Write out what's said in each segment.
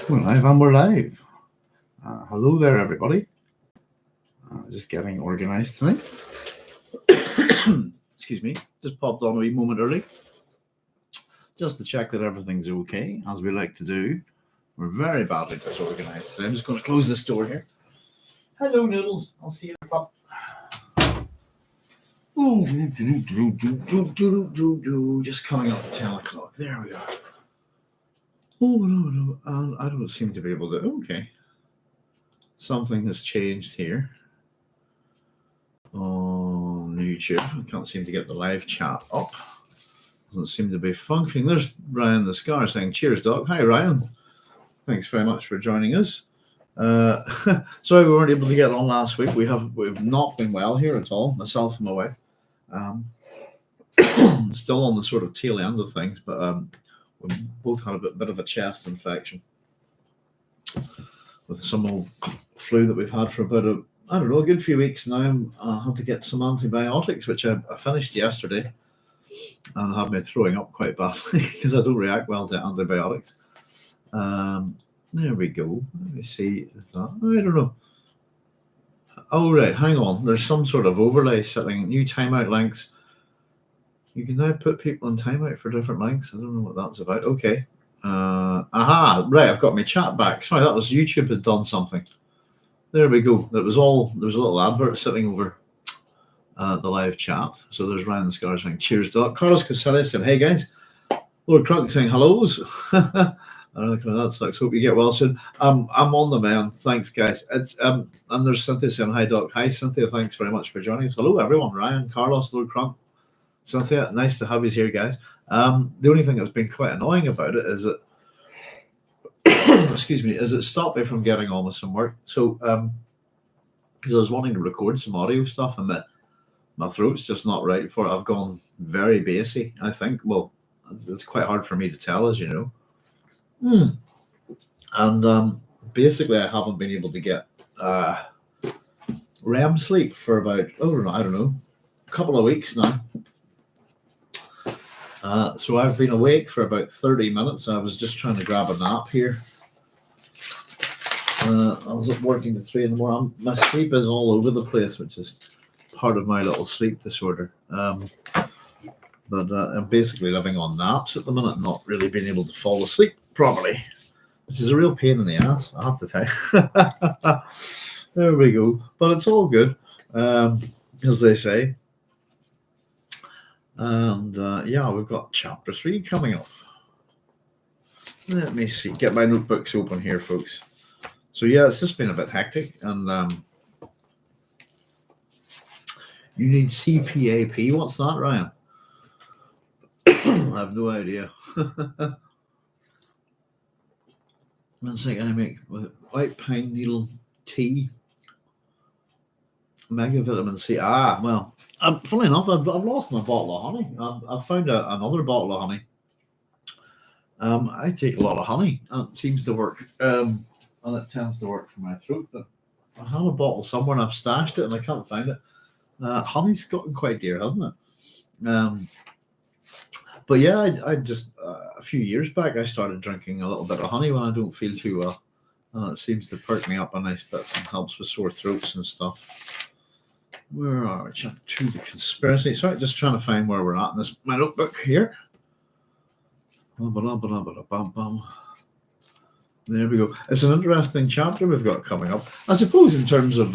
We're live and we're live. Hello there, everybody. Just getting organised tonight. Excuse me. Just popped on a wee moment early. Just to check that everything's okay, as we like to do. We're very badly disorganised today. I'm just going to close this door here. Hello, Noodles. I'll see you in a pop. Just coming up to 10 o'clock. There we are. And I don't seem to be able to. Okay. Something has changed here on YouTube. I can't seem to get the live chat up. Doesn't seem to be functioning. There's Ryan the Scar saying, "Cheers, Doc." Hi, Ryan. Thanks very much for joining us. Sorry we weren't able to get on last week. We've not been well here at all, myself and my wife. Still on the sort of tail end of things, but we both had a bit of a chest infection with some old flu that we've had for about a good few weeks now. I had to get some antibiotics, which I finished yesterday, and had me throwing up quite badly because I don't react well to antibiotics. There we go. Let me see. Is that? I don't know. Oh, right. Hang on. There's some sort of overlay setting. New timeout lengths. You can now put people in timeout for different lengths. I don't know what that's about. Okay. Aha. Right. I've got my chat back. Sorry, that was YouTube had done something. There we go. There was a little advert sitting over the live chat. So there's Ryan the Scar saying, "Cheers, Doc." Carlos Caselli saying, "Hey, guys." Lord Crunk saying, "Hellos." I don't know, that sucks. Hope you get well soon. I'm on the man. Thanks, guys. It's and there's Cynthia saying, "Hi, Doc." Hi, Cynthia. Thanks very much for joining us. Hello, everyone. Ryan, Carlos, Lord Crunk, Cynthia. Nice to have you here, guys. The only thing that's been quite annoying about it is that, excuse me, is it stopped me from getting on with some work. So, because I was wanting to record some audio stuff, and my throat's just not right for it. I've gone very bassy, I think. Well, it's quite hard for me to tell, as you know. And basically, I haven't been able to get REM sleep for about, I don't know, a couple of weeks now. So I've been awake for about 30 minutes. I was just trying to grab a nap here. I was up working to 3 in the morning. My sleep is all over the place, which is part of my little sleep disorder. But I'm basically living on naps at the minute, not really being able to fall asleep properly, which is a real pain in the ass, I have to tell you. There we go. But it's all good, as they say. And yeah, we've got chapter 3 coming up. Let me see. Get my notebooks open here, folks. So yeah, it's just been a bit hectic, and you need CPAP. What's that, Ryan? I have no idea. One second, I make white pine needle tea, mega vitamin C. Well, funnily enough, I've lost my bottle of honey. I've found another bottle of honey. I take a lot of honey, and it seems to work. And it tends to work for my throat. But I have a bottle somewhere, and I've stashed it, and I can't find it. Honey's gotten quite dear, hasn't it? But yeah, I just a few years back I started drinking a little bit of honey when I don't feel too well. It seems to perk me up a nice bit and helps with sore throats and stuff. Where are we? To the conspiracy. Sorry, just trying to find where we're at in this my notebook here. There we go. It's an interesting chapter we've got coming up. I suppose in terms of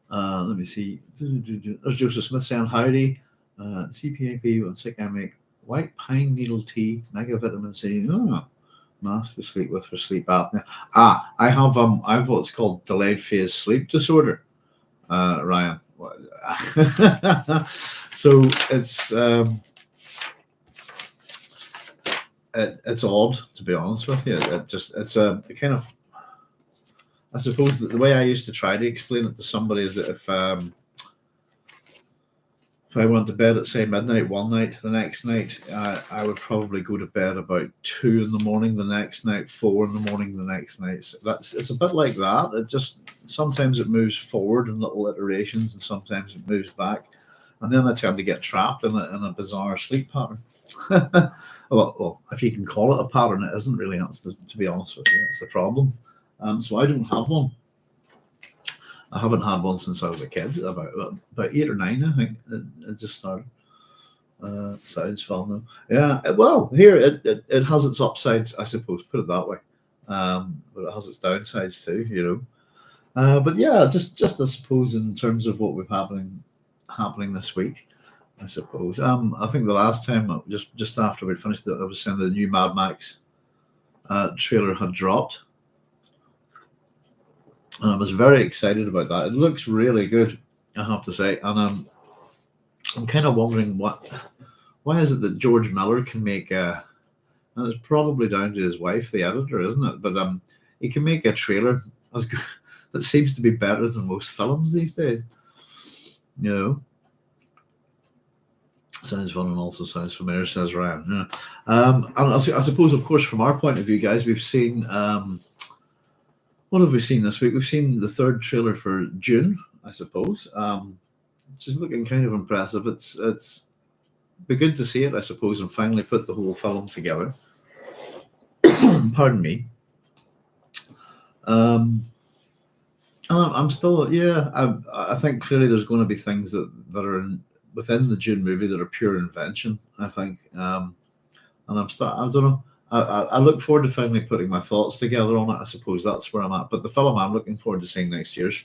let me see. There's Joseph Smith saying howdy. CPAP, one sick I make white pine needle tea, mega vitamin C. Mask to sleep with for sleep apnea. I have what's called delayed phase sleep disorder, Ryan. So it's it's odd, to be honest with you. It's a kind of, I suppose that the way I used to try to explain it to somebody is that if I went to bed at, say, midnight one night, the next night I would probably go to bed about 2 in the morning the next night, 4 in the morning the next night. So it's a bit like that. It just, sometimes it moves forward in little iterations and sometimes it moves back. and then I tend to get trapped in a bizarre sleep pattern. Well, if you can call it a pattern, it isn't really. To be honest with you, that's the problem. So I don't have one. I haven't had one since I was a kid, about 8 or 9, I think. It just started. Sounds fun though. Yeah, well, here it has its upsides, I suppose. Put it that way. But it has its downsides too, you know. But yeah, just I suppose in terms of what we've happening this week, I suppose. I think the last time, just after we'd finished it, I was saying the new Mad Max trailer had dropped, and I was very excited about that. It looks really good, I have to say, and I'm kind of wondering why is it that George Miller can make a, and it's probably down to his wife, the editor, isn't it? But he can make a trailer as good that seems to be better than most films these days. You know, sounds fun and also sounds familiar, says Ryan. Yeah. And I suppose, of course, from our point of view, guys, we've seen what have we seen this week? We've seen the third trailer for Dune, I suppose, which is looking kind of impressive. It's be good to see it, I suppose, and finally put the whole film together. Pardon me. And I'm still, yeah. I think clearly there's going to be things that are within the Dune movie that are pure invention, I think. And I don't know. I look forward to finally putting my thoughts together on it. I suppose that's where I'm at. But the film I'm looking forward to seeing next year's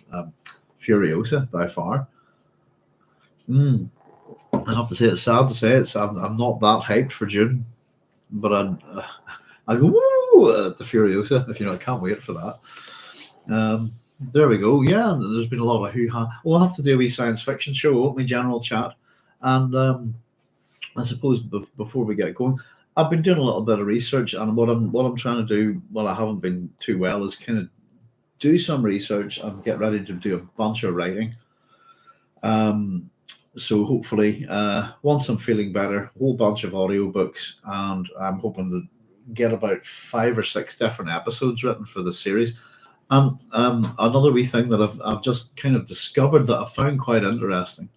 Furiosa by far. I have to say, it's sad to say I'm not that hyped for Dune, but I go woo at the Furiosa. If you know, I can't wait for that. There we go. Yeah, there's been a lot of hoo-ha. We'll have to do a wee science fiction show, won't we? General chat, and I suppose before we get going, I've been doing a little bit of research, and what I'm trying to do, well, I haven't been too well, is kind of do some research and get ready to do a bunch of writing. So hopefully, once I'm feeling better, a whole bunch of audiobooks, and I'm hoping to get about 5 or 6 different episodes written for the series. And another wee thing that I've just kind of discovered that I found quite interesting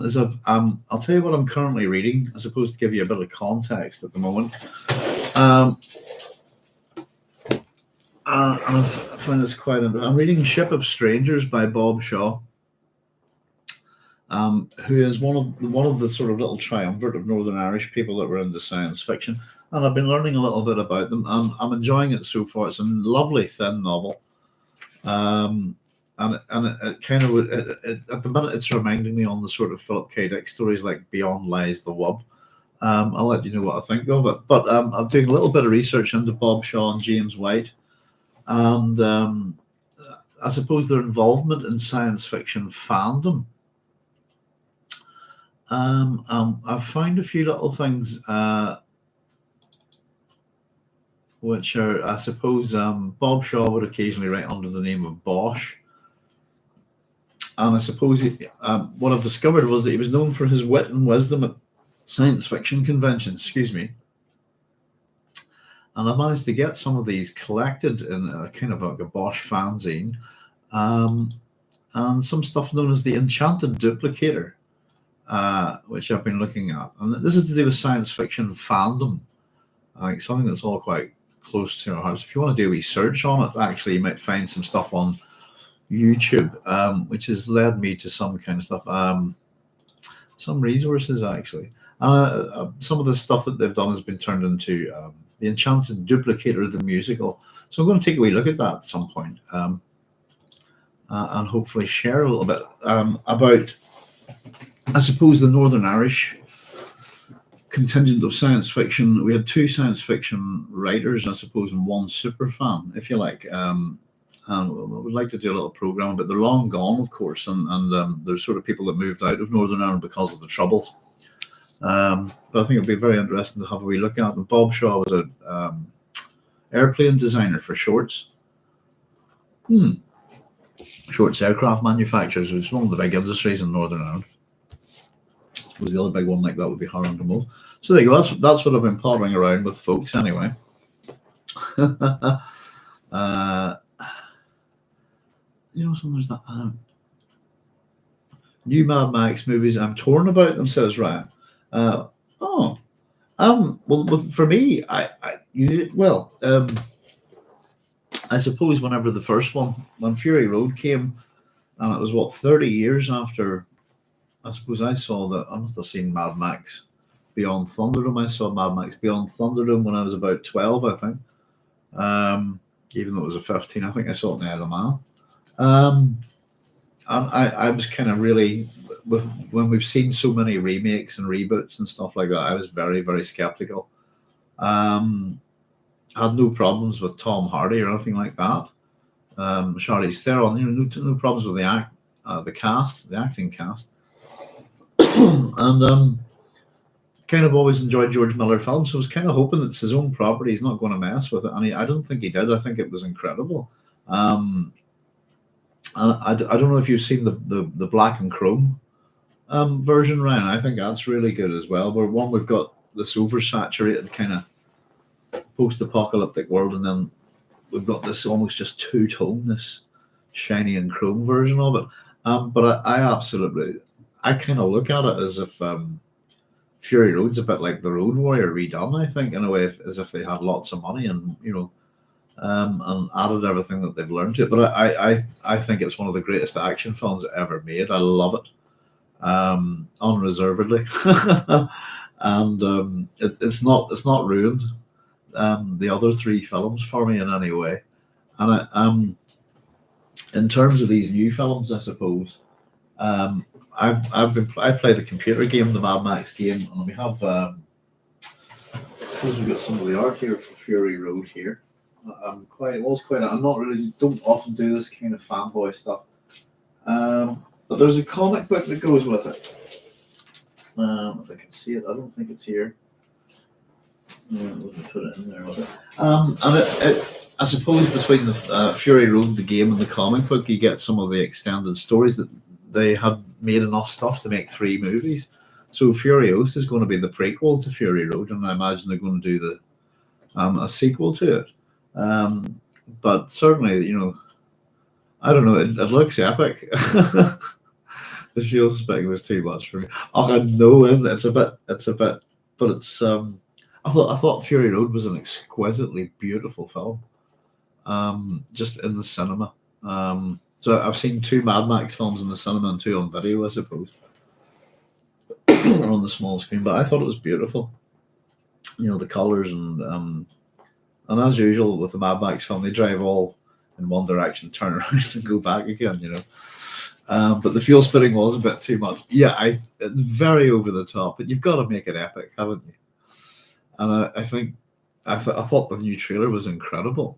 is I'll tell you what I'm currently reading, I suppose, to give you a bit of context at the moment. And I find this quite interesting. I'm reading Ship of Strangers by Bob Shaw. Who is one of the sort of little triumvirate of Northern Irish people that were into science fiction, and I've been learning a little bit about them, and I'm enjoying it so far. It's a lovely thin novel, and it kind of at the minute it's reminding me on the sort of Philip K. Dick stories like Beyond Lies the Wub. I'll let you know what I think of it, but I'm doing a little bit of research into Bob Shaw and James White, and I suppose their involvement in science fiction fandom. I've found a few little things which are, I suppose, Bob Shaw would occasionally write under the name of Bosch. And I suppose what I've discovered was that he was known for his wit and wisdom at science fiction conventions, excuse me. And I managed to get some of these collected in a kind of like a Bosch fanzine, and some stuff known as the Enchanted Duplicator. Which I've been looking at, and this is to do with science fiction fandom. I think something that's all quite close to our hearts. If you want to do research on it, actually, you might find some stuff on YouTube, which has led me to some kind of stuff, some resources actually, and some of the stuff that they've done has been turned into the Enchanted Duplicator, the musical. So I'm going to take a wee look at that at some point, and hopefully share a little bit about, I suppose, the Northern Irish contingent of science fiction. We had 2 science fiction writers, I suppose, and 1 super fan, if you like. And we'd like to do a little program, but they're long gone, of course, and there's sort of people that moved out of Northern Ireland because of the Troubles. But I think it'd be very interesting to have a wee look at them. Bob Shaw was a airplane designer for Shorts. Shorts aircraft manufacturers, which is one of the big industries in Northern Ireland. Was the other big one like that would be Harland and Wolff. So there you go. That's what I've been pottering around with, folks. Anyway, you know, sometimes that New Mad Max movies. I'm torn about them, says Ryan. Uh, oh, for me, I suppose whenever the first one, when Fury Road came, and it was what 30 years after. I suppose I saw that. I must have seen Mad Max Beyond Thunderdome. I saw Mad Max Beyond Thunderdome when I was about 12, I think. Even though it was a 15, I think I saw it in the Isle of Man. And I was kind of really, when we've seen so many remakes and reboots and stuff like that, I was very, very skeptical. I had no problems with Tom Hardy or anything like that. Charlize Theron, no problems with the cast, the acting cast. And kind of always enjoyed George Miller films, so I was kind of hoping that it's his own property. He's not going to mess with it, and I don't think he did. I think it was incredible. And I don't know if you've seen the black and chrome version, Ryan. I think that's really good as well. Where we've got this oversaturated kind of post-apocalyptic world, and then we've got this almost just two-tone, this shiny and chrome version of it. But I kind of look at it as if Fury Road's a bit like the Road Warrior redone. I think in a way, as if they had lots of money and and added everything that they've learned to it. But I think it's one of the greatest action films ever made. I love it, unreservedly, and it's not ruined the other three films for me in any way. And in terms of these new films, I suppose I play the computer game, the Mad Max game, and we have. I suppose we've got some of the art here for Fury Road here. I'm not really, don't often do this kind of fanboy stuff. But there's a comic book that goes with it. If I can see it, I don't think it's here. Let me put it in there with it. And I suppose between the Fury Road, the game, and the comic book, you get some of the extended stories that they had made enough stuff to make 3 movies. So Furiosa is going to be the prequel to Fury Road, and I imagine they're going to do a sequel to it. But certainly, I don't know. It looks epic. The fuel spec was too much for me. Oh, I know, isn't it? It's a bit, but it's. I thought Fury Road was an exquisitely beautiful film. Just in the cinema. So I've seen 2 Mad Max films in the cinema and 2 on video, I suppose, or on the small screen. But I thought it was beautiful. The colors and as usual with the Mad Max film, they drive all in one direction, turn around and go back again. But the fuel spitting was a bit too much. Yeah, it's very over the top, but you've got to make it epic, haven't you? And I think I thought the new trailer was incredible.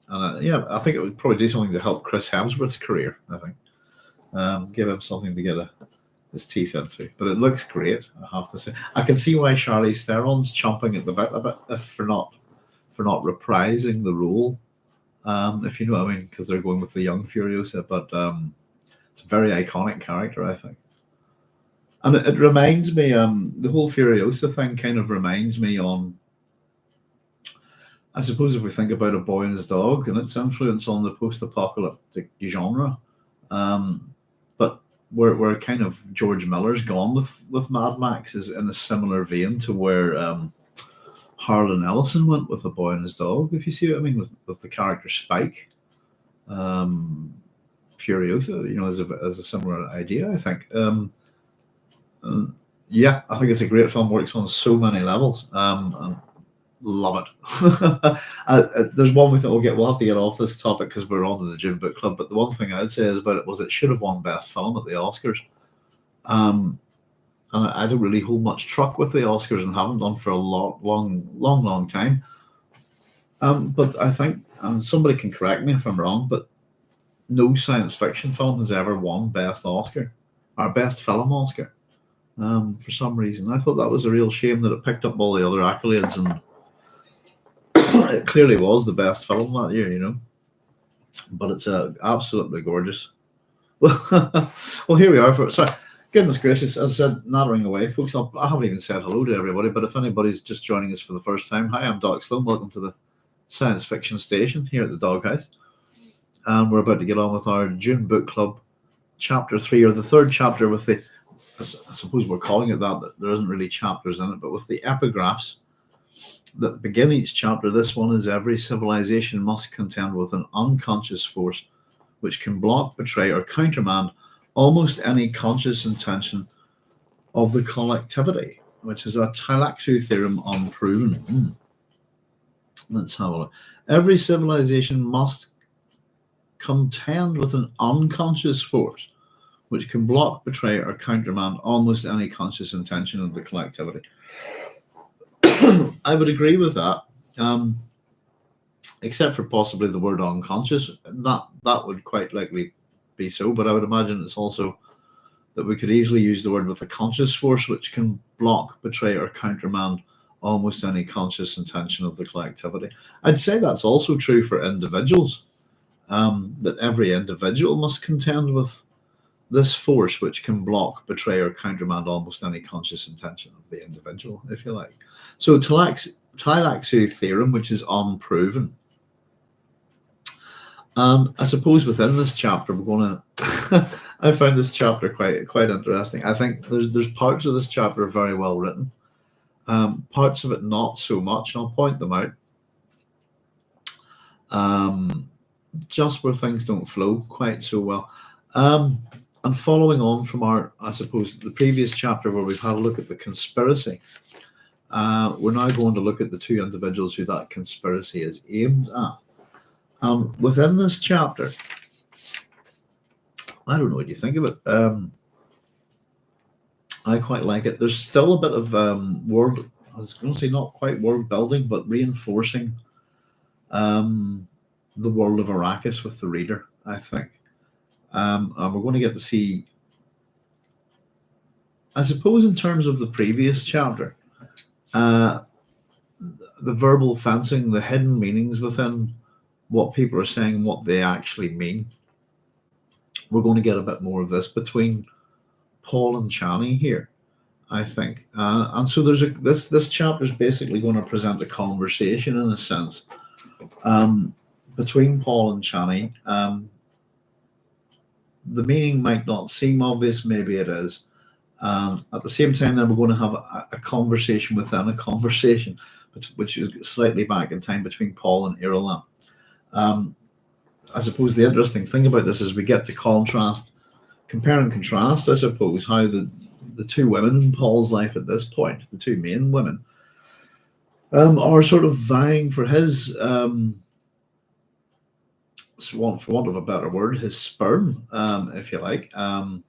I think it would probably do something to help Chris Hemsworth's career. I think give him something to get his teeth into. But it looks great, I have to say. I can see why Charlize Theron's chomping at the bit a bit for not reprising the role, if you know what I mean, because they're going with the young Furiosa. But it's a very iconic character, I think. And it reminds me, the whole Furiosa thing kind of reminds me on, I suppose, if we think about A Boy and His Dog and its influence on the post-apocalyptic genre, but where kind of George Miller's gone with Mad Max is in a similar vein to where Harlan Ellison went with A Boy and His Dog, if you see what I mean, with the character Spike. Furiosa, as a similar idea, I think. Yeah, I think it's a great film, works on so many levels. And love it. There's one we thought we'll have to get off this topic because we're on to the Dune Book Club, but the one thing I'd say is about it was it should have won Best Film at the Oscars. And I don't really hold much truck with the Oscars and haven't done for a long time. But I think, and somebody can correct me if I'm wrong, but no science fiction film has ever won Best Oscar or Best Film Oscar. For some reason, I thought that was a real shame that it picked up all the other accolades, and it clearly was the best film that year, But it's absolutely gorgeous. Well, here we are. Sorry, goodness gracious! As I said, nattering away, folks. I haven't even said hello to everybody. But if anybody's just joining us for the first time, hi, I'm Doc Sloan. Welcome to the Science Fiction Station here at the Doghouse. And we're about to get on with our Dune Book Club chapter 3, or the third chapter, with the, I suppose we're calling it that there isn't really chapters in it, but with the epigraphs that begin each chapter. This one is: every civilization must contend with an unconscious force which can block, betray, or countermand almost any conscious intention of the collectivity, which is a Thylaxu theorem unproven. Let's have a look. Every civilization must contend with an unconscious force which can block, betray, or countermand almost any conscious intention of the collectivity. I would agree with that, except for possibly the word unconscious. That would quite likely be so, but I would imagine it's also that we could easily use the word with a conscious force which can block, betray, or countermand almost any conscious intention of the collectivity. I'd say that's also true for individuals, that every individual must contend with this force which can block, betray, or countermand almost any conscious intention of the individual, if you like. So Thylaxu theorem, which is unproven. And I suppose within this chapter, we're going to. I found this chapter quite interesting. I think there's parts of this chapter very well written, parts of it not so much, and I'll point them out. Just where things don't flow quite so well. And following on from I suppose, the previous chapter where we've had a look at the conspiracy, we're now going to look at the two individuals who that conspiracy is aimed at. Within this chapter, I don't know what you think of it. I quite like it. There's still a bit of world, I was going to say not quite world building, but reinforcing the world of Arrakis with the reader, I think. And we're going to get to see, I suppose, in terms of the previous chapter, the verbal fencing, the hidden meanings within what people are saying, what they actually mean. We're going to get a bit more of this between Paul and Chani here, I think. And so there's this chapter is basically going to present a conversation, in a sense, between Paul and Chani. The meaning might not seem obvious, maybe it is. At the same time, then we're going to have a conversation within a conversation, which is slightly back in time, between Paul and Irulan. I suppose the interesting thing about this is we get to compare and contrast, I suppose, how the two women in Paul's life at this point, the two main women, are sort of vying for his, for want of a better word, his sperm, if you like, and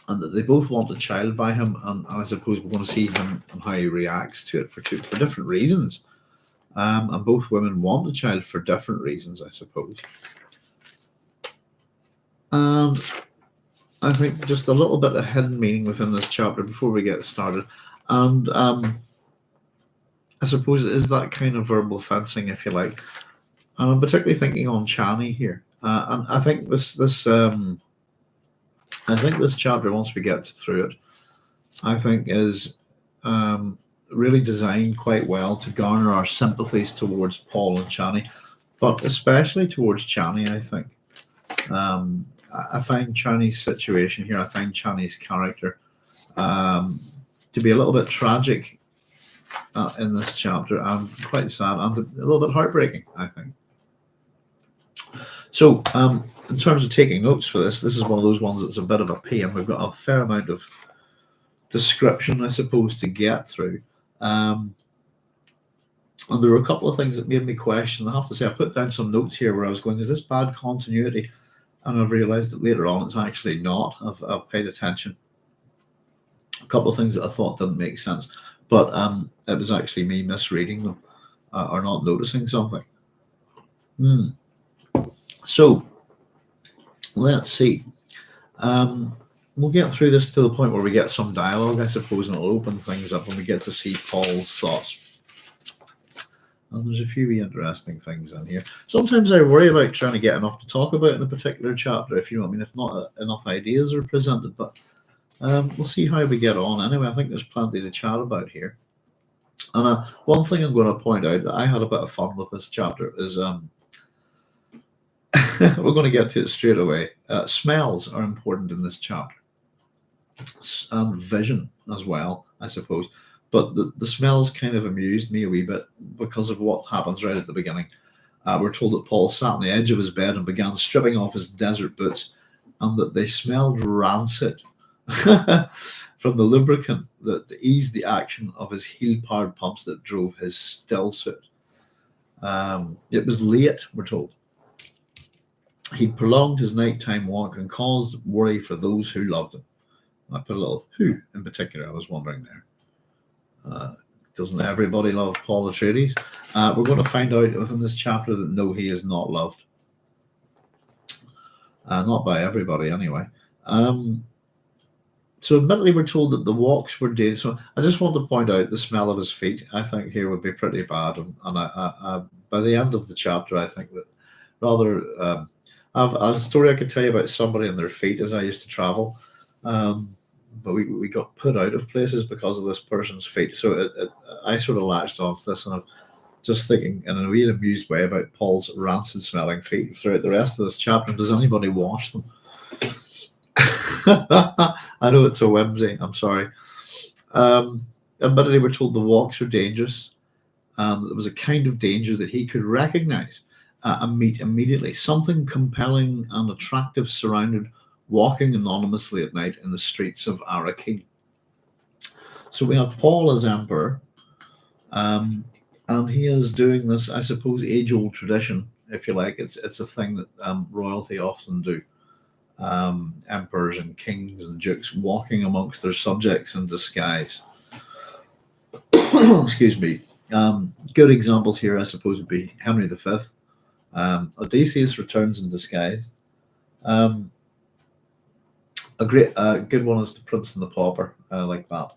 that they both want a child by him, and I suppose we're going to see him and how he reacts to it for different reasons. And both women want a child for different reasons, I suppose. And I think just a little bit of hidden meaning within this chapter before we get started. And I suppose it is that kind of verbal fencing, if you like. And I'm particularly thinking on Chani here. And I think this chapter, once we get through it, I think is really designed quite well to garner our sympathies towards Paul and Chani, but especially towards Chani, I think. I find Chani's situation here, I find Chani's character to be a little bit tragic in this chapter, and quite sad and a little bit heartbreaking, I think. So, in terms of taking notes for this is one of those ones that's a bit of a pain. We've got a fair amount of description, I suppose, to get through. And there were a couple of things that made me question. I have to say, I put down some notes here where I was going, is this bad continuity? And I've realized that later on it's actually not. I've paid attention. A couple of things that I thought didn't make sense, but it was actually me misreading them or not noticing something. So let's see. We'll get through this to the point where we get some dialogue, I suppose, and it'll open things up when we get to see Paul's thoughts. And there's a few interesting things in here. Sometimes I worry about trying to get enough to talk about in a particular chapter, if you know what I mean, if not enough ideas are presented. But we'll see how we get on. Anyway, I think there's plenty to chat about here. And one thing I'm going to point out that I had a bit of fun with this chapter is we're going to get to it straight away. Smells are important in this chapter, and vision as well, I suppose. But the smells kind of amused me a wee bit because of what happens right at the beginning. We're told that Paul sat on the edge of his bed and began stripping off his desert boots, and that they smelled rancid from the lubricant that eased the action of his heel-powered pumps that drove his still suit. It was late, we're told. He'd prolonged his nighttime walk and caused worry for those who loved him. I put a little who in particular, I was wondering there. Doesn't everybody love Paul Atreides? We're going to find out within this chapter that no, he is not loved. Not by everybody, anyway. So admittedly, we're told that the walks were dangerous. So I just want to point out the smell of his feet. I think here would be pretty bad. And I by the end of the chapter, I think that rather... I have a story I could tell you about somebody and their feet as I used to travel. But we got put out of places because of this person's feet. So I sort of latched onto this, and I'm just thinking in a weird, amused way about Paul's rancid-smelling feet throughout the rest of this chapter. Does anybody wash them? I know it's a whimsy. I'm sorry. Admittedly, we're told the walks are dangerous, and there was a kind of danger that he could recognize and meet immediately. Something compelling and attractive surrounded walking anonymously at night in the streets of Arrakeen. So we have Paul as emperor, and he is doing this, I suppose, age-old tradition, if you like. It's a thing that royalty often do. Emperors and kings and dukes walking amongst their subjects in disguise. Excuse me. Good examples here, I suppose, would be Henry V. Odysseus returns in disguise. A good one is The Prince and the Pauper. I like that.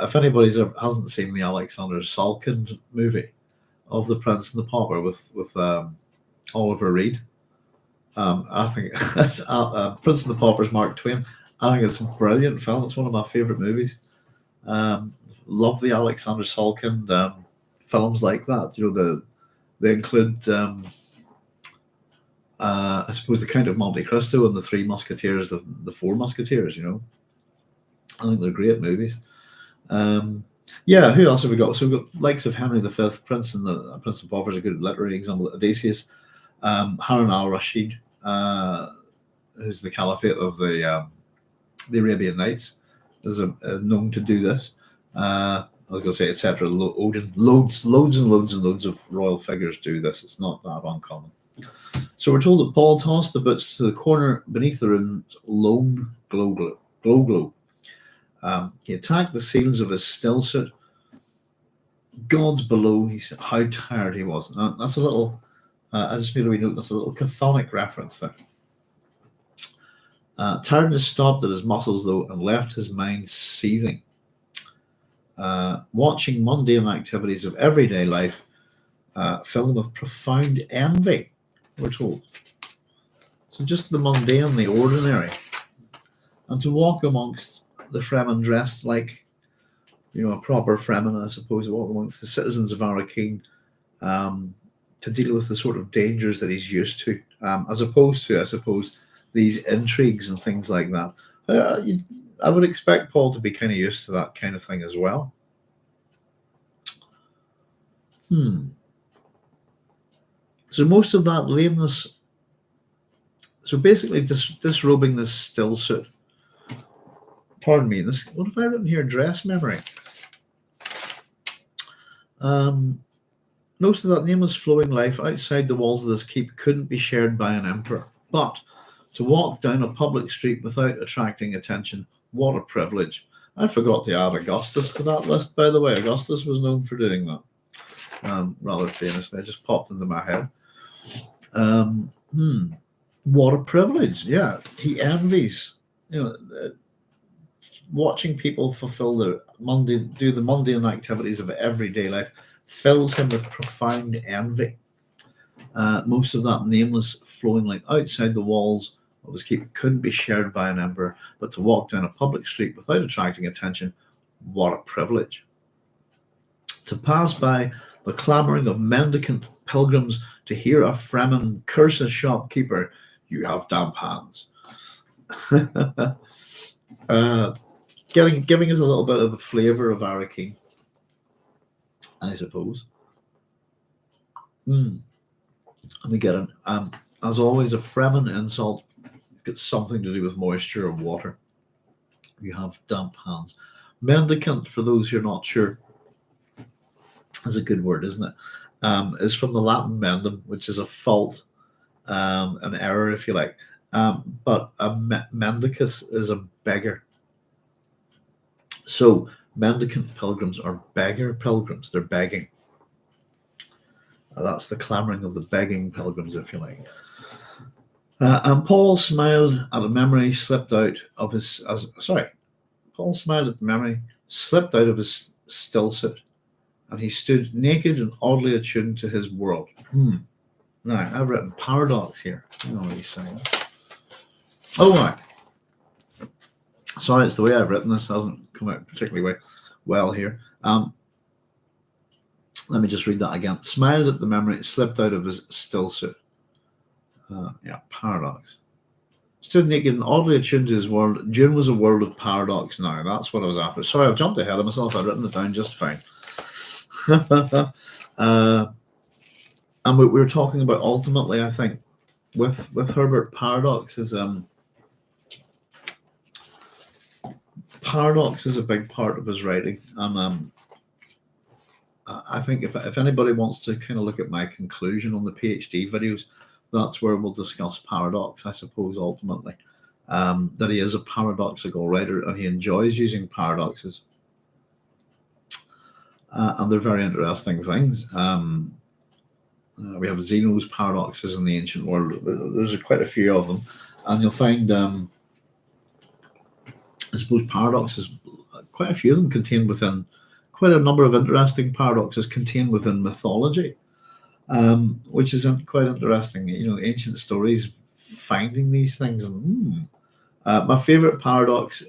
If anybody hasn't seen the Alexander Salkind movie of The Prince and the Pauper with Oliver Reed, I think that's Prince and the Pauper's Mark Twain. I think it's a brilliant film. It's one of my favorite movies. Love the Alexander Salkind films like that. You know, they include I suppose the Count of Monte Cristo and the Three Musketeers, the Four Musketeers. You know, I think they're great movies. Yeah, who else have we got? So we've got likes of Henry V, Prince and the Pauper is a good literary example. Odysseus, Harun al-Rashid, who's the Caliphate of the Arabian Nights, is known to do this. I was going to say, etc. Odin, loads and loads of royal figures do this. It's not that uncommon. So we're told that Paul tossed the boots to the corner beneath the room's lone glow globe. He attacked the seals of his still suit. Gods below, he said, how tired he was. Now, that's a little, I just made a wee note, that's a little chthonic reference there. Tiredness stopped at his muscles, though, and left his mind seething. Watching mundane activities of everyday life filled him with profound envy, we're told. So just the mundane, the ordinary. And to walk amongst the Fremen dressed like, you know, a proper Fremen, I suppose, walk amongst the citizens of Arrakeen, to deal with the sort of dangers that he's used to, as opposed to, I suppose, these intrigues and things like that. I would expect Paul to be kind of used to that kind of thing as well. So most of that lameness, so basically disrobing this still suit. Pardon me, what have I written here? Dress memory. Most of that nameless flowing life outside the walls of this keep couldn't be shared by an emperor. But to walk down a public street without attracting attention, what a privilege. I forgot to add Augustus to that list, by the way. Augustus was known for doing that. Rather famously. It just popped into my head. What a privilege. Yeah, he envies, you know, watching people fulfill do the mundane activities of everyday life fills him with profound envy. Most of that nameless flowing like outside the walls of his keep couldn't be shared by an emperor, but to walk down a public street without attracting attention, what a privilege. To pass by the clamouring of mendicant pilgrims to hear a Fremen curse a shopkeeper, you have damp hands. Giving us a little bit of the flavour of Arrakeen, I suppose. Let me get it. As always, a Fremen insult gets something to do with moisture or water. You have damp hands. Mendicant, for those who are not sure, is a good word, isn't it? Is from the Latin mendum, which is a fault, an error, if you like. But a mendicus is a beggar. So mendicant pilgrims are beggar pilgrims. They're begging. That's the clamouring of the begging pilgrims, if you like. And Paul smiled at a memory slipped out of his. Paul smiled at the memory, slipped out of his still suit, and he stood naked and oddly attuned to his world. Now, I've written paradox here. I don't know what he's saying. Oh, my. Sorry, it's the way I've written this. Hasn't come out particularly well here. Let me just read that again. Smiled at the memory, slipped out of his still suit. Paradox. Stood naked and oddly attuned to his world. Dune was a world of paradox now. That's what I was after. Sorry, I've jumped ahead of myself. I've written it down just fine. And we were talking about ultimately, I think, with Herbert, paradox is a big part of his writing. And I think if anybody wants to kind of look at my conclusion on the PhD videos, that's where we'll discuss paradox, I suppose, ultimately. That he is a paradoxical writer and he enjoys using paradoxes. And they're very interesting things. We have Zeno's paradoxes in the ancient world. There's quite a few of them. And you'll find, I suppose, paradoxes, quite a few of them contained within, quite a number of interesting paradoxes contained within mythology. Which is quite interesting, ancient stories finding these things. And my favorite paradox,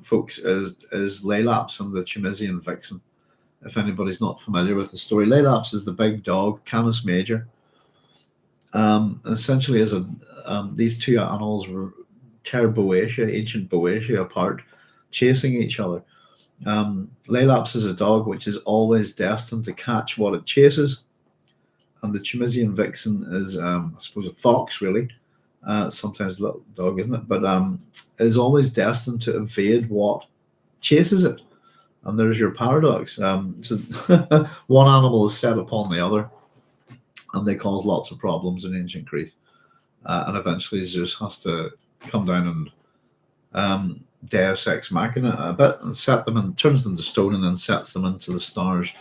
folks, is Laelaps and the Chimisian vixen. If anybody's not familiar with the story, Laelaps is the big dog, Canis Major. Essentially, these two animals tear Boeotia, ancient Boeotia, apart, chasing each other. Laelaps is a dog which is always destined to catch what it chases. And the Chimisian vixen is, I suppose, a fox, really. Sometimes a little dog, isn't it? But is always destined to evade what chases it. And there's your paradox. So one animal is set upon the other, and they cause lots of problems in ancient Greece. And eventually Zeus has to come down and Deus Ex Machina a bit and set them and turns them to stone and then sets them into the stars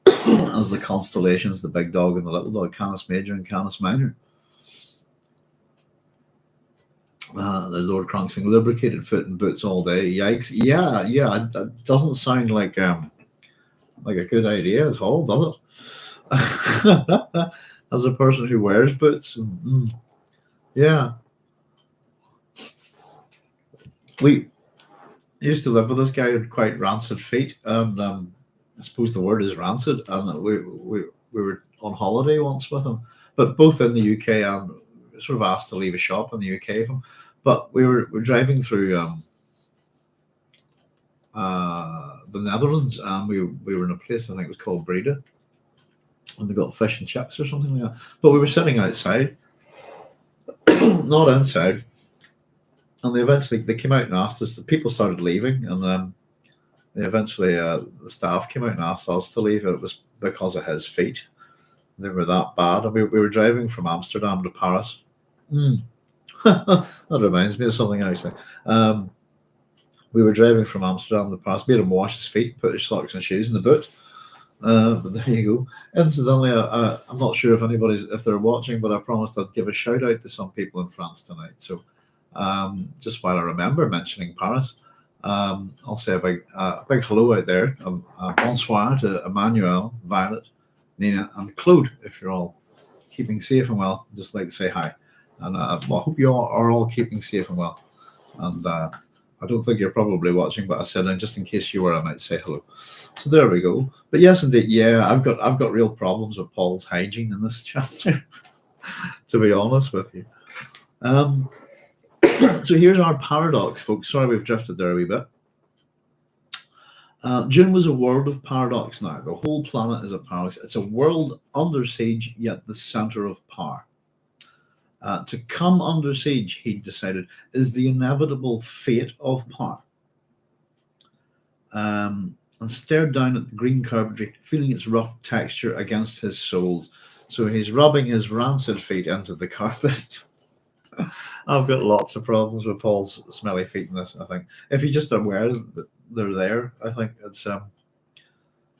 as the constellations, the big dog and the little dog, Canis Major and Canis Minor. The Lord Cronksing, lubricated foot and boots all day. Yikes! Yeah. It doesn't sound like a good idea at all, does it? As a person who wears boots, yeah. We used to live with this guy who had quite rancid feet, and I suppose the word is rancid. And we were on holiday once with him, but both in the UK and sort of asked to leave a shop in the UK for him. But we were driving through the Netherlands, and we were in a place I think it was called Breda, and we got fish and chips or something like that. But we were sitting outside, not inside, and they came out and asked us. The people started leaving, and they eventually the staff came out and asked us to leave. It was because of his feet; they were that bad. And we were driving from Amsterdam to Paris. That reminds me of something actually. We were driving from Amsterdam to Paris, made him wash his feet, put his socks and shoes in the boot. But there you go. Incidentally, I'm not sure if they're watching, but I promised I'd give a shout out to some people in France tonight. So just while I remember mentioning Paris, I'll say a big hello out there. Bonsoir to Emmanuel, Violet, Nina, and Claude. If you're all keeping safe and well, I'd just like to say hi. And I hope you all are all keeping safe and well. And I don't think you're probably watching, but I said, and just in case you were, I might say hello. So there we go. But yes, indeed, yeah, I've got real problems with Paul's hygiene in this chapter, to be honest with you. So here's our paradox, folks. Sorry, we've drifted there a wee bit. Dune was a world of paradox now. The whole planet is a paradox. It's a world under siege, yet the center of power. To come under siege, he decided, is the inevitable fate of power. And stared down at the green carpentry, feeling its rough texture against his soles. So he's rubbing his rancid feet into the carpet. I've got lots of problems with Paul's smelly feet in this, I think. If you're just aware that they're there, I think it's I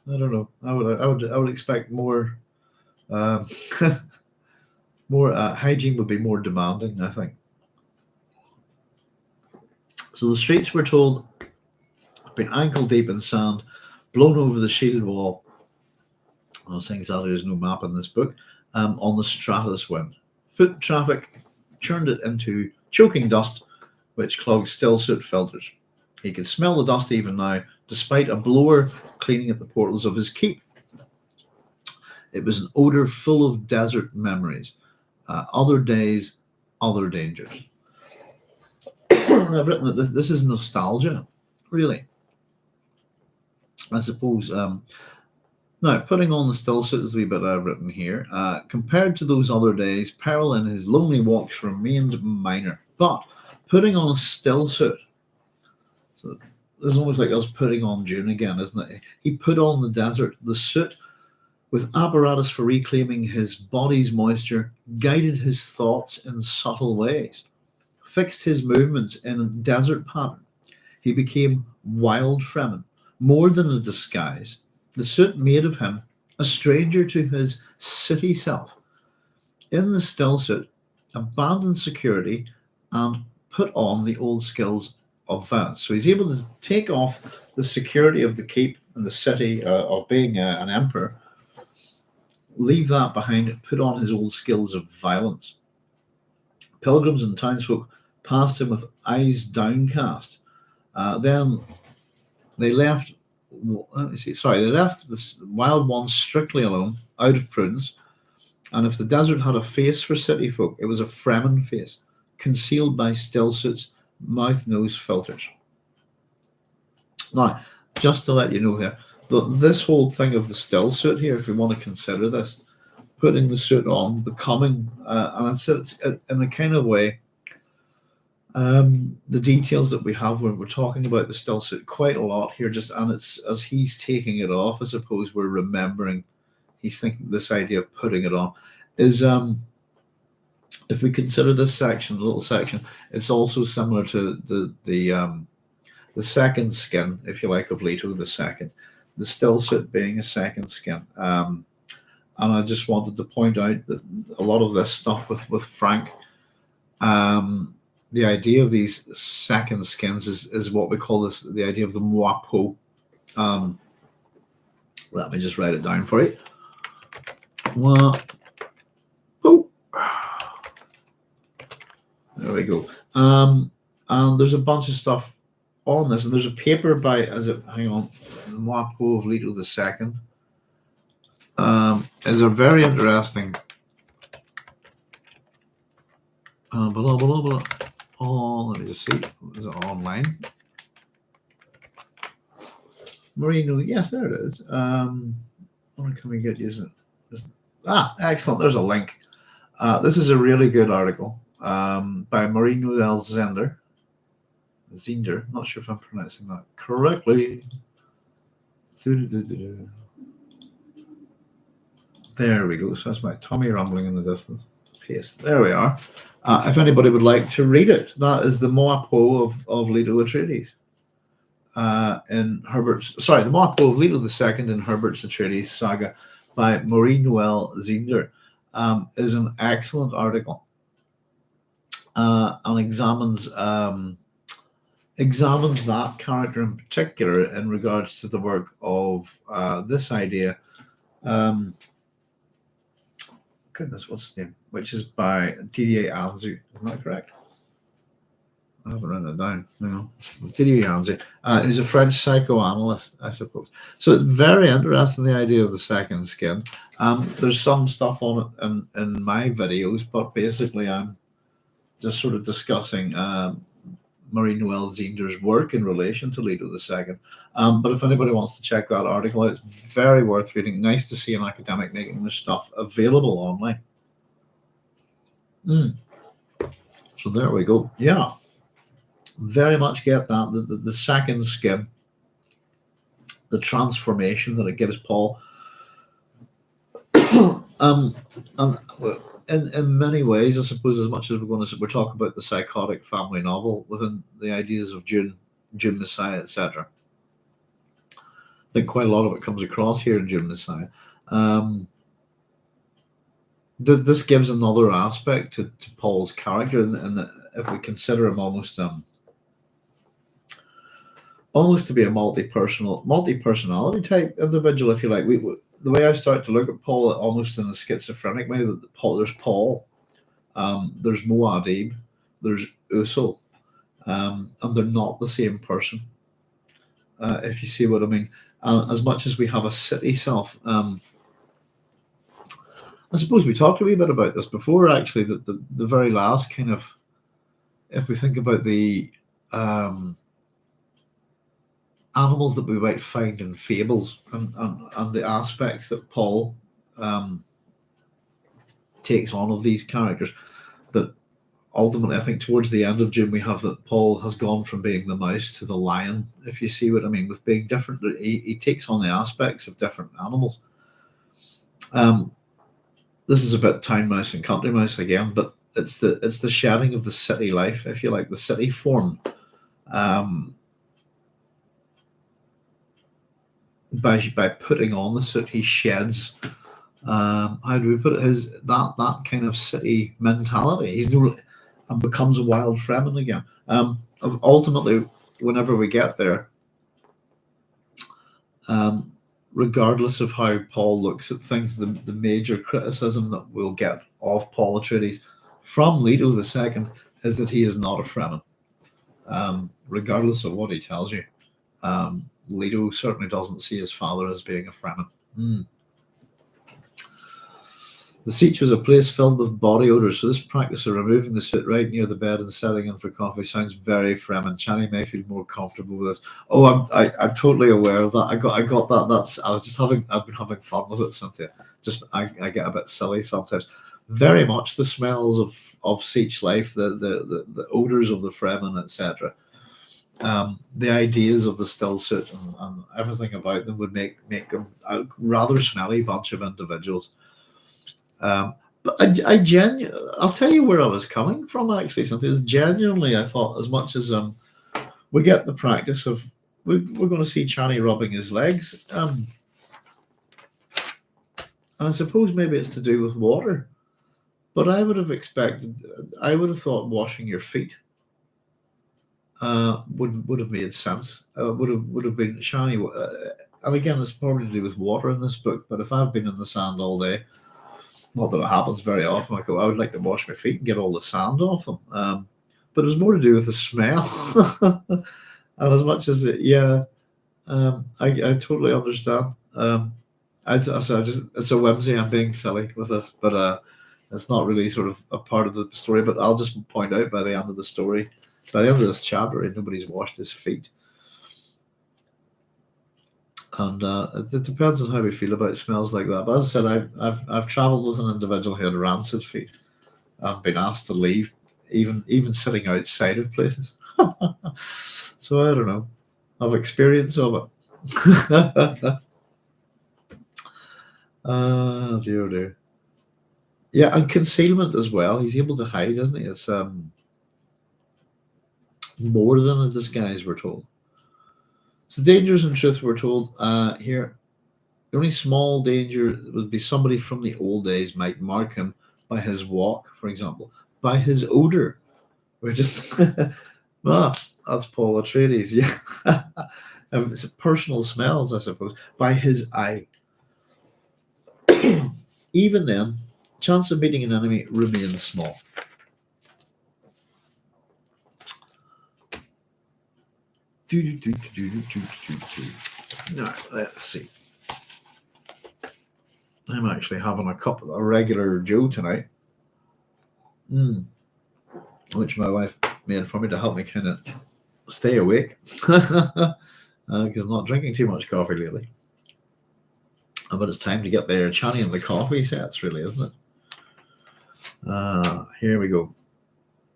don't know. I would expect more more hygiene would be more demanding, I think. So the streets, we're told, have been ankle deep in sand, blown over the shield wall. I was saying sadly there's no map in this book. On the stratus wind. Foot traffic churned it into choking dust, which clogged still soot filters. He could smell the dust even now, despite a blower cleaning at the portals of his keep. It was an odor full of desert memories, other days, other dangers. I've written that this is nostalgia, really. I suppose. Now, putting on the still suit is the wee bit I've written here. Compared to those other days, peril in his lonely walks remained minor. But putting on a still suit, so it's almost like us putting on Dune again, isn't it? He put on the desert, the suit, with apparatus for reclaiming his body's moisture, guided his thoughts in subtle ways, fixed his movements in a desert pattern. He became wild Fremen, more than a disguise. The suit made of him a stranger to his city self. In the still suit, abandoned security and put on the old skills of violence. So he's able to take off the security of the keep and the city of being an emperor, leave that behind, and put on his old skills of violence. Pilgrims and townsfolk passed him with eyes downcast. Then they left. They left the wild ones strictly alone, out of prudence. And if the desert had a face for city folk, it was a Fremen face, concealed by still suits, mouth, nose filters. Now, just to let you know here, this whole thing of the still suit here, if we want to consider this, putting the suit on, becoming, and it's in a kind of way, the details that we have when we're talking about the still suit quite a lot here, and it's as he's taking it off, I suppose we're remembering, he's thinking this idea of putting it on is, if we consider this section, the little section, it's also similar to the second skin, if you like, of Leto the second, the still suit being a second skin. And I just wanted to point out that a lot of this stuff with Frank, the idea of these second skins is what we call this, the idea of the Muad'Dib. Let me just write it down for you. Muad'Dib. There we go. And there's a bunch of stuff on this, and there's a paper by, hang on, the Muad'Dib of Leto the second. Is a very interesting. Oh, let me just see. Is it online? Marino, yes, there it is. Where can we get you? Excellent. There's a link. This is a really good article by Marino L. Zender. Not sure if I'm pronouncing that correctly. There we go. So that's my tummy rumbling in the distance. Paste. There we are. If anybody would like to read it, that is the Muad'Dib of Leto Atreides. The Muad'Dib of Leto II in Herbert's Atreides saga by Marie Noelle Zinder is an excellent article and examines that character in particular in regards to the work of this idea. Goodness, what's his name? Which is by D.A. Anzu. Isn't that correct? I haven't written it down. Thierry Yanzi, who's a French psychoanalyst, I suppose. So it's very interesting, the idea of the second skin. There's some stuff on it in my videos, but basically I'm just sort of discussing Marie Noelle Zinder's work in relation to Leto II. But if anybody wants to check that article out, it's very worth reading. Nice to see an academic making this stuff available online. So there we go. Yeah, very much get that. The second skin, the transformation that it gives Paul. And in many ways, I suppose, as much as we're talking about the psychotic family novel within the ideas of Dune Messiah, etc. I think quite a lot of it comes across here in Dune Messiah. This gives another aspect to Paul's character, and if we consider him almost to be a multi-personality type individual, if you like. The way I start to look at Paul, almost in a schizophrenic way, that there's Paul, there's Muad'Dib, there's Usul, and they're not the same person. If you see what I mean. As much as we have a city self, I suppose we talked a wee bit about this before, actually, that the very last kind of, if we think about the animals that we might find in fables and the aspects that Paul takes on of these characters, that ultimately, I think towards the end of Dune, we have that Paul has gone from being the mouse to the lion, if you see what I mean, with being different. He takes on the aspects of different animals. This is about town mouse and country mouse again, but it's the shedding of the city life, if you like, the city form. By putting on the suit, he sheds. How do we put it? That kind of city mentality. He's no, and becomes a wild Fremen again. Ultimately, whenever we get there, regardless of how Paul looks at things, the major criticism that we'll get of Paul Atreides from Leto II is that he is not a Fremen. Regardless of what he tells you, Leto certainly doesn't see his father as being a Fremen. The Sietch was a place filled with body odors, so this practice of removing the suit right near the bed and setting in for coffee sounds very Fremen. Chani may feel more comfortable with this. Oh, I'm totally aware of that. I got that. I've been having fun with it, Cynthia. I get a bit silly sometimes. Very much the smells of Sietch life, the odors of the Fremen, etc. The ideas of the still suit and everything about them would make them a rather smelly bunch of individuals. But I'll tell you where I was coming from, actually. Something genuinely, I thought, as much as we get the practice of, we're going to see Chani rubbing his legs, and I suppose maybe it's to do with water, but I would have thought washing your feet would have made sense. Would have been Chani, and again, it's probably to do with water in this book. But if I've been in the sand all day, not that it happens very often, I would like to wash my feet and get all the sand off them. But it was more to do with the smell. And as much as I totally understand. It's a whimsy. I'm being silly with this, but it's not really sort of a part of the story. But I'll just point out by the end of the story, by the end of this chapter, nobody's washed his feet. And it depends on how we feel about smells like that. But as I said, I've travelled with an individual who had rancid feet. I've been asked to leave, even sitting outside of places. So I don't know. I've experience of it. Dear. Yeah, and concealment as well. He's able to hide, isn't he? It's more than a disguise, we're told. So dangers in truth, we're told here. The only small danger would be somebody from the old days might mark him by his walk, for example, by his odor. We're just that's Paul Atreides, yeah. It's personal smells, I suppose. By his eye. Even then, chance of meeting an enemy remains small. Now, let's see. I'm actually having a regular Joe tonight, which my wife made for me to help me kind of stay awake because I'm not drinking too much coffee lately. But it's time to get there. Chani and the coffee sets, really, isn't it? Here we go.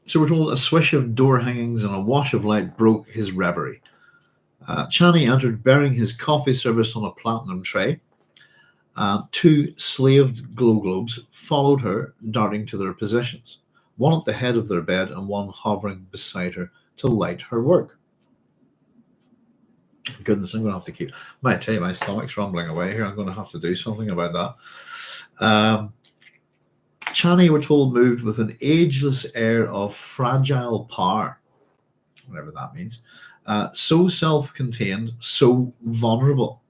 So we're told a swish of door hangings and a wash of light broke his reverie. Chani entered bearing his coffee service on a platinum tray. Two slaved glow globes followed her, darting to their positions, one at the head of their bed and one hovering beside her to light her work. Goodness, I'm going to have to keep... might tell you, my stomach's rumbling away here. I'm going to have to do something about that. Chani, we're told, moved with an ageless air of fragile power, whatever that means, so self-contained, so vulnerable.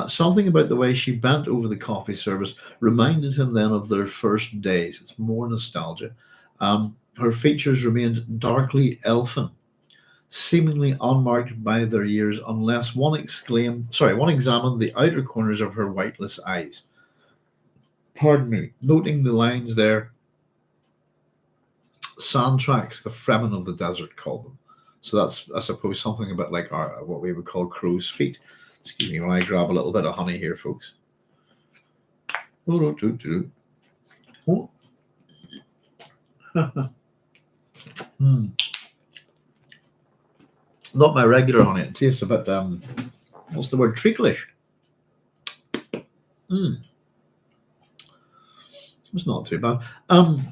Something about the way she bent over the coffee service reminded him then of their first days. It's more nostalgia. Her features remained darkly elfin, seemingly unmarked by their years, unless one examined the outer corners of her whiteless eyes. Pardon me, noting the lines there, sand tracks, the Fremen of the desert called them. So that's, I suppose, something about like what we would call crow's feet. Excuse me when I grab a little bit of honey here, folks. Not my regular honey. It tastes a bit, what's the word, treaclish. It's not too bad. One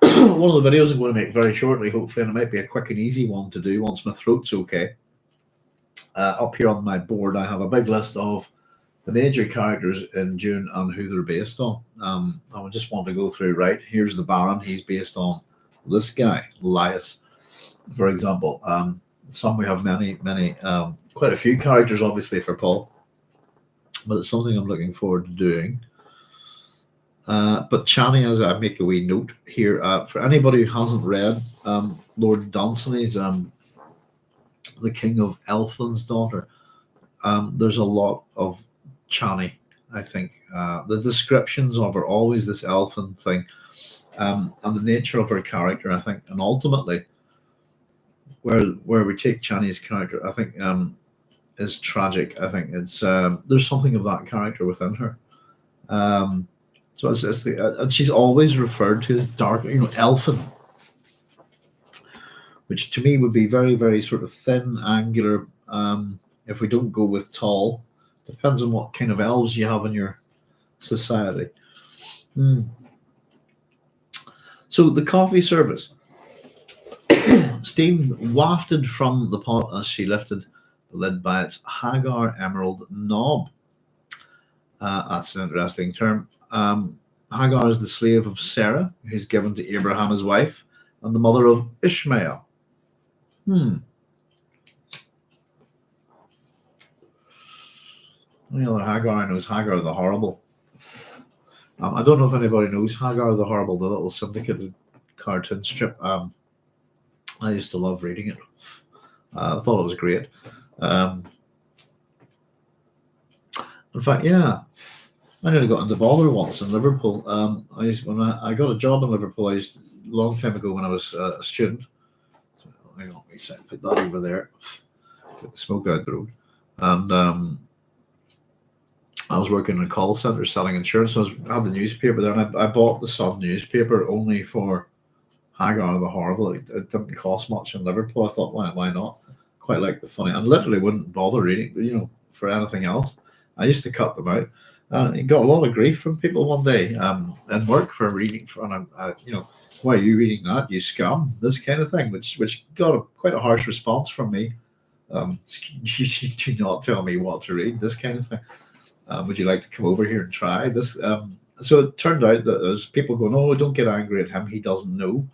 of the videos I'm going to make very shortly, hopefully, and it might be a quick and easy one to do once my throat's okay. Up here on my board, I have a big list of the major characters in Dune and who they're based on. I just want to go through, right? Here's the Baron. He's based on this guy, Elias, for example. Some we have many, quite a few characters, obviously, for Paul, but it's something I'm looking forward to doing. But Chani, as I make a wee note here, for anybody who hasn't read Lord Dunsany's The King of Elfland's Daughter, there's a lot of Chani, I think. The descriptions of her, always this elfin thing, and the nature of her character, I think, and ultimately where we take Chani's character, I think, is tragic. I think it's there's something of that character within her. So and she's always referred to as dark, elfin, which to me would be very, very sort of thin, angular. If we don't go with tall, depends on what kind of elves you have in your society. So the coffee service, steam wafted from the pot as she lifted the lid by its Hagar emerald knob. That's an interesting term. Hagar is the slave of Sarah, who's given to Abraham his wife, and the mother of Ishmael. Any other Hagar I know is Hagar the Horrible. I don't know if anybody knows Hagar the Horrible, the little syndicated cartoon strip. I used to love reading it. I thought it was great. In fact, yeah, I nearly got into bother once in Liverpool. When I got a job in Liverpool, a long time ago when I was a student. So, hang on, put that over there. Get the smoke out the road. And I was working in a call centre selling insurance. So I had the newspaper there, and I bought the Sun newspaper only for Hagar the Horrible. It didn't cost much in Liverpool. I thought, why not? Quite like the funny. I literally wouldn't bother reading, for anything else. I used to cut them out. And it got a lot of grief from people one day in work for reading. Why are you reading that? You scum! This kind of thing, which got quite a harsh response from me. You do not tell me what to read. This kind of thing. Would you like to come over here and try this? So it turned out that there's people going, "Oh, don't get angry at him. He doesn't know."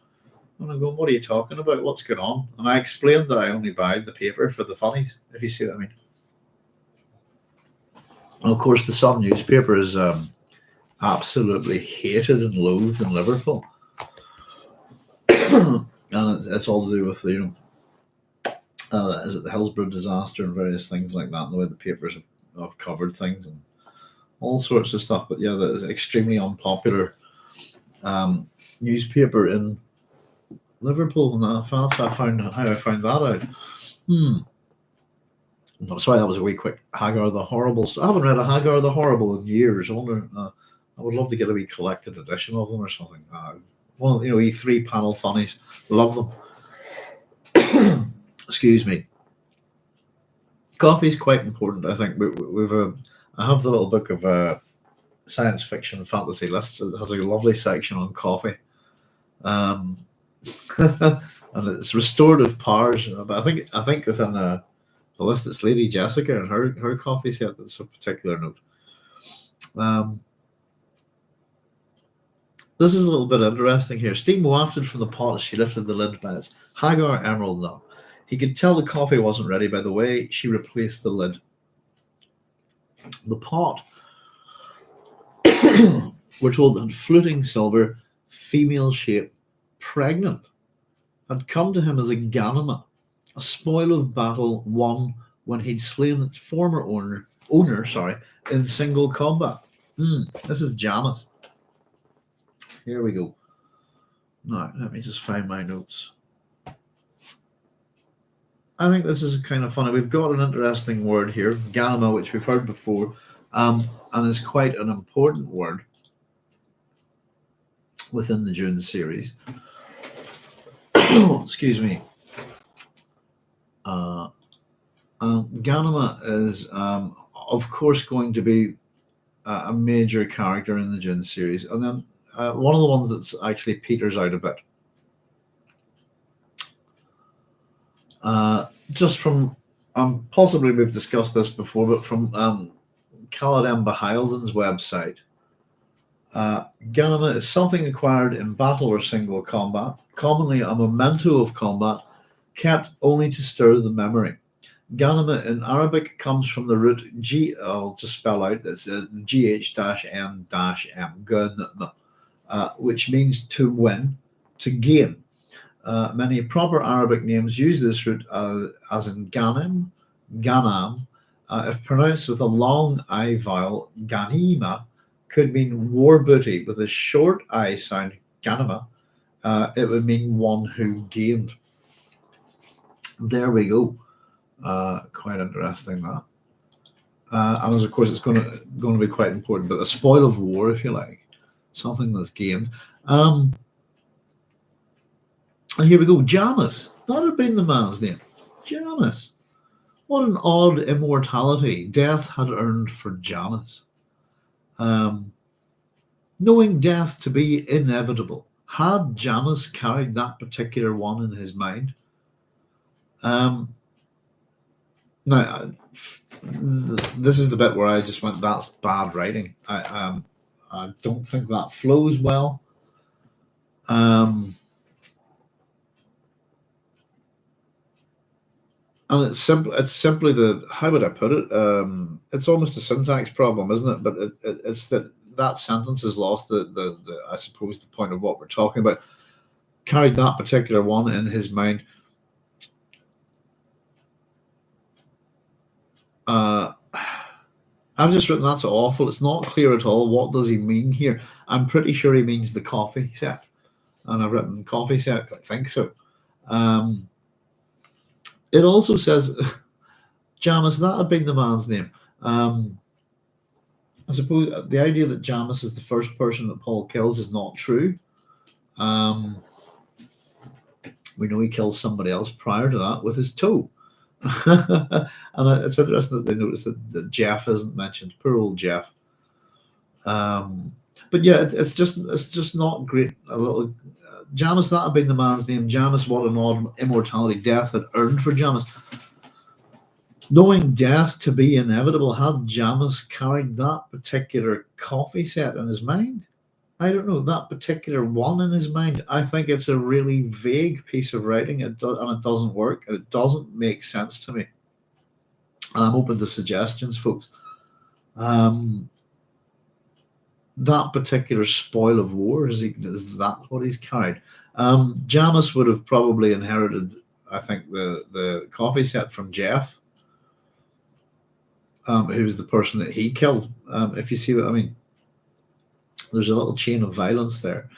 And I'm going, "What are you talking about? What's going on?" And I explained that I only buy the paper for the funnies, if you see what I mean. And of course, the Sun newspaper is absolutely hated and loathed in Liverpool, and it's all to do with Is it the Hillsborough disaster and various things like that, and the way the papers have covered things and all sorts of stuff. But yeah, that is extremely unpopular newspaper in Liverpool, and that's how I found that out. No, sorry, that was a wee quick Hagar the Horrible. I haven't read a Hagar the Horrible in years. I wonder. I would love to get a wee collected edition of them or something. Well, wee 3-panel funnies. Love them. Excuse me. Coffee is quite important. I think I have the little book of science fiction and fantasy lists. It has a lovely section on coffee. And it's restorative powers. But I think within the list it's Lady Jessica and her coffee set that's of particular note. This is a little bit interesting here. Steam wafted from the pot as she lifted the lid by its Hagar emerald knob. He could tell the coffee wasn't ready by the way she replaced the lid. The pot, we're told, had fluting silver, female shape, pregnant, had come to him as a Ganima, a spoil of battle won when he'd slain its former owner, in single combat. This is Janus. Here we go. Now, let me just find my notes. I think this is kind of funny. We've got an interesting word here, Ganima, which we've heard before, and is quite an important word within the Dune series. Excuse me. Ganima is, of course, going to be a major character in the Dune series, and then one of the ones that's actually peters out a bit. Just from, possibly we've discussed this before, but from Kaladin Bahildon's website, Ganima is something acquired in battle or single combat, commonly a memento of combat, kept only to stir the memory. Ganima in Arabic comes from the root G. I'll just spell out this GH-N-M, Ganima, which means to win, to gain. Many proper Arabic names use this root as in Ganim, Ganam. If pronounced with a long I vowel, Ganima could mean war booty. With a short I sound, Ganima, it would mean one who gained. There we go. Quite interesting that. And as of course, it's going to be quite important, but a spoil of war, if you like, something that's gained. And here we go, Janus. That had been the man's name. Janus. What an odd immortality death had earned for Janus. Knowing death to be inevitable, had Janus carried that particular one in his mind? Now, this is the bit where I just went, that's bad writing. I don't think that flows well. And it's simply the, how would I put it? It's almost a syntax problem, isn't it? But it's that sentence has lost the I suppose the point of what we're talking about. Carried that particular one in his mind. I've just written that's awful. It's not clear at all. What does he mean here? I'm pretty sure he means the coffee set, and I've written coffee set. I think so. It also says, Janus, that had been the man's name. I suppose the idea that Janus is the first person that Paul kills is not true. We know he kills somebody else prior to that with his toe. And it's interesting that they notice that Jeff isn't mentioned. Poor old Jeff. But yeah, it's just not great. A little Janus, that had been the man's name. Janus, what an odd immortality death had earned for Janus. Knowing death to be inevitable, had Janus carried that particular coffee set in his mind? I don't know, that particular one in his mind. I think it's a really vague piece of writing, and it doesn't work, and it doesn't make sense to me. And I'm open to suggestions, folks. That particular spoil of war, is that what he's carried? Janus would have probably inherited I think the coffee set from Jeff, who was the person that he killed. If you see what I mean, there's a little chain of violence there.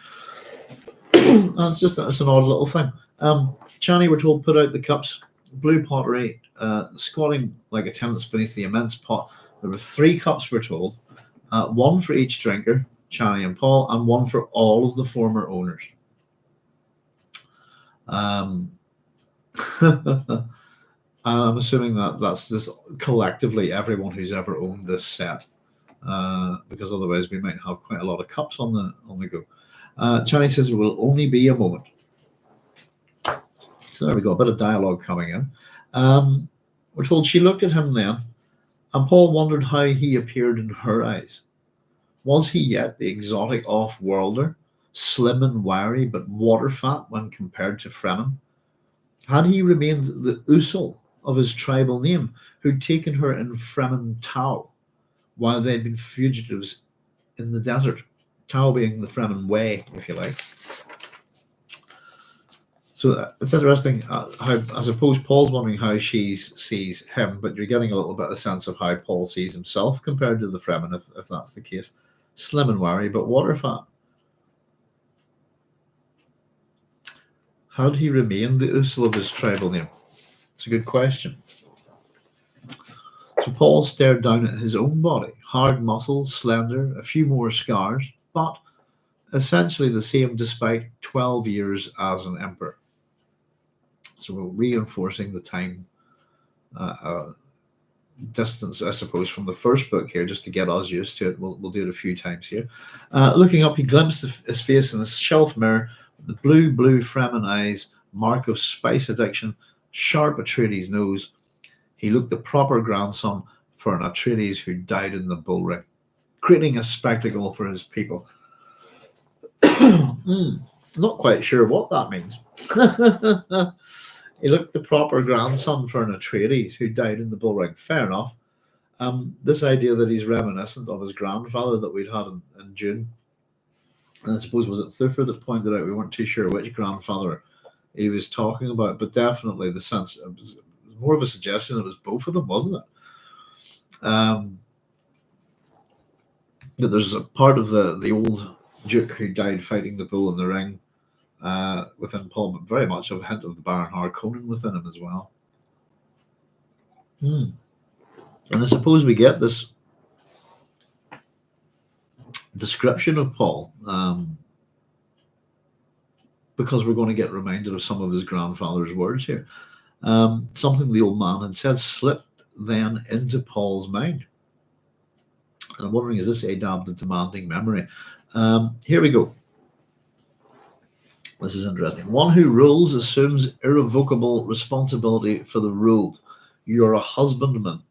And it's an odd little thing. Chani, we're told, put out the cups, blue pottery, squatting like attendants beneath the immense pot. There were 3 cups, we're told, one for each drinker, Chani and Paul, and one for all of the former owners. And I'm assuming that's this collectively everyone who's ever owned this set, because otherwise we might have quite a lot of cups on the go. Chani says it will only be a moment. So there we go, a bit of dialogue coming in. We're told she looked at him then, and Paul wondered how he appeared in her eyes. Was he yet the exotic off-worlder, slim and wiry but water-fat when compared to Fremen? Had he remained the Usul of his tribal name, who'd taken her in Fremen Tau, while they'd been fugitives in the desert? Tau being the Fremen way, if you like. So it's interesting how, I suppose, Paul's wondering how she sees him, but you're getting a little bit of a sense of how Paul sees himself compared to the Fremen, if that's the case. Slim and wiry, but water fat. How did he remain the Usul of his tribal name? It's a good question. So Paul stared down at his own body, hard muscles, slender, a few more scars, but essentially the same despite 12 years as an emperor. So we're reinforcing the time distance, I suppose, from the first book here, just to get us used to it. We'll do it a few times here. Looking up, he glimpsed his face in a shelf mirror, the blue Fremen eyes, mark of spice addiction, sharp Atreides nose. He looked the proper grandson for an Atreides who died in the bull ring, creating a spectacle for his people. Not quite sure what that means. He looked the proper grandson for an Atreides who died in the bull ring. Fair enough. This idea that he's reminiscent of his grandfather that we'd had in Dune. And I suppose, was it Thufir that pointed out we weren't too sure which grandfather he was talking about, but definitely the sense, it was more of a suggestion it was both of them, wasn't it? That there's a part of the old Duke who died fighting the bull in the ring within Paul, but very much of a hint of the Baron Harkonnen within him as well. And I suppose we get this description of Paul because we're going to get reminded of some of his grandfather's words here. Something the old man had said slipped then into Paul's mind. And I'm wondering, is this Adab the demanding memory? Here we go. This is interesting. One who rules assumes irrevocable responsibility for the ruled. You're a husbandman.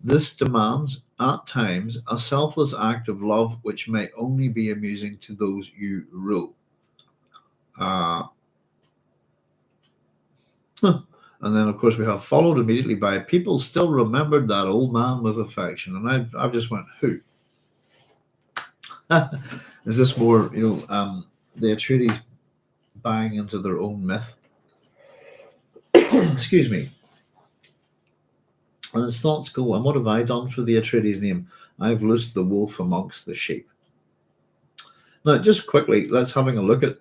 This demands, at times, a selfless act of love which may only be amusing to those you rule. And then, of course, we have followed immediately by people still remembered that old man with affection. And I've just went, who? Is this more, the Atreides buying into their own myth? Excuse me. And his thoughts go, and what have I done for the Atreides name? I've loosed the wolf amongst the sheep. Now, just quickly, let's having a look at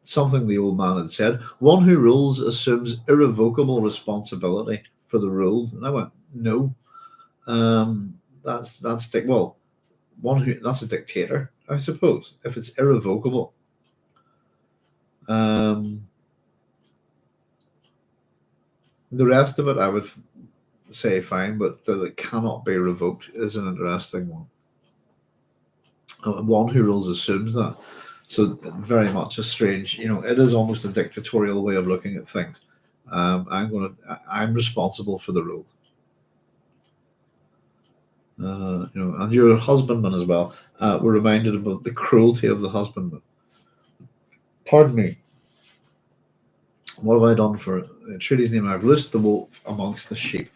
something the old man had said. One who rules assumes irrevocable responsibility for the ruled. And I went, no. That's a dictator, I suppose, if it's irrevocable. The rest of it, I would say fine, but that it cannot be revoked is an interesting one. One who rules assumes that. So very much a strange, it is almost a dictatorial way of looking at things. I'm responsible for the rule. And you're a husbandman as well. We're reminded about the cruelty of the husbandman. Pardon me. What have I done for Atreides' name? I've loosed the wolf amongst the sheep.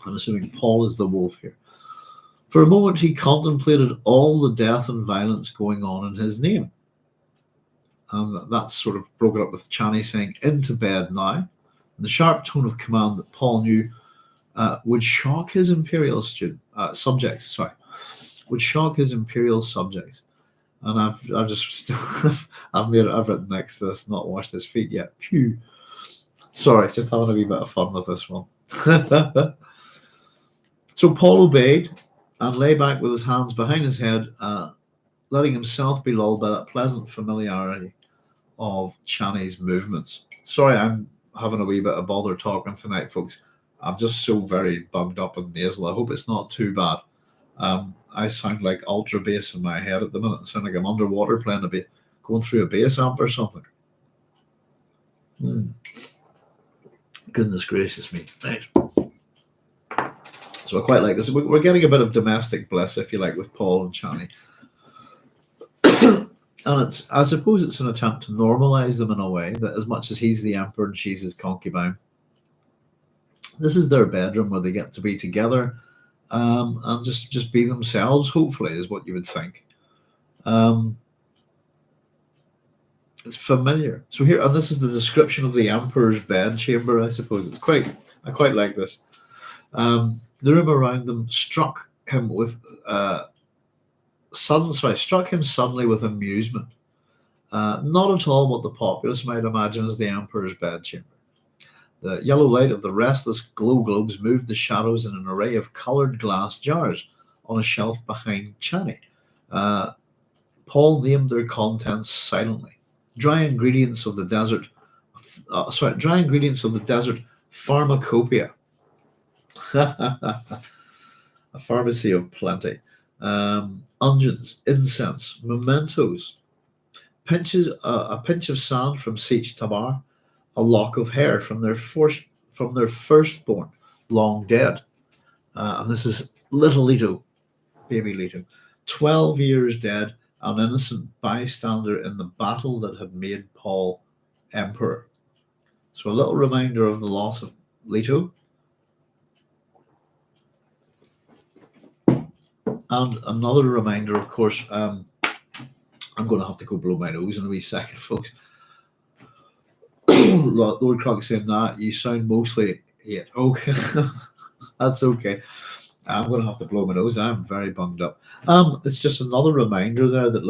I'm assuming Paul is the wolf here. For a moment, he contemplated all the death and violence going on in his name. And that's sort of broken up with Chani saying, "Into bed now." And the sharp tone of command that Paul knew would shock his imperial subjects. Sorry, would shock his imperial subjects. And I've just I've written next to this, "Not washed his feet yet." Phew. Sorry, just having a wee bit of fun with this one. So Paul obeyed and lay back with his hands behind his head, letting himself be lulled by that pleasant familiarity of Chani's movements. Sorry, I'm having a wee bit of bother talking tonight, folks. I'm just so very bunged up and nasal. I hope it's not too bad. I sound like ultra bass in my head at the minute. I sound like I'm underwater playing going through a bass amp or something. Goodness gracious me. Right. So I quite like this. We're getting a bit of domestic bliss, if you like, with Paul and Chani. And I suppose it's an attempt to normalize them in a way that as much as he's the emperor and she's his concubine, this is their bedroom where they get to be together and just be themselves, hopefully, is what you would think. It's familiar. So here, and this is the description of the emperor's bed chamber, I suppose. I quite like this. The room around them struck him suddenly with amusement. Not at all what the populace might imagine as the emperor's bedchamber. The yellow light of the restless glow globes moved the shadows in an array of coloured glass jars on a shelf behind Chani. Paul named their contents silently. Dry ingredients of the desert pharmacopoeia. A pharmacy of plenty. Unguents, incense, mementos, a pinch of sand from Sich Tabar, a lock of hair from their firstborn, long dead. And this is little Leto, baby Leto, 12 years dead, an innocent bystander in the battle that had made Paul emperor. So a little reminder of the loss of Leto. And another reminder, of course, I'm going to have to go blow my nose in a wee second, folks. Lord Croc saying that you sound mostly it. Okay, that's okay. I'm going to have to blow my nose. I'm very bunged up. It's just another reminder there that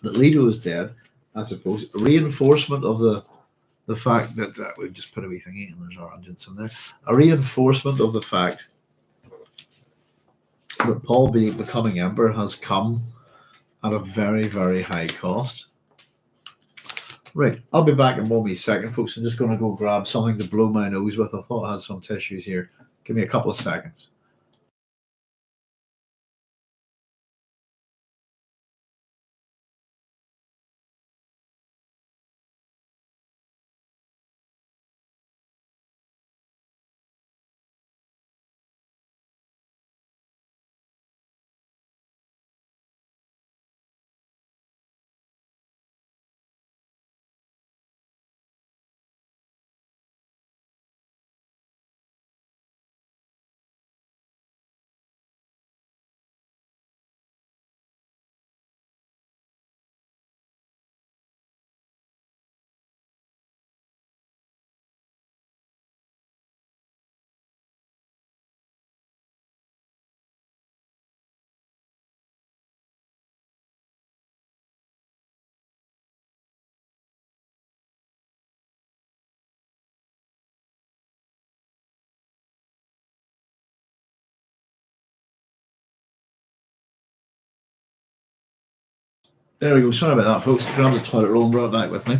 that Leto is dead. I suppose a reinforcement of the fact that we've just put a wee thingy and there's our engines in there. A reinforcement of the fact that Paul becoming emperor has come at a very, very high cost. Right, I'll be back in 1 wee second, folks. I'm just going to go grab something to blow my nose with. I thought I had some tissues here. Give me a couple of seconds. There we go. Sorry about that, folks. Grab the toilet roll and brought it back with me.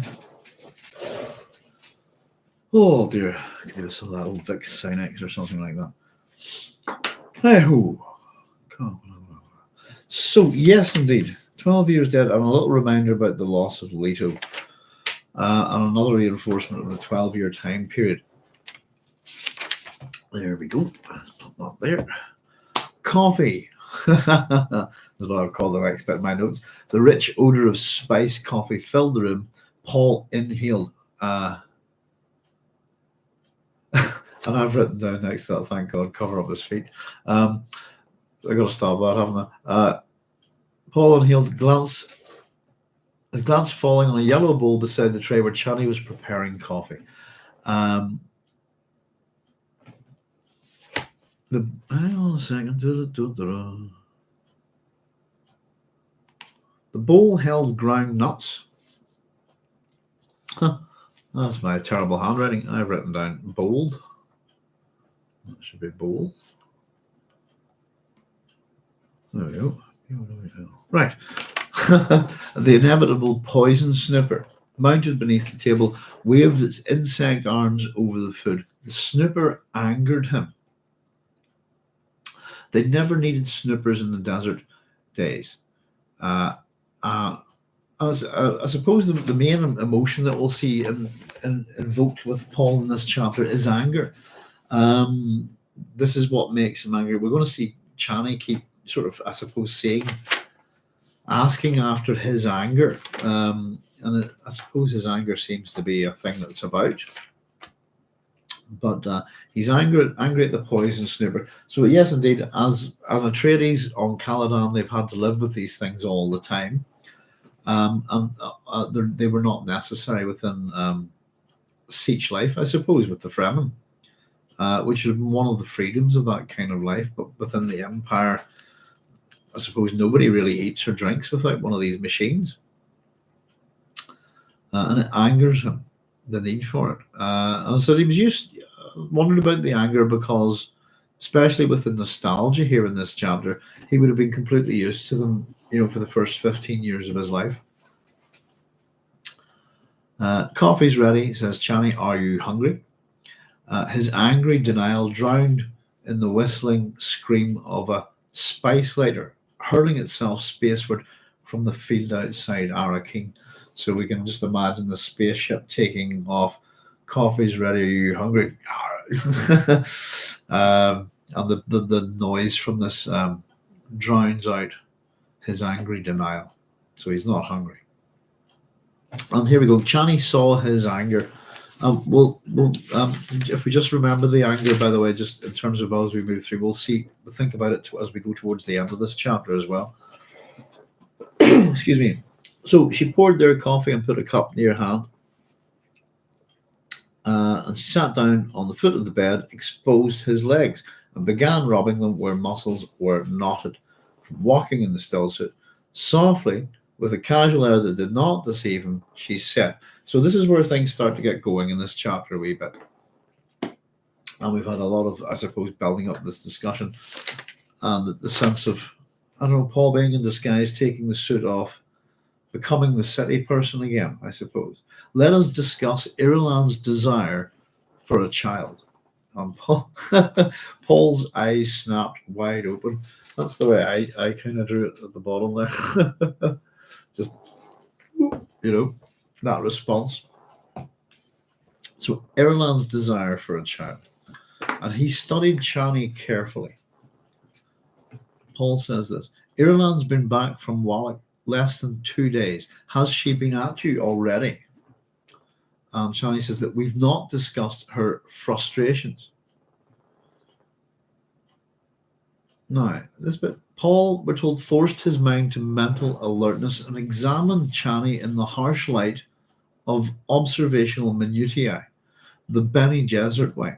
Oh dear. Give me some of that old Vicks Sinex or something like that. Hey-ho. So, yes, indeed. 12 years dead, and a little reminder about the loss of Leto. And another reinforcement of the 12-year time period. There we go. Let's put that there. Coffee. That's what I've called them. I expect my notes. The rich odor of spiced coffee filled the room. Paul inhaled. And I've written down next to that, thank God, cover up his feet. I've got to stop that, haven't I? Paul inhaled, glanced his glance falling on a yellow bowl beside the tray where Chani was preparing coffee. Um, Hang on a second. The bowl held ground nuts. Huh. That's my terrible handwriting. I've written down bold. That should be bowl. There we go. Right. The inevitable poison snooper, mounted beneath the table, waved its insect arms over the food. The snooper angered him. They never needed snoopers in the desert days. I suppose the main emotion that we'll see invoked with Paul in this chapter is anger. This is what makes him angry. We're going to see Chani keep sort of, I suppose, asking after his anger. I suppose his anger seems to be a thing that's about. But he's angry at the poison snooper. So yes, indeed, as an Atreides on Caladan, they've had to live with these things all the time. And they were not necessary within Siege life, I suppose, with the Fremen, which is one of the freedoms of that kind of life. But within the Empire, I suppose nobody really eats or drinks without one of these machines. And it angers him, the need for it. And so he was wondered about the anger because, especially with the nostalgia here in this chapter, he would have been completely used to them, for the first 15 years of his life. Coffee's ready, says Chani. Are you hungry? His angry denial drowned in the whistling scream of a spice lighter hurling itself spaceward from the field outside Arrakeen. So we can just imagine the spaceship taking off. Coffee's ready. Are you hungry? And the noise from this drowns out his angry denial. So he's not hungry. And here we go. Chani saw his anger. If we just remember the anger, by the way, just in terms of as we move through, we'll think about it as we go towards the end of this chapter as well. Excuse me. So she poured their coffee and put a cup near hand. And she sat down on the foot of the bed, exposed his legs, and began rubbing them where muscles were knotted from walking in the stillsuit. Softly, with a casual air that did not deceive him, she said. So this is where things start to get going in this chapter a wee bit. And we've had a lot of, I suppose, building up this discussion. And the sense of, Paul being in disguise, taking the suit off, becoming the city person again, I suppose. Let us discuss Irulan's desire for a child. Paul's eyes snapped wide open. That's the way I kind of drew it at the bottom there. Just, that response. So Irulan's desire for a child. And he studied Chani carefully. Paul says this. Irulan's been back from Wallach less than 2 days. Has she been at you already? Chani says that we've not discussed her frustrations. Now, this bit, Paul, we're told, forced his mind to mental alertness and examined Chani in the harsh light of observational minutiae, the Bene Gesserit way.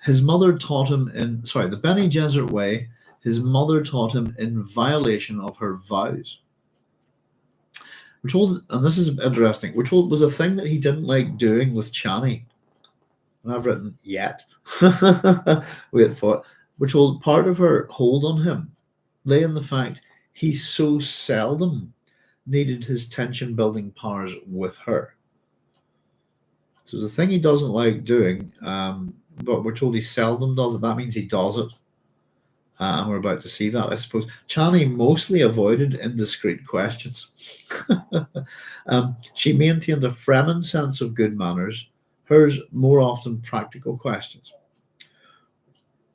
His mother taught him the Bene Gesserit way, his mother taught him in violation of her vows. We're told, and this is interesting, we're told it was a thing that he didn't like doing with Chani. And I've written, yet. Wait for it. We're told part of her hold on him lay in the fact he so seldom needed his tension-building powers with her. So it's a thing he doesn't like doing, but we're told he seldom does it. That means he does it. And we're about to see that, I suppose. Chani mostly avoided indiscreet questions. She maintained a Fremen sense of good manners, hers more often practical questions.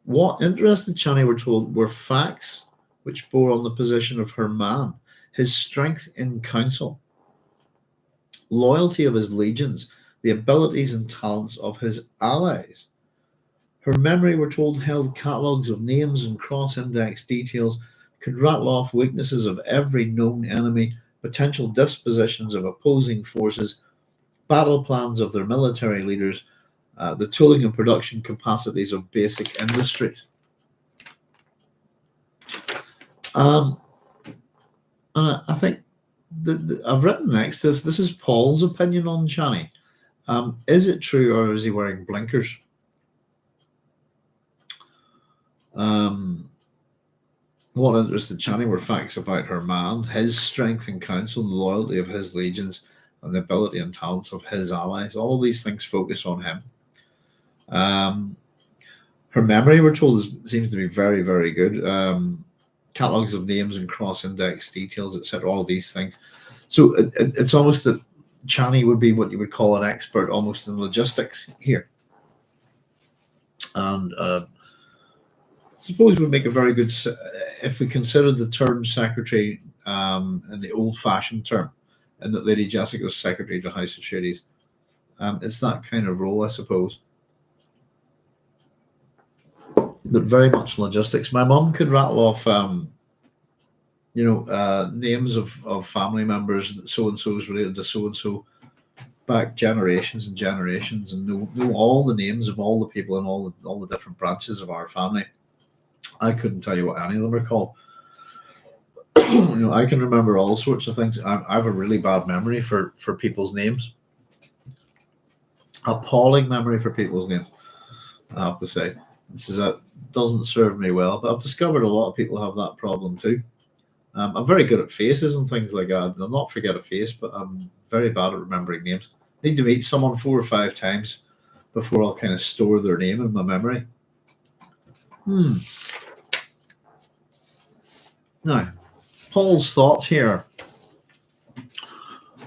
What interested Chani, we're told, were facts which bore on the position of her man, his strength in council, loyalty of his legions, the abilities and talents of his allies. Her memory, we're told, held catalogues of names and cross-index details, could rattle off weaknesses of every known enemy potential dispositions of opposing forces, battle plans of their military leaders, the tooling and production capacities of basic industries. And I think I've written next to this is Paul's opinion on Chani. Is it true, or is he wearing blinkers? What interested Chani were facts about her man, his strength and counsel, and the loyalty of his legions, and the ability and talents of his allies. All of these things focus on him. Her memory, we're told, seems to be very, very good. Catalogs of names and cross-index details, etc. All of these things. So it's almost that Chani would be what you would call an expert almost in logistics here. And I suppose would make a very good, if we consider the term secretary in the old-fashioned term, and that Lady Jessica's secretary to House Atreides. It's that kind of role, I suppose. But very much logistics. My mum could rattle off, names of family members that so-and-so is related to so-and-so back generations and generations, and know all the names of all the people in all the different branches of our family. I couldn't tell you what any of them are called. I can remember all sorts of things. I have a really bad memory for people's names. Appalling memory for people's names, I have to say. That doesn't serve me well, but I've discovered a lot of people have that problem too. I'm very good at faces and things like that. I'll not forget a face, but I'm very bad at remembering names. I need to meet someone 4 or 5 times before I'll kind of store their name in my memory. Now, Paul's thoughts here.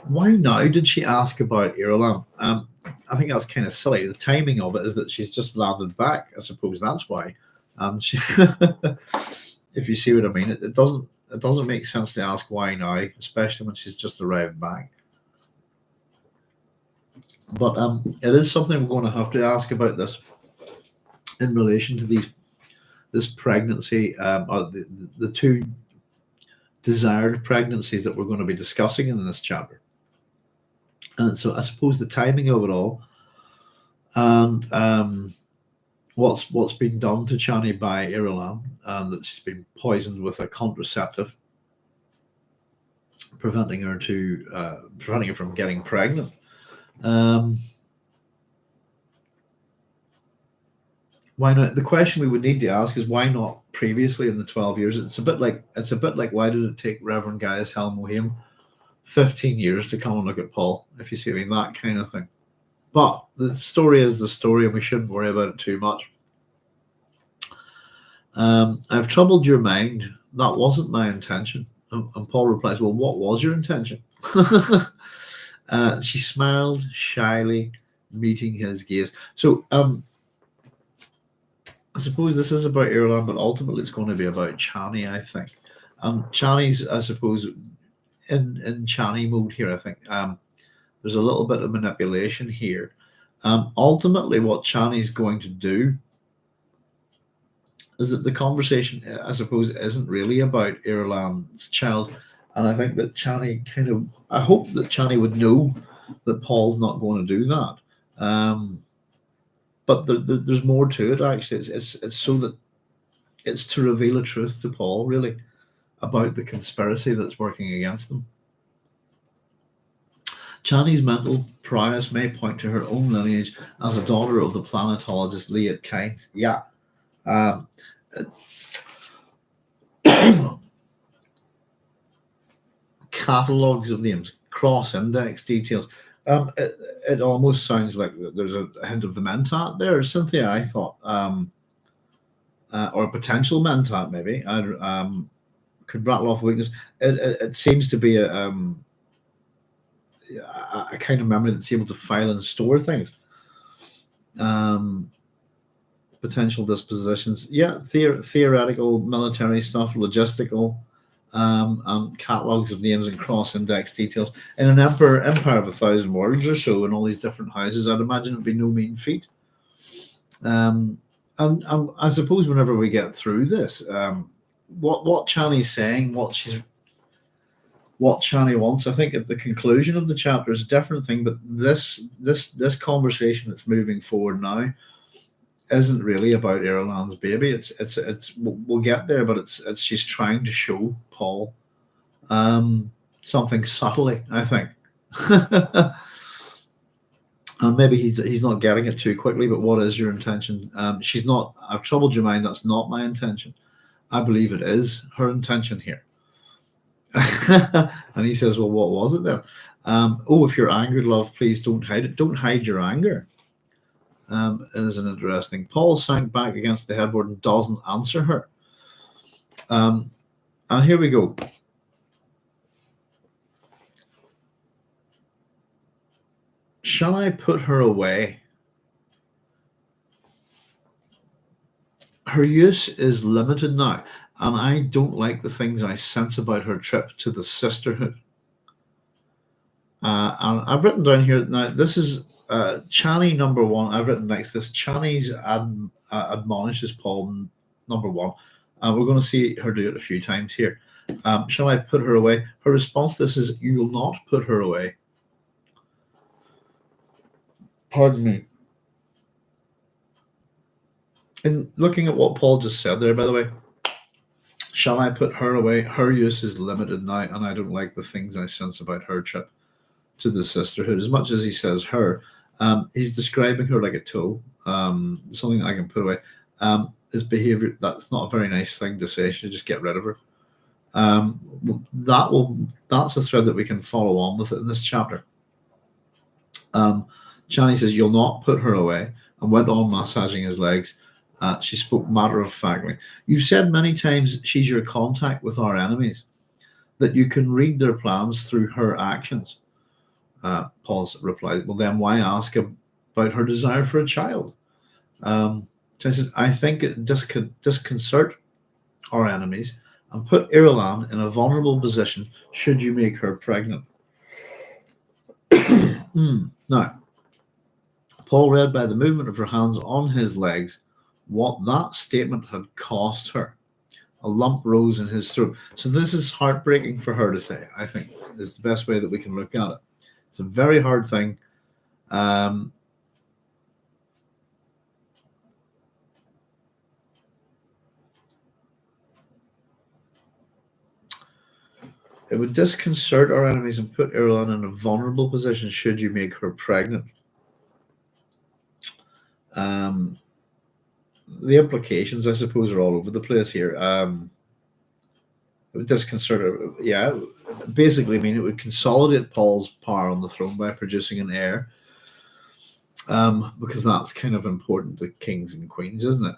Why now did she ask about Irulan? I think that's kind of silly. The timing of it is that she's just landed back. I suppose that's why. And she, if you see what I mean, it doesn't make sense to ask why now, especially when she's just arrived back. But it is something we're going to have to ask about this in relation to this pregnancy, or the 2 desired pregnancies that we're going to be discussing in this chapter. And so I suppose the timing of it all, and what's been done to Chani by Irulan, that she's been poisoned with a contraceptive, preventing her from getting pregnant. Why not? The question we would need to ask is why not previously in the 12 years? It's a bit like why did it take Reverend Gaius Helmoheim 15 years to come and look at Paul, if you see what I mean, that kind of thing. But the story is the story, and we shouldn't worry about it too much. I've troubled your mind. That wasn't my intention. And Paul replies, well, what was your intention? She smiled shyly, meeting his gaze. So I suppose this is about Irulan, but ultimately it's going to be about Chani, I think. Chani's, I suppose, in Chani mode here, I think. There's a little bit of manipulation here. Ultimately, what Chani's going to do is that the conversation, I suppose, isn't really about Irulan's child. And I think that Chani I hope that Chani would know that Paul's not going to do that. But there's more to it, actually. It's so that it's to reveal a truth to Paul, really, about the conspiracy that's working against them. Chani's mental prowess may point to her own lineage as a daughter of the planetologist Liet Kynes. Yeah. Catalogs of names, cross-index details. It almost sounds like there's a hint of the mentat there, Cynthia, I thought. Or a potential mentat, maybe. Could rattle off a weakness. It seems to be a kind of memory that's able to file and store things. Potential dispositions. Yeah, theoretical military stuff, logistical, and catalogs of names and cross-index details. In an empire of 1,000 worlds or so, in all these different houses, I'd imagine it'd be no mean feat. And I suppose whenever we get through this, what Chani's saying, what she's what Chani wants. I think at the conclusion of the chapter is a different thing, but this conversation that's moving forward now isn't really about Irulan's baby. It's we'll get there, but it's she's trying to show Paul something subtly, I think. And maybe he's not getting it too quickly, but what is your intention? She's not, I've troubled your mind, that's not my intention. I believe it is her intention here. And he says, well, what was it then? Oh, if you're angered, love, please don't hide it. Don't hide your anger. Is an interesting. Paul sank back against the headboard and doesn't answer her. And here we go. Shall I put her away? Her use is limited now, and I don't like the things I sense about her trip to the sisterhood. And I've written down here, now this is Chani number one. I've written next this. Chani's admonishes Paul number one. We're going to see her do it a few times here. Shall I put her away? Her response to this is, you will not put her away. Pardon me. In looking at what Paul just said there, by the way, shall I put her away? Her use is limited now, and I don't like the things I sense about her trip to the sisterhood. As much as he says her, he's describing her like a tool, something I can put away. His behavior, that's not a very nice thing to say. Should just get rid of her. That's a thread that we can follow on with it in this chapter. Chani says, you'll not put her away, and went on massaging his legs. She spoke matter-of-factly. You've said many times she's your contact with our enemies, that you can read their plans through her actions. Paul replied, well, then why ask about her desire for a child? She says, I think it disconcert our enemies and put Irulan in a vulnerable position should you make her pregnant. Now, Paul read by the movement of her hands on his legs what that statement had cost her. A lump rose in his throat. So this is heartbreaking for her to say, I think, is the best way that we can look at it. It's a very hard thing. It would disconcert our enemies and put Irulan in a vulnerable position should you make her pregnant. The implications, I suppose, are all over the place here. It would disconcert her. Yeah, basically, I mean, it would consolidate Paul's power on the throne by producing an heir, because that's kind of important to kings and queens, isn't it?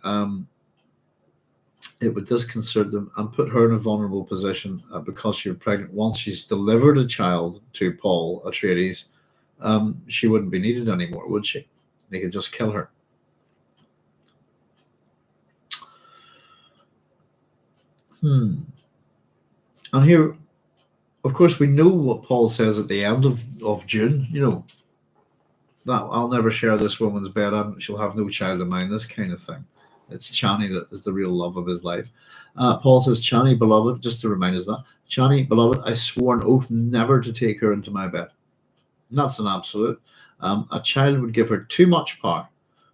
It would disconcert them and put her in a vulnerable position because she's pregnant. Once she's delivered a child to Paul Atreides, she wouldn't be needed anymore, would she? They could just kill her. And here, of course, we know what Paul says at the end of Dune, you know, that I'll never share this woman's bed, she'll have no child of mine, this kind of thing. It's Chani that is the real love of his life. Paul says, Chani, beloved, just to remind us that, Chani, beloved, I swore an oath never to take her into my bed. And that's an absolute. A child would give her too much power.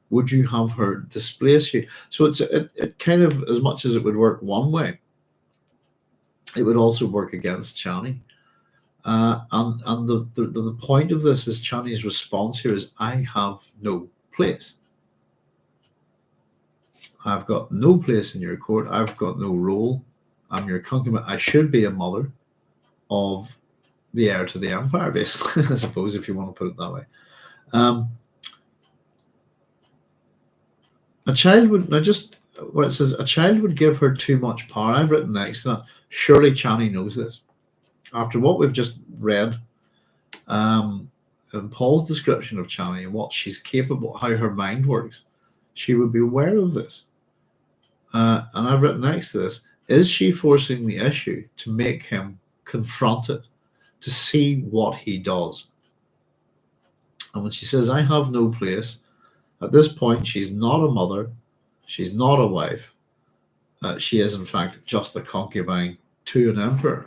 Would you have her displace you? So it kind of, as much as it would work one way, it would also work against Chani. And the point of this is Chani's response here is, I have no place. I've got no place in your court. I've got no role. I'm your concubine. I should be a mother of the heir to the empire, basically, I suppose, if you want to put it that way. A child would, now just where it says, a child would give her too much power, I've written next to that, surely Chani knows this. After what we've just read, in Paul's description of Chani and what she's capable, how her mind works, she would be aware of this. And I've written next to this, is she forcing the issue to make him confront it, to see what he does? And when she says, I have no place, at this point, she's not a mother, she's not a wife, she is in fact just a concubine to an emperor.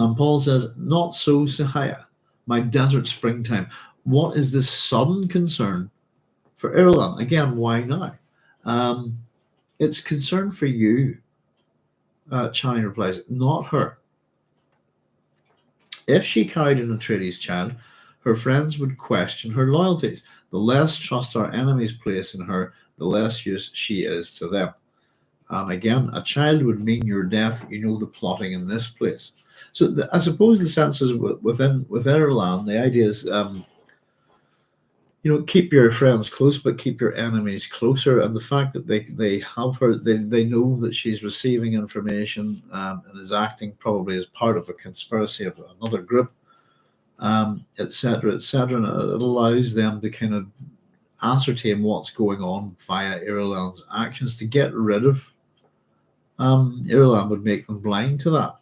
And Paul says, not so, Sahaya, my desert springtime. What is this sudden concern for Irulan? Again, why now? It's concern for you, Chani replies, not her. If she carried an Atreides child, her friends would question her loyalties. The less trust our enemies place in her, the less use she is to them. And again, a child would mean your death. You know the plotting in this place. So I suppose the sense is within Irulan, the idea is, keep your friends close, but keep your enemies closer. And the fact that they have her, they know that she's receiving information and is acting probably as part of a conspiracy of another group, etc., etc. And it allows them to kind of ascertain what's going on via Irulan's actions to get rid of. Irulan would make them blind to that,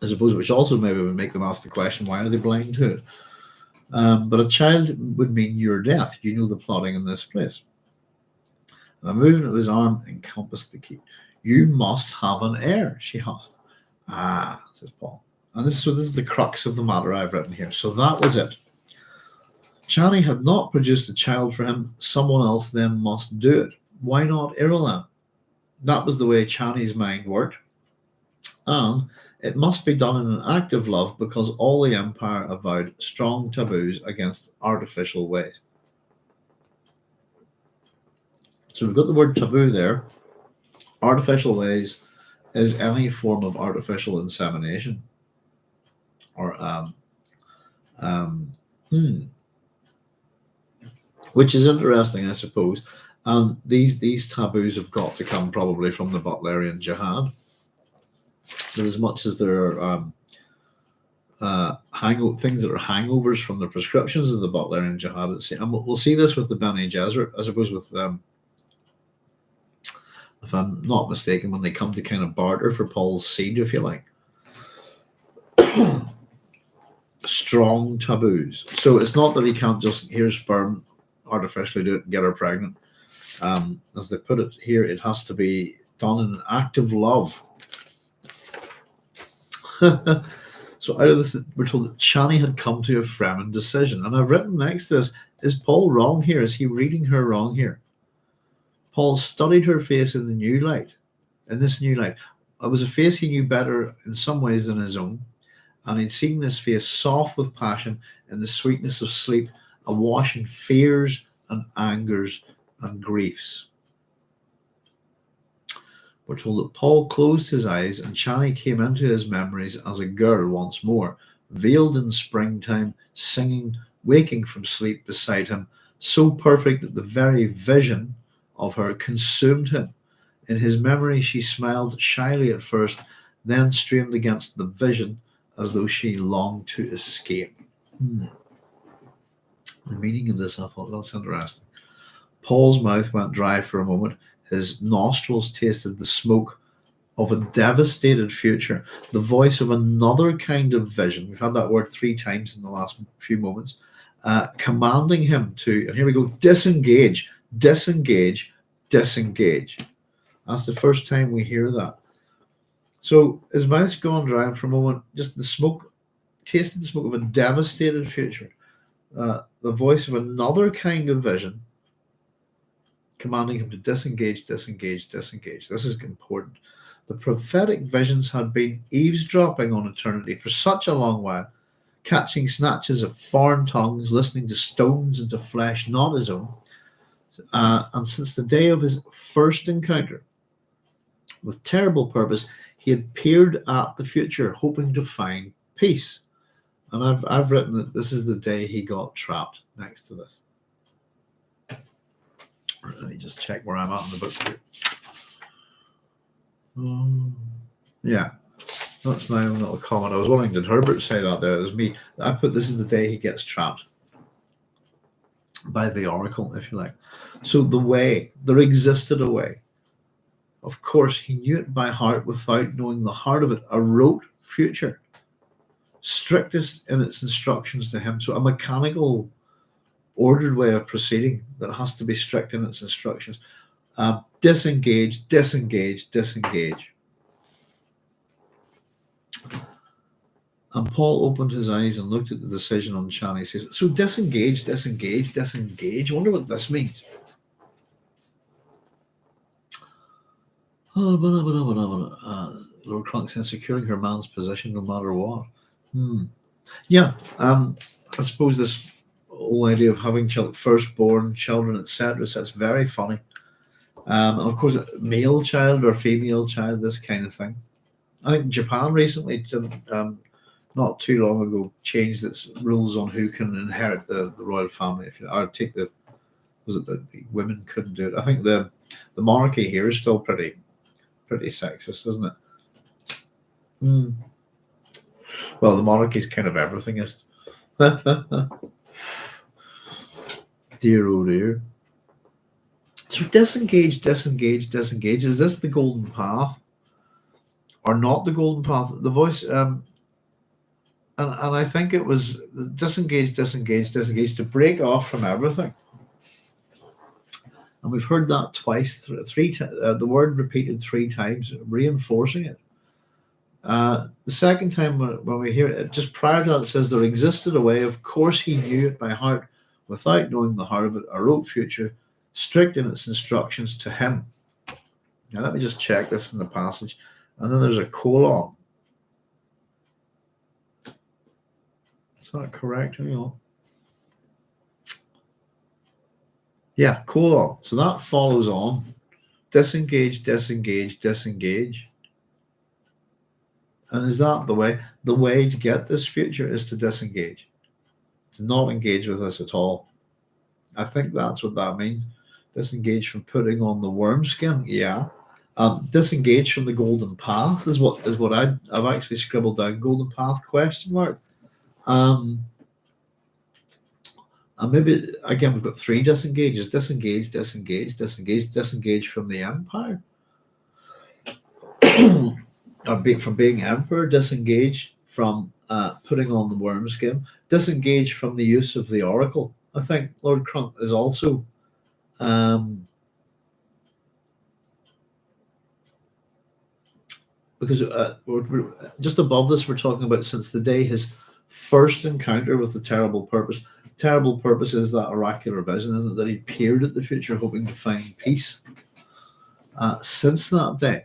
I suppose, which also maybe would make them ask the question, why are they blind to it? But a child would mean your death. You know the plotting in this place. And a movement of his arm encompassed the key. You must have an heir, she asked. Ah, says Paul. And this is the crux of the matter I've written here. So that was it. Chani had not produced a child for him. Someone else then must do it. Why not Irulan? That was the way Chani's mind worked. And it must be done in an act of love because all the Empire avowed strong taboos against artificial ways. So we've got the word taboo there. Artificial ways is any form of artificial insemination. Or which is interesting, I suppose. And these taboos have got to come probably from the Butlerian Jihad. But as much as there are things that are hangovers from the prescriptions of the Butlerian Jihad, and we'll see this with the Bene Gesserit, I suppose, with if I'm not mistaken, when they come to kind of barter for Paul's seed, if you like. Strong taboos. So it's not that he can't just, here's sperm, artificially do it and get her pregnant. As they put it here, it has to be done in an act of love. So out of this, we're told that Chani had come to a Fremen decision. And I've written next to this, is Paul wrong here? Is he reading her wrong here? Paul studied her face in the new light. In this new light, it was a face he knew better in some ways than his own. And he'd seen this face soft with passion in the sweetness of sleep, awash in fears and angers and griefs. We're told that Paul closed his eyes and Chani came into his memories as a girl once more, veiled in springtime, singing, waking from sleep beside him, so perfect that the very vision of her consumed him. In his memory, she smiled shyly at first, then strained against the vision as though she longed to escape. The meaning of this, I thought, that's interesting. Paul's mouth went dry for a moment. His nostrils tasted the smoke of a devastated future, the voice of another kind of vision. We've had that word 3 times in the last few moments, commanding him to, and here we go, disengage, disengage, disengage. That's the first time we hear that. So his mouth's gone dry, and for a moment, just the smoke, tasted the smoke of a devastated future, the voice of another kind of vision, commanding him to disengage, disengage, disengage. This is important. The prophetic visions had been eavesdropping on eternity for such a long while, catching snatches of foreign tongues, listening to stones and to flesh not his own. And since the day of his first encounter, with terrible purpose, he had peered at the future, hoping to find peace. And I've written that this is the day he got trapped next to this. Let me just check where I'm at in the book here. Yeah, that's my own little comment. I was wondering, did Herbert say that there? It was me. I put this is the day he gets trapped by the oracle, if you like. So the way, there existed a way. Of course, he knew it by heart without knowing the heart of it. A rote future, strictest in its instructions to him. So a mechanical, ordered way of proceeding that has to be strict in its instructions. Disengage, disengage, disengage. And Paul opened his eyes and looked at the decision on Chani's face. So disengage, disengage, disengage. I wonder what this means. Lord Crunk says securing her man's position no matter what. Yeah, I suppose this whole idea of having firstborn children, etc. So it's very funny. And of course, male child or female child, this kind of thing. I think Japan recently, not too long ago, changed its rules on who can inherit the royal family. If you or take the was it that the women couldn't do it? I think the monarchy here is still pretty sexist, isn't it? Well, the monarchy is kind of everythingist. Dear oh dear. So disengage, disengage, disengage. Is this the golden path, or not the golden path? The voice, and I think it was disengage, disengage, disengage to break off from everything. And we've heard that twice, the word repeated 3 times, reinforcing it. The second time when we hear it, just prior to that, it says there existed a way. Of course, he knew it by heart, without knowing the heart of it. A rote future, strict in its instructions to him. Now let me just check this in the passage, and then there's a colon. Is that correct? Hang on. Yeah, colon. So that follows on. Disengage, disengage, disengage. And is that the way? The way to get this future is to disengage, to not engage with us at all. I think that's what that means. Disengage from putting on the worm skin. Yeah. Disengage from the golden path is what I've actually scribbled down. Golden path ? And maybe again we've got 3 disengages. Disengage, disengage, disengage, disengage from the empire. Or from being emperor, disengage from putting on the worm skin, disengage from the use of the oracle. I think Lord Crunk is also because we're just above this, we're talking about since the day his first encounter with the terrible purpose. Terrible purpose is that oracular vision, isn't it? That he peered at the future hoping to find peace. Since that day,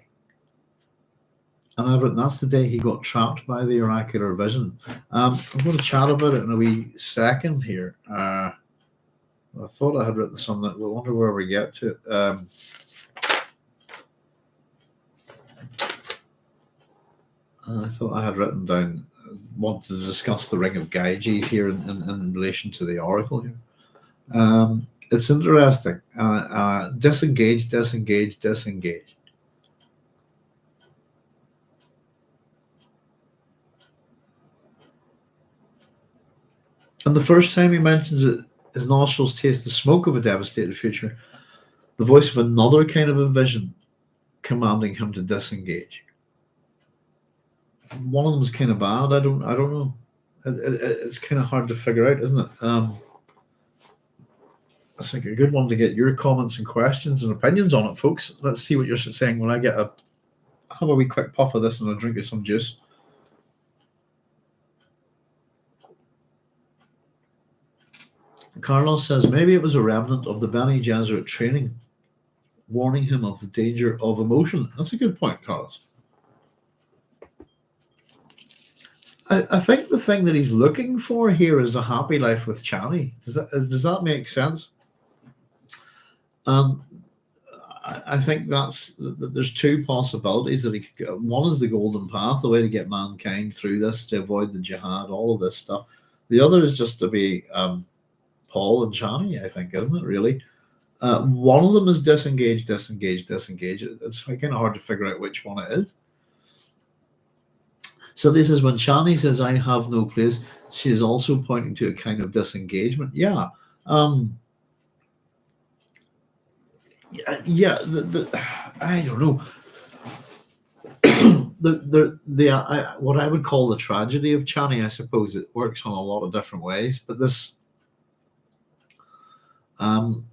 and I've written that's the day he got trapped by the oracular vision. I'm going to chat about it in a wee second here. I thought I had written something. I wonder where we get to. I thought I had written down, wanted to discuss the Ring of Gyges here in relation to the Oracle here. It's interesting. Disengage, disengage, disengage. And the first time he mentions it, his nostrils taste the smoke of a devastated future, the voice of another kind of a vision commanding him to disengage. One of them is kind of bad. I don't know. It's kind of hard to figure out, isn't it? I think a good one to get your comments and questions and opinions on it, folks. Let's see what you're saying when I have a wee quick puff of this and a drink of some juice. Carlos says maybe it was a remnant of the Bene Gesserit training, warning him of the danger of emotion. That's a good point, Carlos. I think the thing that he's looking for here is a happy life with Chani. Does that make sense? I think there's 2 possibilities that he could go. One is the golden path, the way to get mankind through this, to avoid the jihad, all of this stuff. The other is just to be Paul and Chani, I think, isn't it, really? One of them is disengage, disengage, disengage. It's kind of hard to figure out which one it is. So this is when Chani says, I have no place. She is also pointing to a kind of disengagement. Yeah. Yeah. I don't know. What I would call the tragedy of Chani, I suppose it works on a lot of different ways, but this and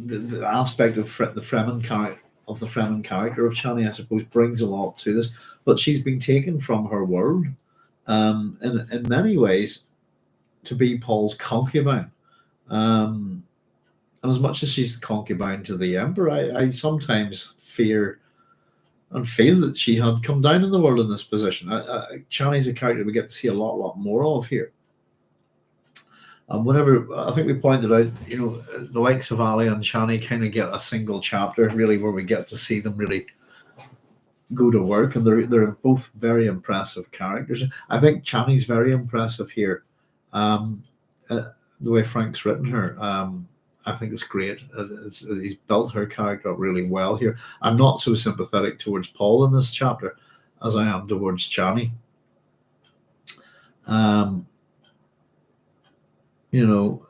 the aspect of the Fremen character of Chani, I suppose, brings a lot to this. But she's been taken from her world, in many ways to be Paul's concubine. And as much as she's concubine to the Emperor, I sometimes fear and feel that she had come down in the world in this position. Chani's a character we get to see a lot more of here. And whenever I think we pointed out, the likes of Ali and Chani kind of get a single chapter really where we get to see them really go to work, and they're both very impressive characters. I think Chani's very impressive here. The way Frank's written her, I think it's great. He's built her character up really well here. I'm not so sympathetic towards Paul in this chapter as I am towards Chani. I have no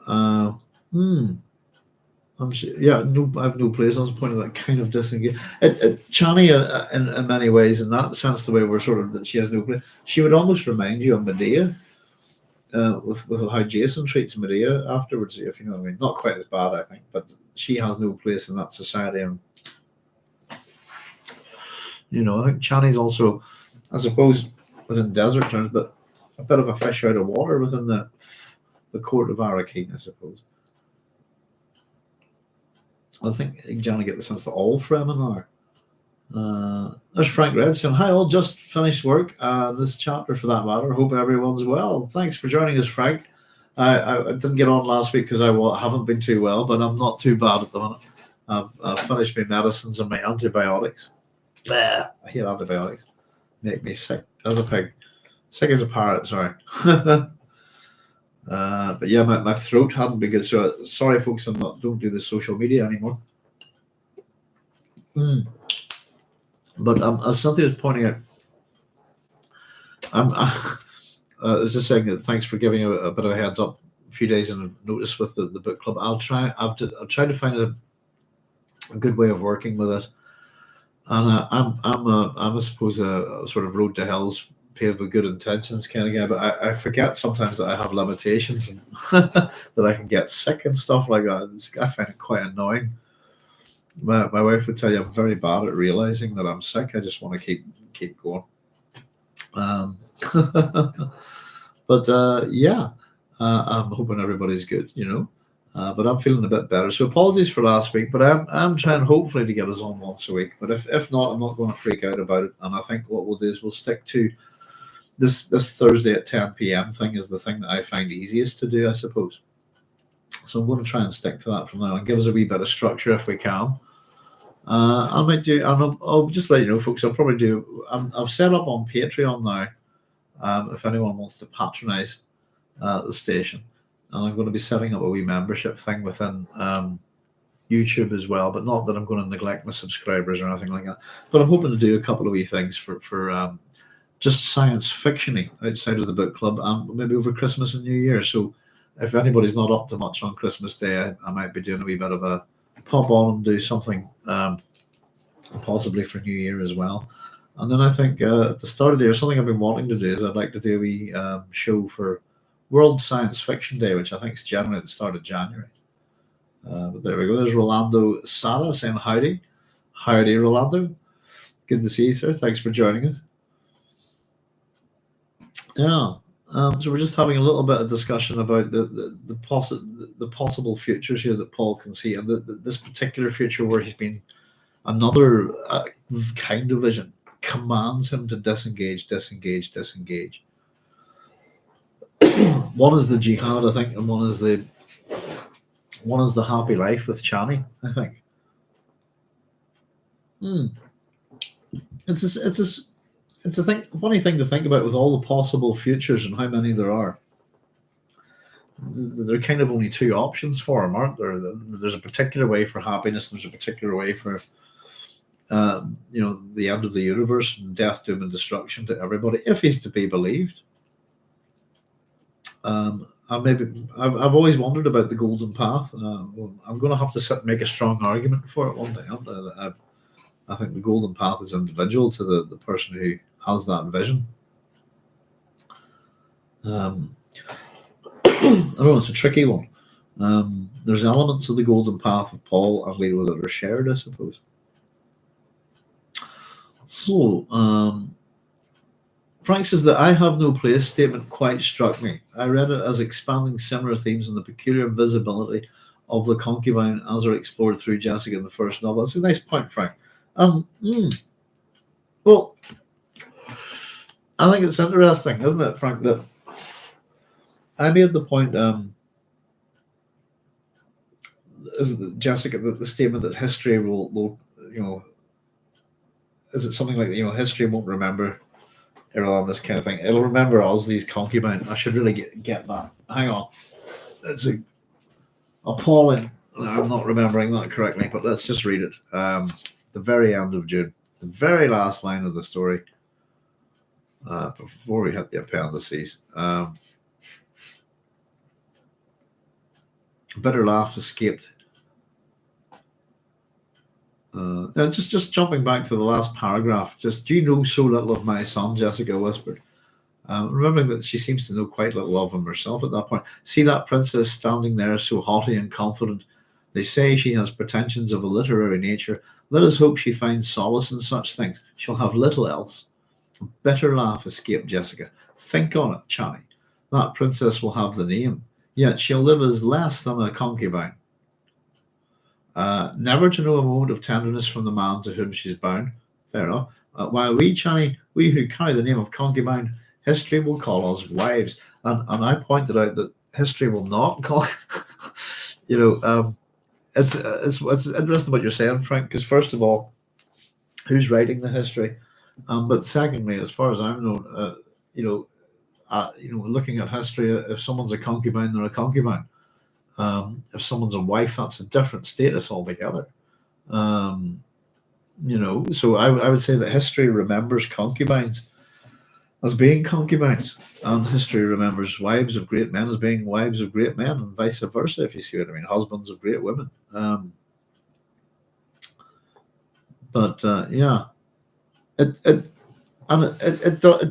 place. I was pointing that kind of disengaged. Chani, in many ways, in that sense, the way we're sort of that she has no place. She would almost remind you of Medea, with how Jason treats Medea afterwards, if you know what I mean. Not quite as bad, I think, but she has no place in that society. And I think Chani's also, I suppose, within desert terms, but a bit of a fish out of water within the court of Arrakeen, I suppose. I think Johnny get the sense that all Fremen are. There's Frank Red saying, "Hi all, just finished work. This chapter for that matter. Hope everyone's well. Thanks for joining us, Frank. I didn't get on last week because I haven't been too well, but I'm not too bad at the minute. I've finished my medicines and my antibiotics. I hate antibiotics. Make me sick as a pig. Sick as a parrot, sorry." But yeah, my throat hadn't been good, so sorry, folks. Don't do the social media anymore. But as Cynthia was pointing out, I was just saying that thanks for giving a bit of a heads up, a few days in notice with the book club. I'll try to find a good way of working with this, and I'm I suppose a sort of road to hell's paved with good intentions kind of guy, but I forget sometimes that I have limitations and that I can get sick and stuff like that. I find it quite annoying. My wife would tell you I'm very bad at realizing that I'm sick. I just want to keep going. But yeah, I'm hoping everybody's good, but I'm feeling a bit better. So apologies for last week, but I'm trying hopefully to get us on once a week. But if not, I'm not going to freak out about it. And I think what we'll do is we'll stick to this Thursday at 10 p.m. thing is the thing that I find easiest to do, I suppose. So I'm going to try and stick to that from now and give us a wee bit of structure if we can. I might do, and I'll just let you know, folks. I'll probably do. I've set up on Patreon now. If anyone wants to patronize the station, and I'm going to be setting up a wee membership thing within YouTube as well. But not that I'm going to neglect my subscribers or anything like that. But I'm hoping to do a couple of wee things for just science fiction-y outside of the book club, and maybe over Christmas and New Year. So if anybody's not up to much on Christmas Day, I might be doing a wee bit of a pop on and do something possibly for New Year as well. And then I think at the start of the year, something I've been wanting to do is I'd like to do a wee show for World Science Fiction Day, which I think is generally at the start of January. But there we go. There's Rolando Sala saying howdy. Howdy, Rolando. Good to see you, sir. Thanks for joining us. Yeah. So we're just having a little bit of discussion about the possible futures here that Paul can see, and this particular future where he's been another kind of vision commands him to disengage. One is the jihad, I think, and one is the happy life with Chani, I think. It's a funny thing to think about with all the possible futures and how many there are. There are kind of only two options for him, aren't there? There's a particular way for happiness, and there's a particular way for the end of the universe and death, doom, and destruction to everybody, if he's to be believed. I've always wondered about the golden path. I'm going to have to sit and make a strong argument for it one day. I think the golden path is individual to the person who has that vision. I don't know, it's a tricky one. There's elements of the golden path of Paul and Leo that are shared, I suppose. So, Frank says that I have no place statement quite struck me. I read it as expanding similar themes on the peculiar visibility of the concubine as are explored through Jessica in the first novel. That's a nice point, Frank. Well, I think it's interesting, isn't it, Frank, that I made the point, is it Jessica, the statement that history will, is it something like, history won't remember Irulan, this kind of thing. It'll remember us, these concubines. I should really get that. Hang on. It's appalling. I'm not remembering that correctly, but let's just read it. The very end of Dune. The very last line of the story. Before we hit the appendices. Bitter laugh escaped. Just jumping back to the last paragraph. Do you know so little of my son? Jessica whispered, remembering that she seems to know quite little of him herself at that point. See that princess standing there, so haughty and confident. They say she has pretensions of a literary nature. Let us hope she finds solace in such things. She'll have little else. A bitter laugh escaped Jessica. Think on it, Chani. That princess will have the name, yet she'll live as less than a concubine. Never to know a moment of tenderness from the man to whom she's bound. Fair enough. While we, Chani, we who carry the name of concubine, history will call us wives. And I pointed out that history will not call. It's interesting what you're saying, Frank. Because first of all, who's writing the history? But secondly, as far as I'm known, looking at history, if someone's a concubine, they're a concubine. If someone's a wife, that's a different status altogether. So I would say that history remembers concubines as being concubines, and history remembers wives of great men as being wives of great men, and vice versa, if you see what I mean, husbands of great women. It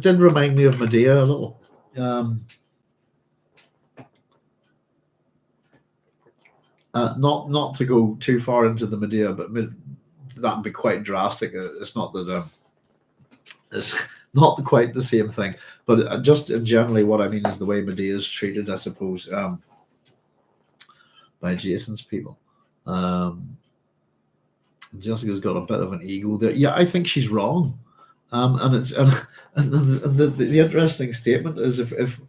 did remind me of Medea a little. Not to go too far into the Medea, but that would be quite drastic. It's not that it's not quite the same thing, but just generally what I mean is the way Medea is treated, I suppose, by Jason's people. Jessica's got a bit of an ego there. Yeah, I think she's wrong, and the interesting statement is if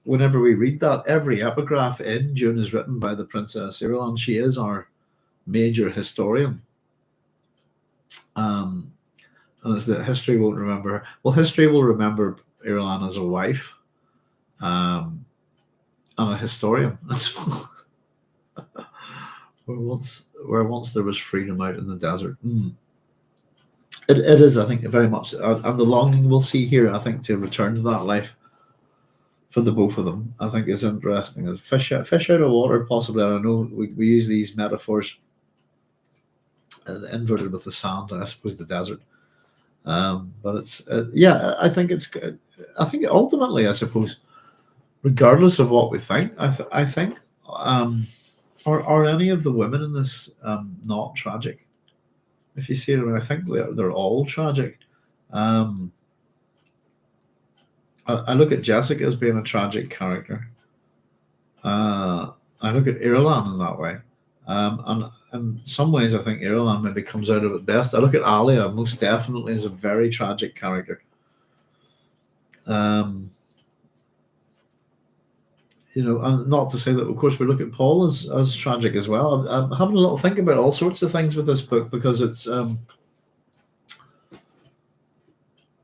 whenever we read that, every epigraph in Dune is written by the Princess Irulan. She is our major historian. And it's that history won't remember her. Well, history will remember Irulan as a wife and a historian. where once there was freedom out in the desert. It is, I think, very much, and the longing we'll see here, I think, to return to that life for the both of them, I think, is interesting. As fish out of water, possibly. I don't know. We use these metaphors inverted with the sand, and I suppose the desert. But it's I think I think ultimately, I suppose, regardless of what we think, I think are any of the women in this not tragic? If you see it, I mean, I think they're all tragic. I look at Jessica as being a tragic character. I look at Irulan in that way. And in some ways, I think Irulan maybe comes out of it best. I look at Alia most definitely as a very tragic character. And not to say that, of course, we look at Paul as tragic as well. I'm having a little think about all sorts of things with this book because it's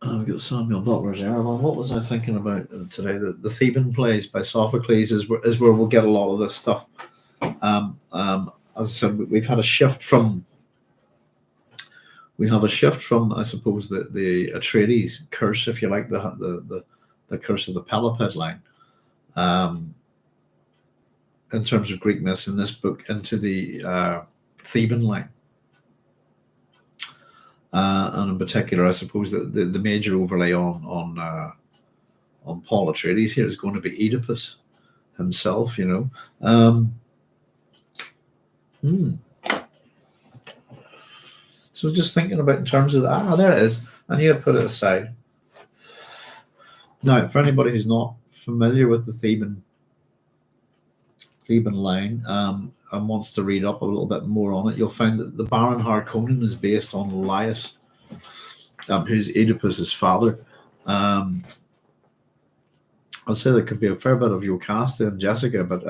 I've got Samuel Butler's Irulan. What was I thinking about today? The Theban plays by Sophocles is where we'll get a lot of this stuff. As I said, we've had a shift from. We have a shift from, I suppose, the Atreides curse, if you like, the curse of the Pelopid line, in terms of Greek myths in this book, into the Theban line. And in particular, I suppose that the major overlay on Paul Atreides here is going to be Oedipus himself. So just thinking about in terms of that, there it is. I need to put it aside. Now, for anybody who's not familiar with the Theban line, and wants to read up a little bit more on it, you'll find that the Baron Harkonnen is based on Elias, who's Oedipus's father. I'd say there could be a fair bit of Jocasta and Jessica, but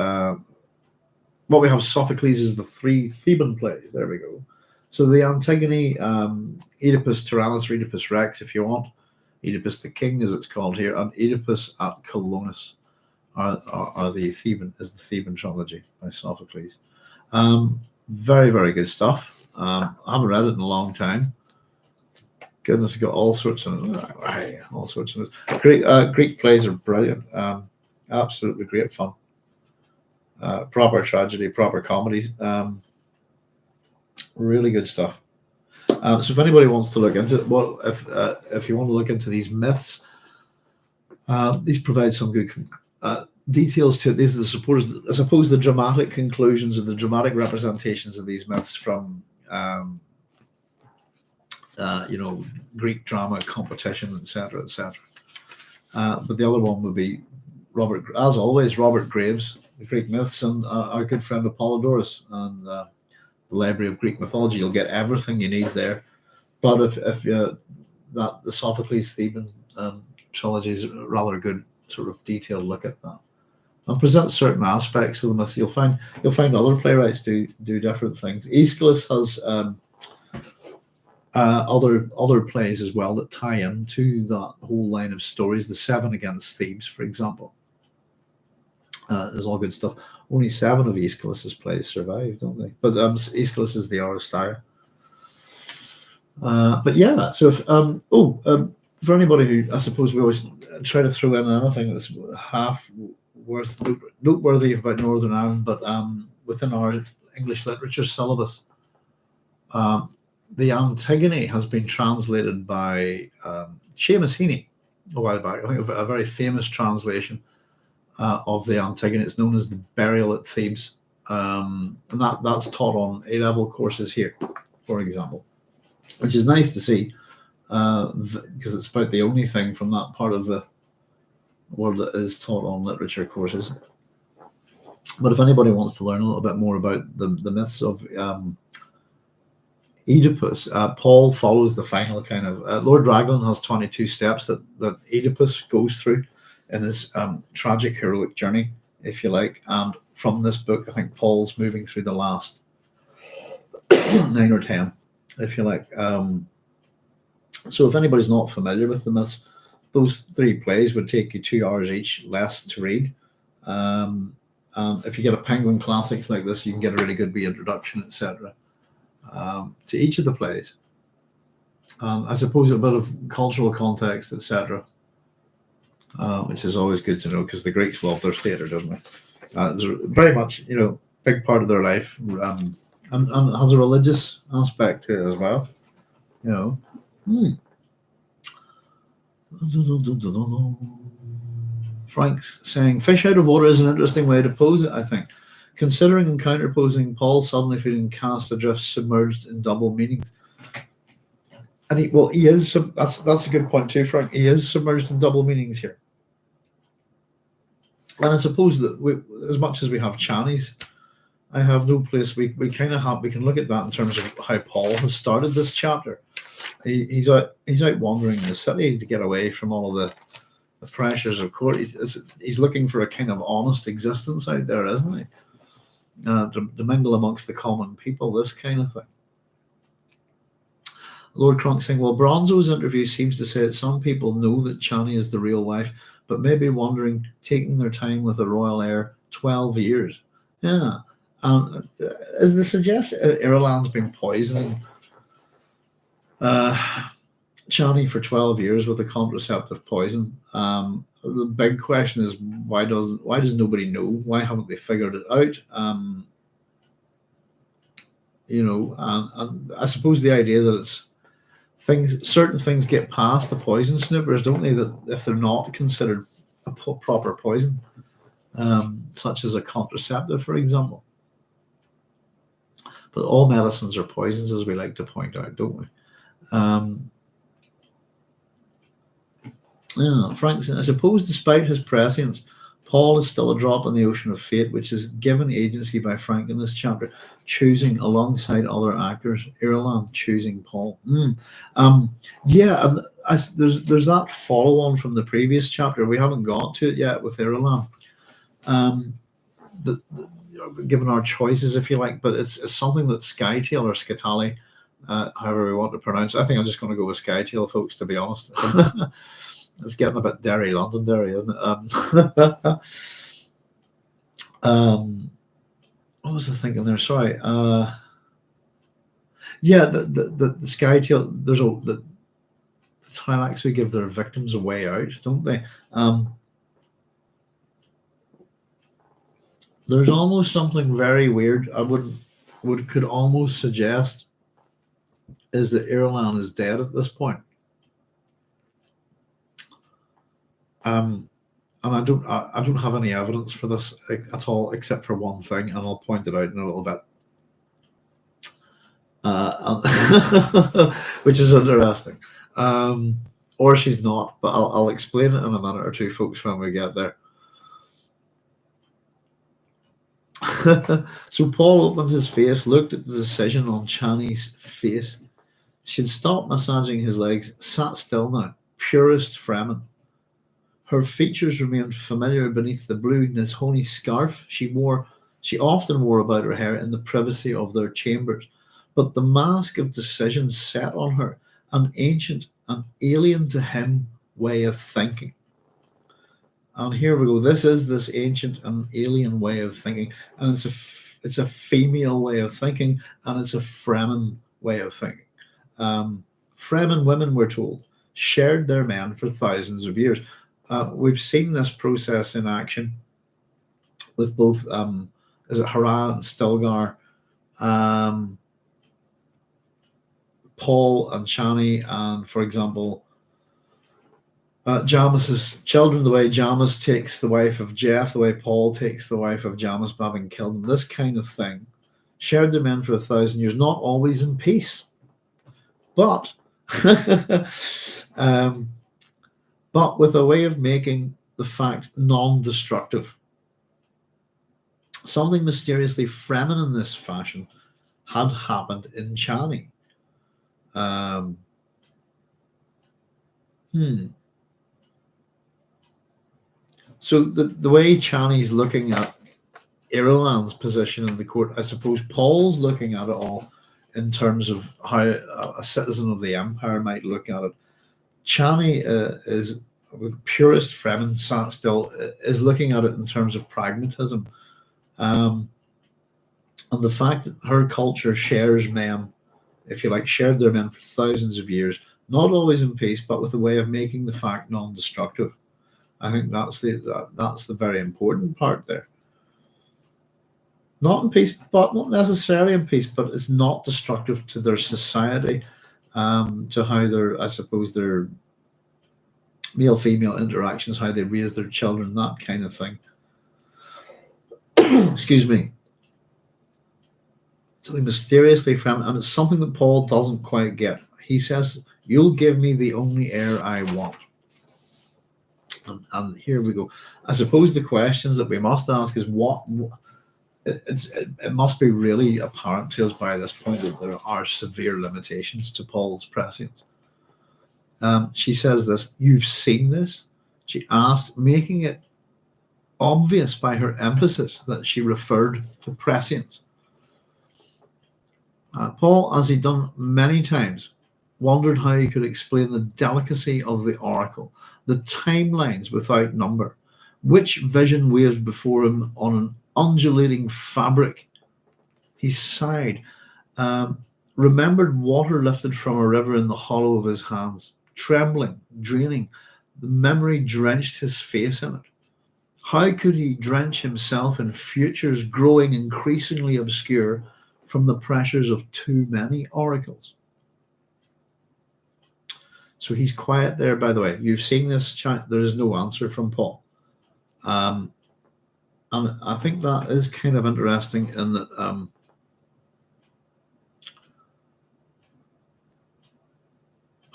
what we have Sophocles is the three Theban plays. There we go. So the Antigone, Oedipus Tyrannus, or Oedipus Rex, if you want, Oedipus the King, as it's called here, and Oedipus at Colonus are the Theban trilogy by Sophocles. Very, very good stuff. I haven't read it in a long time. Goodness, we've got all sorts of all sorts of Greek plays are brilliant. Absolutely great fun. Proper tragedy, proper comedies. Really good stuff. So if anybody wants to look into it, well, if you want to look into these myths, these provide some good details to it. These are I suppose the dramatic conclusions or the dramatic representations of these myths from Greek drama competition, etc., etc. But the other one would be as always, Robert Graves, the Greek myths, and our good friend Apollodorus, and the Library of Greek Mythology. You'll get everything you need there. But if the Sophocles Theban trilogy is a rather good sort of detailed look at that, and present certain aspects of the myth. You'll find other playwrights do different things. Aeschylus has other plays as well that tie into that whole line of stories. The Seven Against Thebes, for example. There's all good stuff. Only 7 of Aeschylus's plays survive, don't they? But Aeschylus is the Oresteia. But yeah, so if for anybody who, I suppose we always try to throw in anything that's half noteworthy about Northern Ireland, but within our English literature syllabus, the Antigone has been translated by Seamus Heaney a while back. I think a very famous translation of the Antigone. It's known as the Burial at Thebes, and that's taught on A-level courses here, for example, which is nice to see, because it's about the only thing from that part of the world that is taught on literature courses. But if anybody wants to learn a little bit more about the myths of Oedipus, Paul follows the final kind of Lord Raglan has 22 steps that Oedipus goes through in his tragic heroic journey, if you like. And from this book, I think Paul's moving through the last 9 or 10, if you like. So if anybody's not familiar with the myths, those 3 plays would take you 2 hours each less to read. And if you get a Penguin Classics like this, you can get a really good introduction, etc. To each of the plays. I suppose a bit of cultural context, etc., which is always good to know, because the Greeks love their theatre, don't they? It's very much, big part of their life, and has a religious aspect to it as well. Frank's saying, fish out of water is an interesting way to pose it, I think. Considering and counterposing, Paul suddenly feeling cast adrift, submerged in double meanings. And he is. That's a good point too, Frank. He is submerged in double meanings here. And I suppose that as much as we have Chani's, I have no place. We kind of have. We can look at that in terms of how Paul has started this chapter. He's out wandering in the city to get away from all of the pressures of court. He's looking for a kind of honest existence out there, isn't he? To mingle amongst the common people, this kind of thing. Lord Cronk saying, well, Bronzo's interview seems to say that some people know that Chani is the real wife, but maybe wondering, taking their time with a royal heir, 12 years. Yeah. Is the suggestion Irulan's been poisoning Chani for 12 years with a contraceptive poison? The big question is, why does nobody know? Why haven't they figured it out? And I suppose the idea that it's certain things get past the poison snippers, don't they? That if they're not considered a proper poison, such as a contraceptive, for example. But all medicines are poisons, as we like to point out, don't we? Yeah, Frank said, I suppose despite his prescience, Paul is still a drop in the ocean of fate, which is given agency by Frank in this chapter, choosing alongside other actors, Irulan choosing Paul. Um, yeah, and there's that follow on from the previous chapter. We haven't got to it yet with Irulan. Um, given our choices, if you like, but it's something that Skytail or Scatali, however we want to pronounce it. I think I'm just going to go with Skytail, folks, to be honest. It's getting a bit Derry Londonderry, isn't it? What was I thinking there? Sorry. Yeah, the Skytail. The Thylax we give their victims a way out, don't they? There's almost something very weird. I could almost suggest is that Irulan is dead at this point. And I don't have any evidence for this at all, except for one thing, and I'll point it out in a little bit, which is interesting. Or she's not, but I'll explain it in a minute or two, folks, when we get there. So Paul opened his face, looked at the decision on Chani's face. She'd stopped massaging his legs, sat still now, purest Fremen. Her features remained familiar beneath the blue Nizhoni scarf she often wore about her hair in the privacy of their chambers. But the mask of decision set on her, an ancient and alien to him way of thinking. And here we go. This is this ancient and alien way of thinking, and it's a female way of thinking, and it's a Fremen way of thinking. Fremen women, we're told, shared their men for thousands of years. We've seen this process in action with both, is it Hera and Stilgar, Paul and Chani, and for example, Jamas's children, the way Jamas takes the wife of Jeff, the way Paul takes the wife of Jamas having killed him, this kind of thing. Shared their men for 1,000 years, not always in peace, but but with a way of making the fact non-destructive. Something mysteriously Fremen in this fashion had happened in Chani. So the way Chani's looking at Irulan's position in the court, I suppose Paul's looking at it all in terms of how a citizen of the Empire might look at it. Chani is purest Fremen sat still is looking at it in terms of pragmatism, and the fact that her culture shares men, if you like, shared their men for thousands of years, not always in peace, but with a way of making the fact non-destructive. I think that's the very important part there. Not in peace, but not necessarily in peace, but it's not destructive to their society, to how their male-female interactions, how they raise their children, that kind of thing. Excuse me. Something mysteriously from, and it's something that Paul doesn't quite get. He says, "You'll give me the only heir I want." And here we go. I suppose the questions that we must ask is it must be really apparent to us by this point that there are severe limitations to Paul's prescience. She says this, "You've seen this?" She asked, making it obvious by her emphasis that she referred to prescience. Paul, as he'd done many times, wondered how he could explain the delicacy of the oracle, the timelines without number, which vision waved before him on an undulating fabric. He sighed, remembered water lifted from a river in the hollow of his hands, trembling, draining. The memory drenched his face in it. How could he drench himself in futures growing increasingly obscure from the pressures of too many oracles? So he's quiet there, by the way. You've seen this chat. There is no answer from Paul. And I think that is kind of interesting in that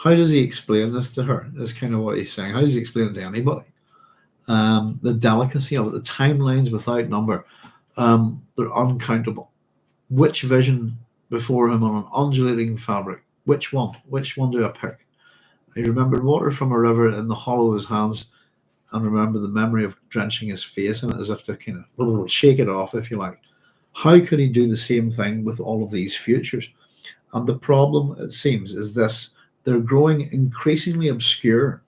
How does he explain this to her? That's kind of what he's saying. How does he explain it to anybody? The delicacy of it, the timelines without number, they're uncountable. Which vision before him on an undulating fabric? Which one? Which one do I pick? He remembered water from a river in the hollow of his hands, and remembered the memory of drenching his face in it as if to kind of shake it off, if you like. How could he do the same thing with all of these futures? And the problem, it seems, is this: they're growing increasingly obscure.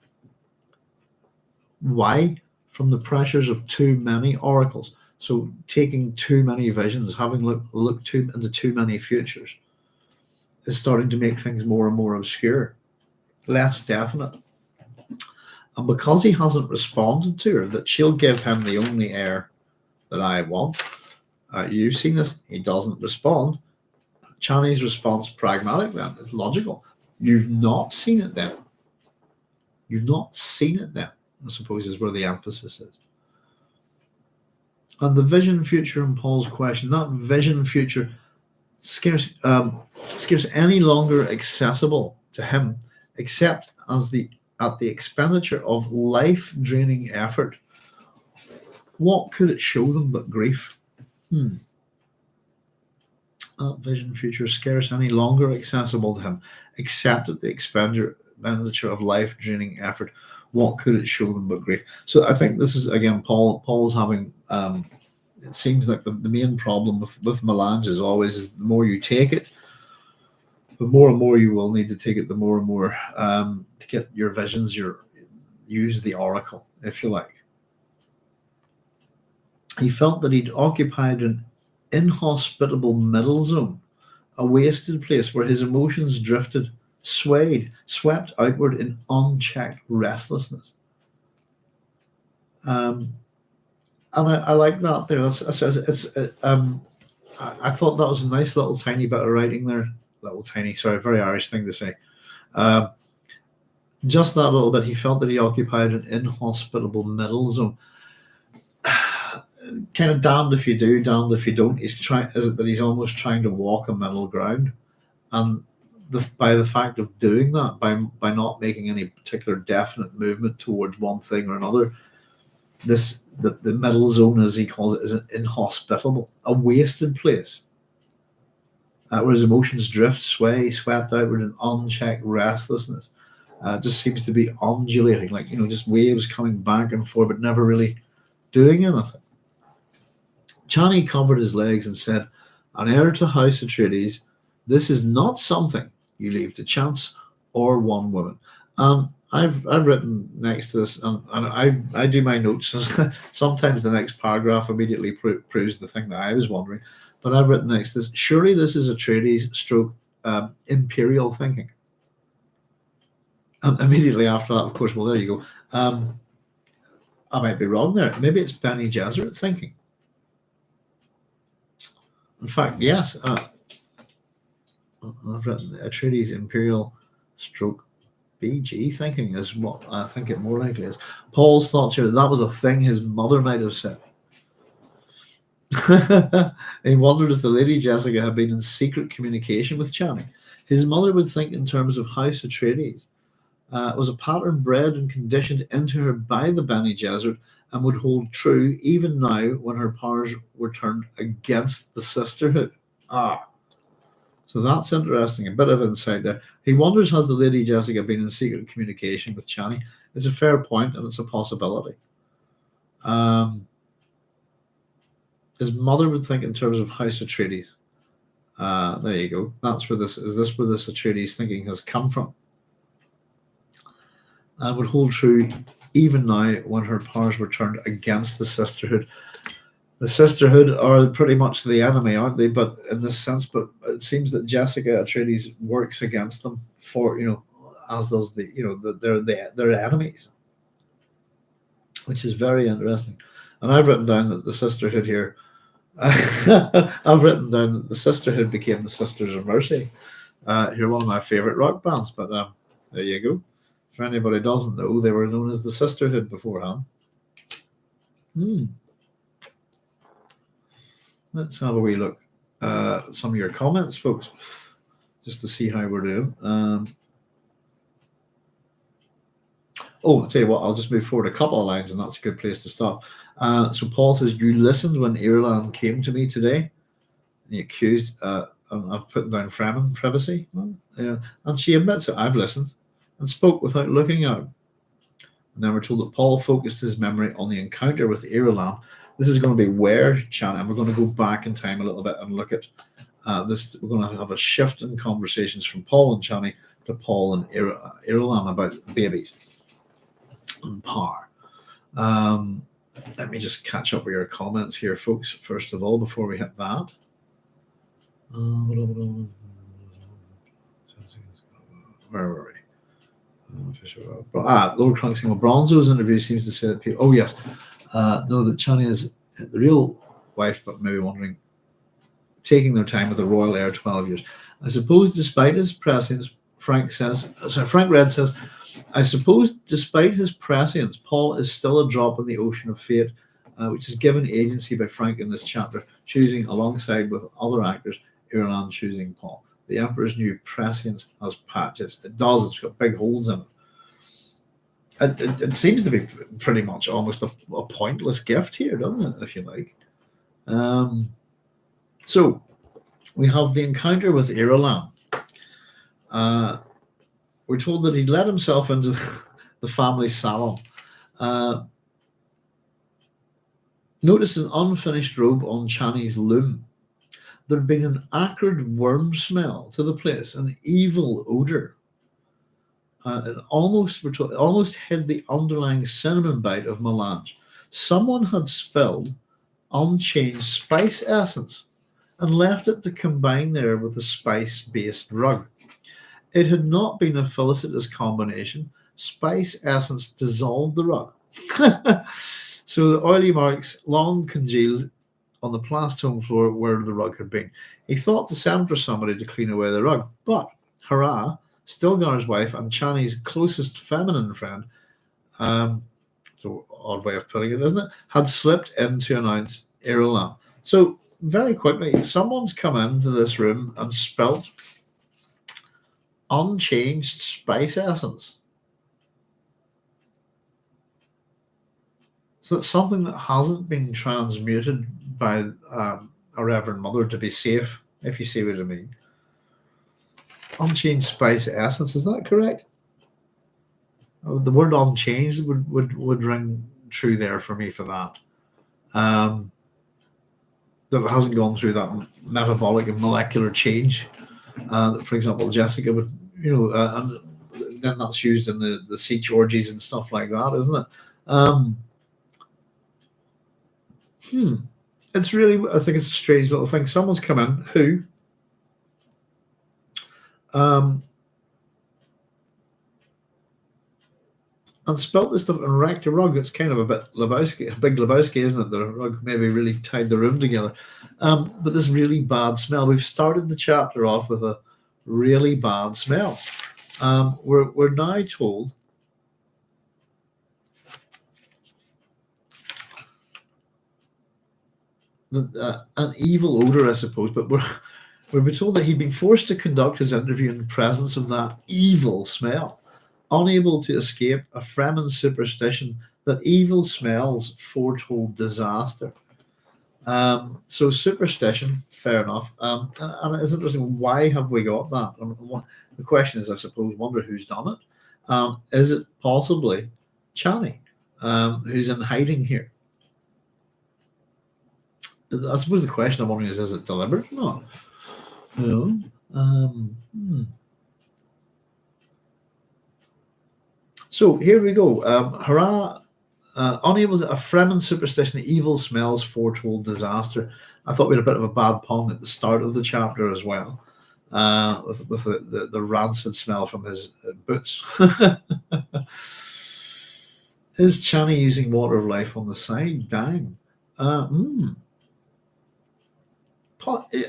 Why? From the pressures of too many oracles. So taking too many visions, having looked into too many futures, is starting to make things more and more obscure, less definite. And because he hasn't responded to her, that she'll give him the only heir that I want. You've seen this. He doesn't respond. Chani's response, pragmatic then, it's logical. You've not seen it then. You've not seen it then, I suppose, is where the emphasis is. And the vision future in Paul's question, that vision future scarce any longer accessible to him, except at the expenditure of life-draining effort. What could it show them but grief? That vision future scarce any longer accessible to him, except at the expenditure of life-draining effort. What could it show them but grief? So I think this is, again, Paul's having, it seems like the main problem with melange is always is the more you take it, the more and more you will need to take it, the more and more to get your visions, use the oracle, if you like. He felt that he'd occupied an inhospitable middle zone, a wasted place where his emotions drifted, swayed, swept outward in unchecked restlessness. And I like that there. I thought that was a nice little tiny bit of writing there. Very Irish thing to say. Just that little bit, he felt that he occupied an inhospitable middle zone. Kind of damned if you do, damned if you don't. He's almost trying to walk a middle ground, and by the fact of doing that, by not making any particular definite movement towards one thing or another, the middle zone, as he calls it, is an inhospitable, a wasted place, where his emotions drift, sway, swept outward in unchecked restlessness. Just seems to be undulating, like just waves coming back and forth, but never really doing anything. Chani covered his legs and said, "An heir to House Atreides, this is not something you leave to chance or one woman." I've written next to this, and I do my notes. Sometimes the next paragraph immediately proves the thing that I was wondering. But I've written next to this, surely this is Atreides stroke imperial thinking. And immediately after that, of course, well, there you go. I might be wrong there. Maybe it's Bene Gesserit thinking. In fact, yes. I've written Atreides imperial stroke BG thinking is what I think it more likely is. Paul's thoughts here, that was a thing his mother might have said. He wondered if the Lady Jessica had been in secret communication with Chani. His mother would think in terms of House Atreides. It was a pattern bred and conditioned into her by the Bene Gesserit and would hold true even now when her powers were turned against the sisterhood. So that's interesting. A bit of insight there. He wonders, has the Lady Jessica been in secret communication with Chani? It's a fair point, and it's a possibility. His mother would think in terms of House Atreides. There you go. That's where this Atreides thinking has come from. And would hold true even now when her powers were turned against the sisterhood. The sisterhood are pretty much the enemy, aren't they? But in this sense, but it seems that Jessica Atreides works against them for, as does they're enemies, which is very interesting. And I've written down that the sisterhood here, I've written down that the sisterhood became the Sisters of Mercy. You're one of my favorite rock bands, but there you go. For anybody who doesn't know, they were known as the Sisterhood beforehand. Let's have a wee look at some of your comments, folks, just to see how we're doing. Oh, I'll tell you what, I'll just move forward a couple of lines, and that's a good place to stop. So Paul says, "You listened when Irulan came to me today." The accused, I've put down Fremen privacy. Well, yeah. And she admits it. I've listened and spoke without looking at him. And then we're told that Paul focused his memory on the encounter with Irulan. This is going to be where Chani, and we're going to go back in time a little bit and look at this. We're going to have a shift in conversations from Paul and Chani to Paul and Irulan about babies and power. Let me just catch up with your comments here, folks, first of all, before we hit that. Where were we? Lord Crunksingle Bronzo's interview seems to say that people, oh yes, know that Chani is the real wife, but maybe wondering, taking their time with the royal heir 12 years. I suppose despite his prescience, Frank Red says, I suppose despite his prescience, Paul is still a drop in the ocean of fate, which is given agency by Frank in this chapter, choosing alongside with other actors, Irulan choosing Paul. The Emperor's new prescience has patches. It does, it's got big holes in it. It seems to be pretty much almost a pointless gift here, doesn't it, if you like? So we have the encounter with Irulan. We're told that he let himself into the family salon. Notice an unfinished robe on Chani's loom. There had been an acrid worm smell to the place, an evil odor. It almost hid the underlying cinnamon bite of melange. Someone had spilled unchanged spice essence and left it to combine there with the spice-based rug. It had not been a felicitous combination. Spice essence dissolved the rug. So the oily marks long congealed on the plastone floor where the rug had been. He thought to send for somebody to clean away the rug, but Hera, Stilgar's wife and Chani's closest feminine friend, so odd way of putting it, isn't it, had slipped in to announce Irulan. So very quickly, someone's come into this room and spilt unchanged spice essence. So it's something that hasn't been transmuted by a Reverend Mother to be safe, if you see what I mean. Unchanged spice essence, is that correct? The word unchanged would ring true there for me for that. That it hasn't gone through that metabolic and molecular change. For example, Jessica would, and then that's used in the siege orgies and stuff like that, isn't it? It's really, I think it's a strange little thing. Someone's come in who and spelt this stuff and wrecked a rug. It's kind of a bit Lebowski, a big Lebowski, isn't it? The rug maybe really tied the room together. But this really bad smell. We've started the chapter off with a really bad smell. We're now told that an evil odor, I suppose, but we're told that he'd been forced to conduct his interview in the presence of that evil smell, unable to escape a Fremen superstition that evil smells foretold disaster. So superstition, fair enough. And it's interesting, why have we got that? The question is, I suppose, wonder who's done it. Is it possibly Chani, who's in hiding here? I suppose the question I'm wondering is it deliberate or not? So here we go. Hera, unable to, a Fremen superstition, the evil smells foretold disaster. I thought we had a bit of a bad pun at the start of the chapter as well, with the rancid smell from his boots. Is Chani using water of life on the side? Dang.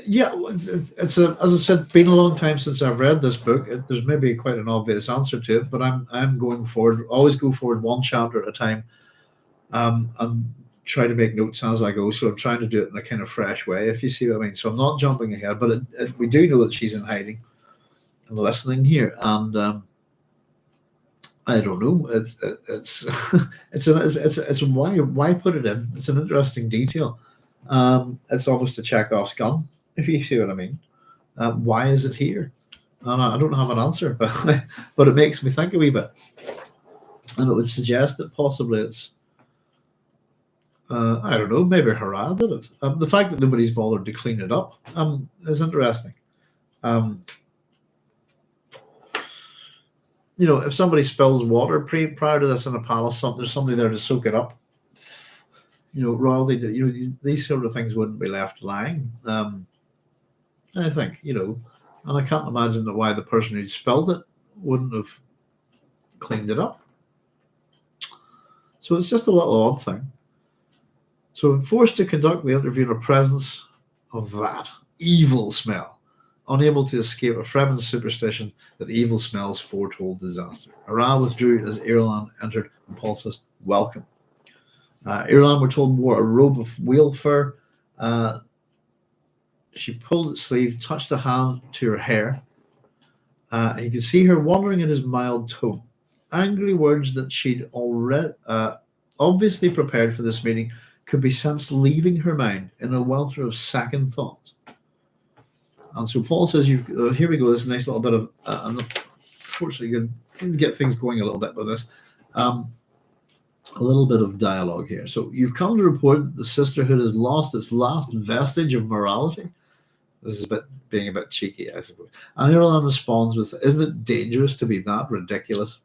Yeah, it's as I said, been a long time since I've read this book. There's maybe quite an obvious answer to it, but I'm going forward. Always go forward one chapter at a time, and try to make notes as I go. So I'm trying to do it in a kind of fresh way, if you see what I mean. So I'm not jumping ahead, but we do know that she's in hiding and listening here, and I don't know. It's it's why put it in? It's an interesting detail. It's almost a Chekhov's gun, if you see what I mean. Why is it here? And I don't have an answer, but it makes me think a wee bit, and it would suggest that possibly it's I don't know, maybe Hurrah did it. The fact that nobody's bothered to clean it up is interesting. Um, if somebody spills water prior to this in a palace, there's somebody there to soak it up. Royalty, these sort of things wouldn't be left lying. I think, and I can't imagine that why the person who spilled it wouldn't have cleaned it up. So it's just a little odd thing. So I'm forced to conduct the interview in the presence of that evil smell, unable to escape a Fremen superstition that evil smells foretold disaster. Hurrah withdrew as Irulan entered, and Paul says, "Welcome." Irulan, we're told, wore a robe of whale fur. She pulled its sleeve, touched a hand to her hair. He could see her wondering in his mild tone. Angry words that she'd already obviously prepared for this meeting could be sensed leaving her mind in a welter of second thoughts. And so Paul says, here we go, this nice little bit of, unfortunately, you can get things going a little bit with this. A little bit of dialogue here. So you've come to report that the sisterhood has lost its last vestige of morality. This is being a bit cheeky, I suppose. And Irulan responds with, "Isn't it dangerous to be that ridiculous?"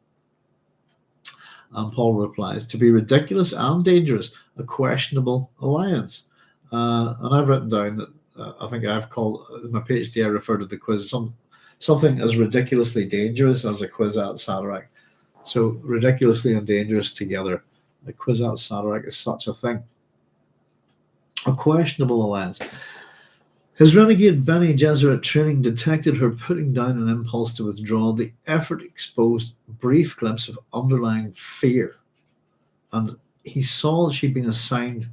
And Paul replies, "To be ridiculous and dangerous, a questionable alliance." And I've written down that I think I've called, in my PhD, I referred to the quiz something as ridiculously dangerous as a Kwisatz Haderach. So ridiculously and dangerous together. A Kwisatz Haderach is such a thing. A questionable alliance. His renegade Bene Gesserit training detected her putting down an impulse to withdraw. The effort exposed a brief glimpse of underlying fear, and he saw that she'd been assigned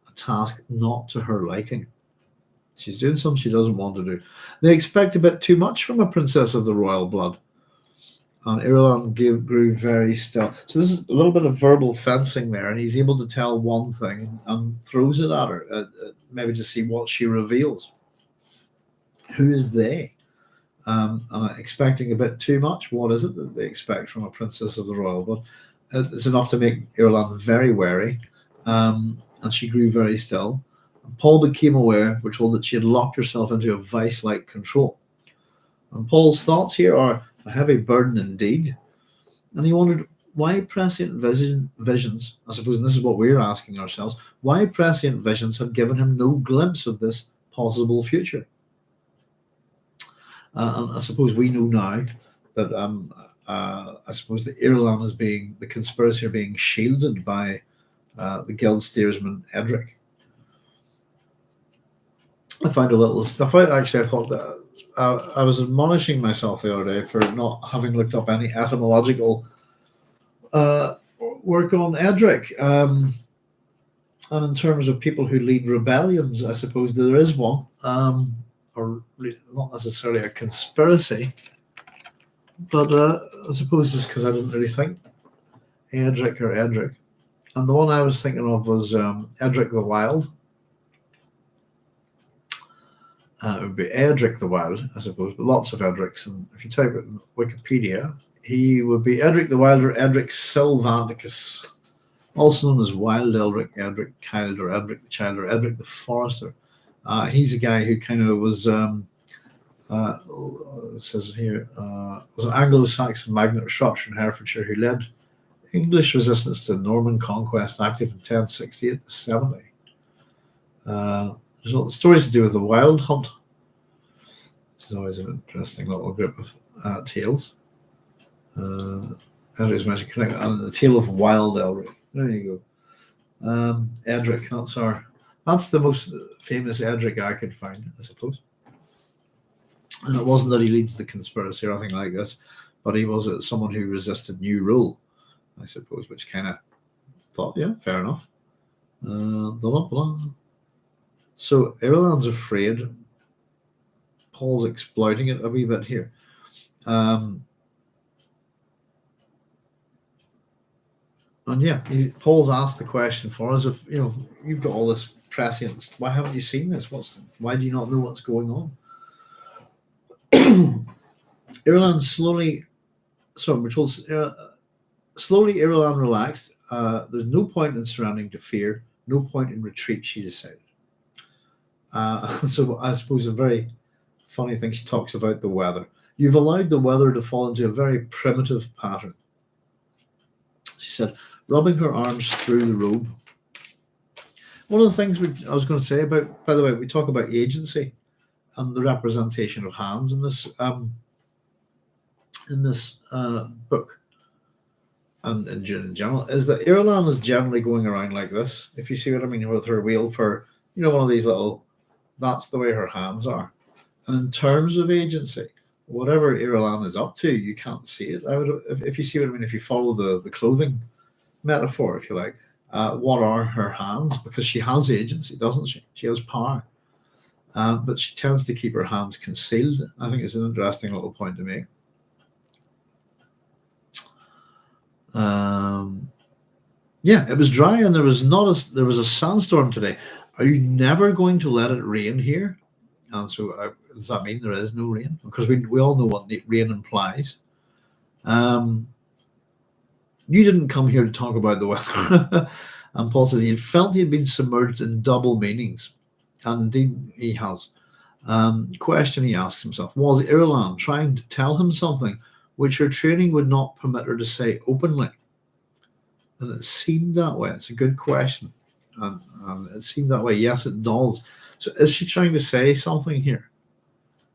a task not to her liking. She's doing something she doesn't want to do. They expect a bit too much from a princess of the royal blood. And Irulan grew very still. So this is a little bit of verbal fencing there, and he's able to tell one thing and throws it at her, maybe to see what she reveals. Who is they? And expecting a bit too much. What is it that they expect from a princess of the royal blood? It's enough to make Irulan very wary, and she grew very still. And Paul became aware, we're told, that she had locked herself into a vice-like control. And Paul's thoughts here are a heavy burden indeed. And he wondered, why prescient visions, I suppose, and this is what we're asking ourselves, why prescient visions had given him no glimpse of this possible future? And I suppose we know now that I suppose the Irulan is the conspiracy are being shielded by the guild steersman Edric. I found a little stuff out. Actually, I thought that I was admonishing myself the other day for not having looked up any etymological work on Edric. And in terms of people who lead rebellions, I suppose there is one, or not necessarily a conspiracy, but I suppose just because I didn't really think Edric or Edric. And the one I was thinking of was Edric the Wild. It would be Edric the Wild, I suppose, but lots of Edrics. And if you type it in Wikipedia, he would be Edric the Wild or Edric Sylvanicus, also known as Wild Edric, Edric Child, or Edric the Child, or Edric the Forester. He's a guy who kind of was, it says here, was an Anglo-Saxon magnate of Shropshire and Herefordshire who led English resistance to Norman conquest, active in 1068 to 70. There's stories to do with the Wild Hunt. It's always an interesting little group of tales. Edric's mentioned connected, and the tale of Wild Elric. There you go. Edric, that's the most famous Edric I could find, I suppose. And it wasn't that he leads the conspiracy or anything like this, but he was someone who resisted new rule, I suppose, which kind of thought, yeah, fair enough. Blah, blah. So Irulan's afraid. Paul's exploiting it a wee bit here. And yeah, Paul's asked the question for us: if you've got all this prescience, why haven't you seen this? Why do you not know what's going on? Irulan slowly, sorry, we're told slowly Irulan relaxed. There's no point in surrounding to fear, no point in retreat, she decided. So I suppose a very funny thing, she talks about the weather. You've allowed the weather to fall into a very primitive pattern, she said, rubbing her arms through the robe. One of the things I was going to say about, by the way, we talk about agency and the representation of hands in this book and in Dune in general, is that Irulan is generally going around like this. If you see what I mean, with her wheel for one of these little. That's the way her hands are. And in terms of agency, whatever Irulan is up to, you can't see it. I would, if you see what I mean, if you follow the clothing metaphor, if you like, what are her hands? Because she has agency, doesn't she? She has power, but she tends to keep her hands concealed. I think it's an interesting little point to make. Yeah, it was dry and there was a sandstorm today. Are you never going to let it rain here? And so, does that mean there is no rain? Because we all know what rain implies. You didn't come here to talk about the weather. And Paul says he felt he had been submerged in double meanings. And indeed, he has. Question he asks himself: was Irulan trying to tell him something which her training would not permit her to say openly? And it seemed that way. It's a good question. And it seemed that way. Yes, it does. So is she trying to say something here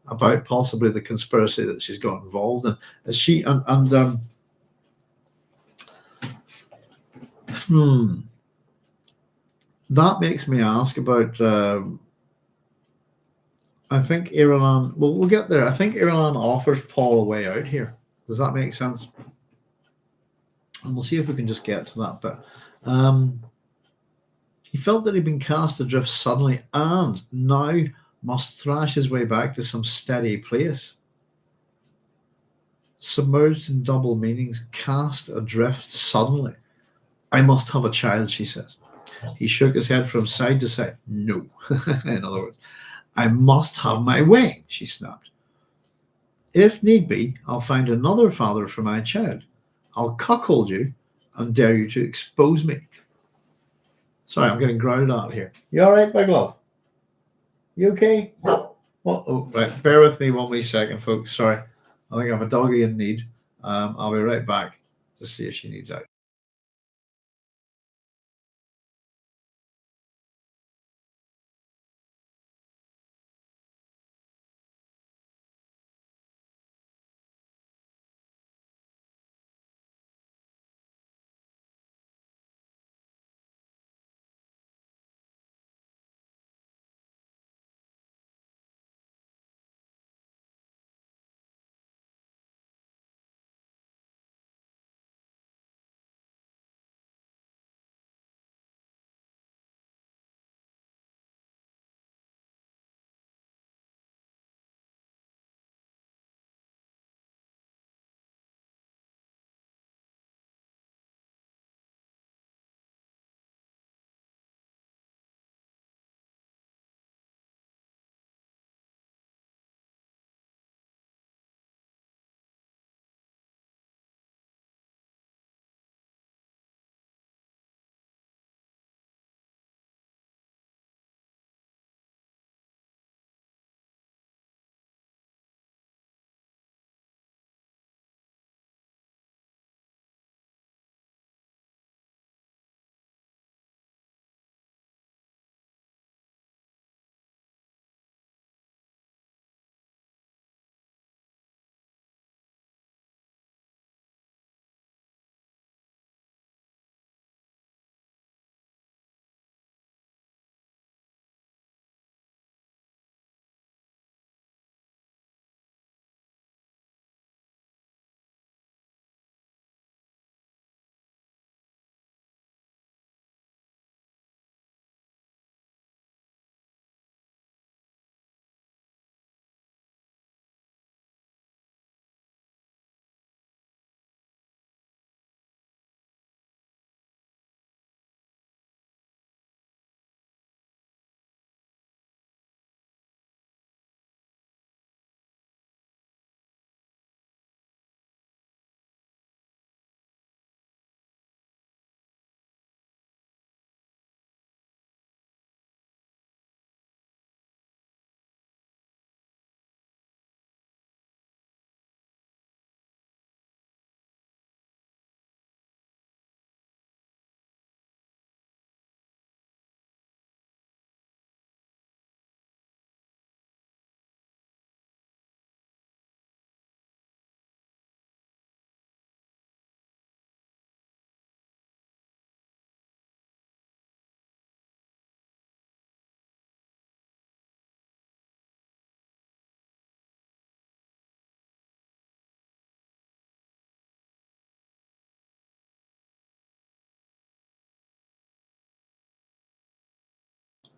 about possibly the conspiracy that she's got involved in? Is she that makes me ask about I think Irulan, well, we'll get there. I think Irulan offers Paul a way out here. Does that make sense? And we'll see if we can just get to that bit. He felt that he'd been cast adrift suddenly and now must thrash his way back to some steady place. Submerged in double meanings, cast adrift suddenly. I must have a child, she says. He shook his head from side to side. No. In other words, I must have my way, she snapped. If need be, I'll find another father for my child. I'll cuckold you and dare you to expose me. Sorry, I'm getting grounded out here. You all right, my glove? You okay? Oh, right. Bear with me one wee second, folks. Sorry. I think I have a doggy in need. I'll be right back to see if she needs out.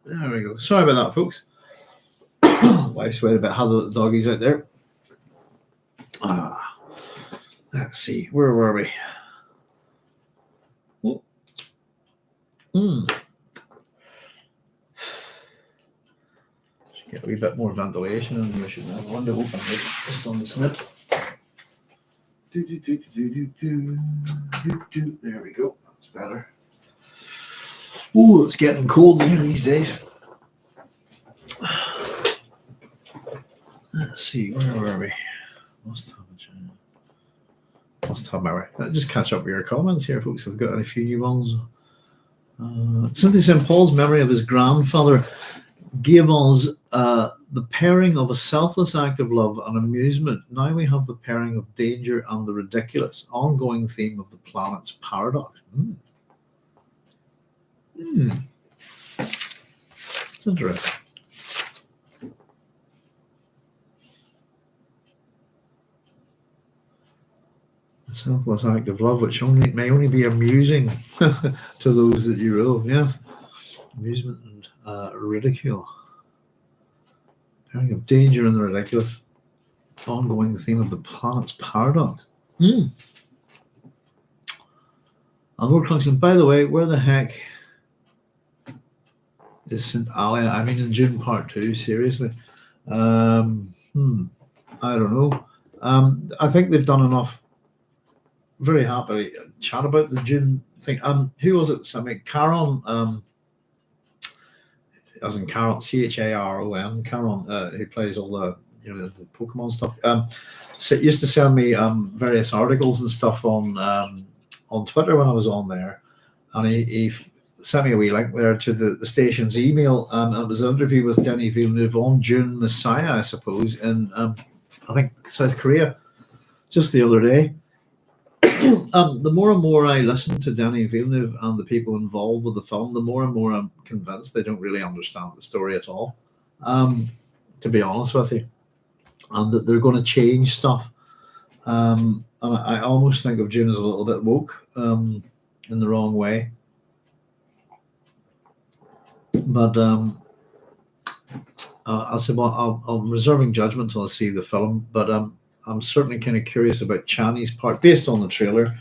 There we go. Sorry about that, folks. Wife's worried about how the doggies out there. Let's see. Where were we? Oh. Should get a wee bit more ventilation in here. Should have a window open just on the snip. There we go. That's better. Oh, it's getting cold here these days. Let's see, where were we? Must have my way. Let's just catch up with your comments here, folks. I've got a few new ones. Cynthia St. Paul's memory of his grandfather gave us the pairing of a selfless act of love and amusement. Now we have the pairing of danger and the ridiculous, ongoing theme of the planet's paradox. It's interesting. A selfless act of love, which may only be amusing to those that you love. Yes, amusement and ridicule. Pairing of danger and the ridiculous, ongoing theme of the planet's paradox. And Lord Clunkson, by the way, where the heck is St. Alia? I mean, in Dune Part 2, seriously. I don't know. I think they've done enough. Very happy chat about the Dune thing. Who was it? I mean, Charon, as in Charon, Charon, Charon, who plays all the the Pokemon stuff. Used to send me various articles and stuff on Twitter when I was on there, and he sent me a wee link there to the station's email, and it was an interview with Denis Villeneuve on Dune Messiah, I suppose, in I think South Korea, just the other day. The more and more I listen to Denis Villeneuve and the people involved with the film, the more and more I'm convinced they don't really understand the story at all, to be honest with you, and that they're going to change stuff. And I almost think of Dune as a little bit woke in the wrong way. But I'll say, well, I'm reserving judgment until I see the film, but I'm certainly kind of curious about Chani's part based on the trailer.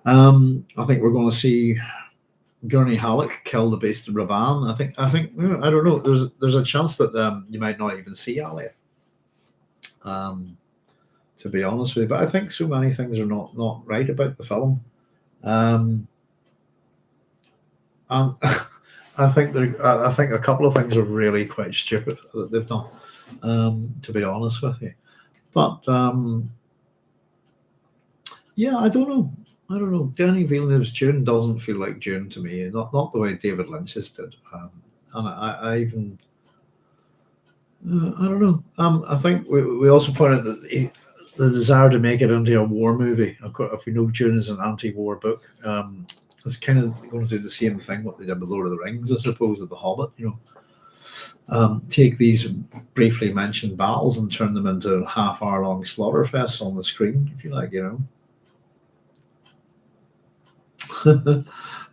I think we're going to see Gurney Halleck kill the Beast of Raban. I think I don't know. There's a chance that you might not even see Alia. To be honest with you, but I think so many things are not right about the film. I think a couple of things are really quite stupid that they've done. To be honest with you. But yeah, I don't know. Denis Villeneuve's Dune doesn't feel like Dune to me. Not the way David Lynch's did. And I even I don't know. I think we also pointed out that the desire to make it into a war movie. Of course, if we know Dune is an anti-war book, it's kind of going to do the same thing what they did with Lord of the Rings, I suppose, of The Hobbit. Take these briefly mentioned battles and turn them into half-hour-long slaughter fests on the screen, if you like,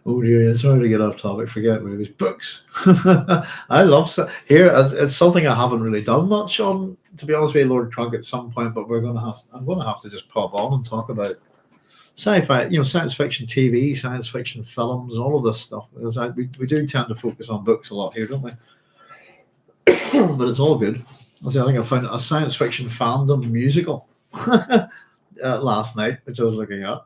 Oh dear, sorry to get off topic. Forget movies, books. I love here. It's something I haven't really done much on, to be honest with you, Lord Crunk, at some point. But I'm going to have to just pop on and talk about sci-fi, science fiction TV, science fiction films, all of this stuff. Because we do tend to focus on books a lot here, don't we? But it's all good. I think I found a science fiction fandom musical last night, which I was looking at.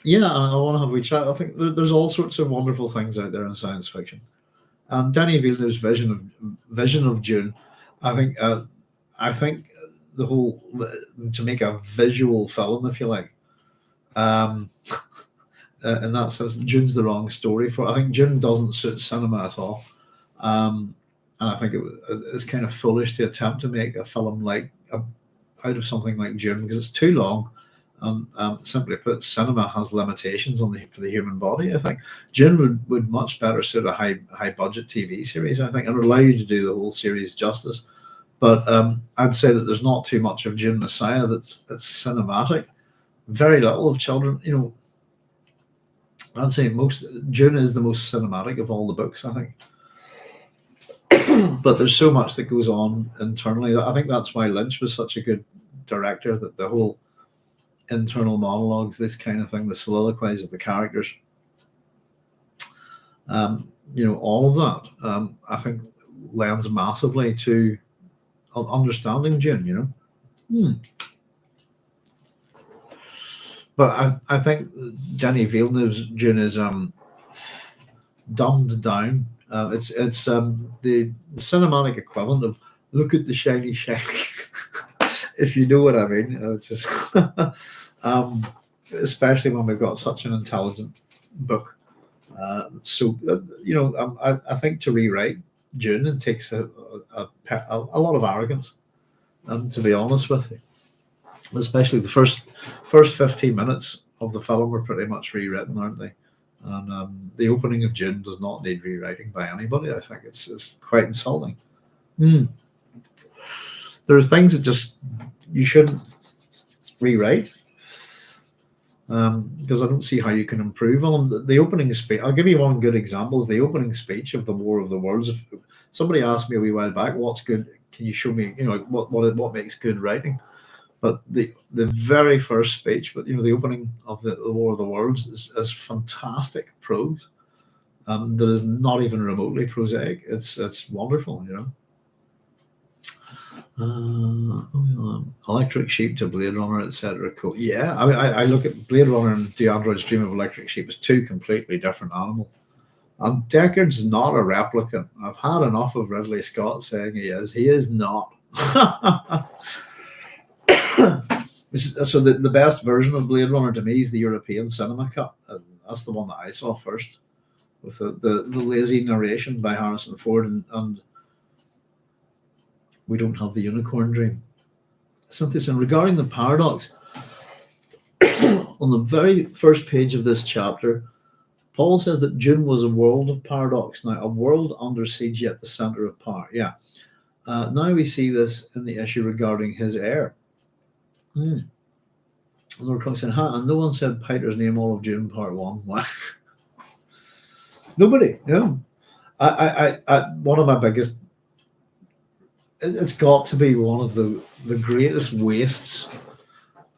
Yeah, I want to have a wee chat. I think there's all sorts of wonderful things out there in science fiction. And Denis Villeneuve's vision of Dune, I think the whole to make a visual film, if you like, in that sense, Dune's the wrong story for. I think Dune doesn't suit cinema at all, and I think it's kind of foolish to attempt to make a film out of something like Dune because it's too long. And simply put, cinema has limitations for the human body. I think Dune would much better suit a high budget TV series. I think, and would allow you to do the whole series justice. But I'd say that there's not too much of Dune Messiah that's cinematic. Very little of children. I'd say Dune is the most cinematic of all the books, I think. But there's so much that goes on internally. I think that's why Lynch was such a good director, that the whole internal monologues, this kind of thing, the soliloquies of the characters, all of that, I think lends massively to understanding Dune, But I think Denis Villeneuve's Dune is dumbed down. It's the cinematic equivalent of look at the shiny, if you know what I mean. Just especially when we've got such an intelligent book. I think to rewrite Dune, it takes a lot of arrogance. To be honest with you, especially the first 15 minutes of the film are pretty much rewritten, aren't they? And the opening of Dune does not need rewriting by anybody. I think it's quite insulting. There are things that just you shouldn't rewrite, because I don't see how you can improve on them. The opening speech, I'll give you one good example, is the opening speech of the War of the Worlds. If somebody asked me a wee while back, what's good, can you show me, what makes good writing? But the very first speech, but the opening of the War of the Worlds is fantastic prose, that is not even remotely prosaic. It's wonderful, Electric Sheep to Blade Runner, etc. Cool. Yeah, I mean, I look at Blade Runner and Do Androids Dream of Electric Sheep as two completely different animals. And Deckard's not a replicant. I've had enough of Ridley Scott saying he is. He is not. So the best version of Blade Runner to me is the European cinema cut. That's the one that I saw first, with the lazy narration by Harrison Ford, and we don't have the unicorn dream. Something regarding the paradox. On the very first page of this chapter, Paul says that Dune was a world of paradox. Now, a world under siege yet the center of power. Yeah. Now we see this in the issue regarding his heir. Lord Crunk said, and no one said Piter's name all of Dune Part 1. Nobody, no. I one of my biggest, it's got to be one of the greatest wastes,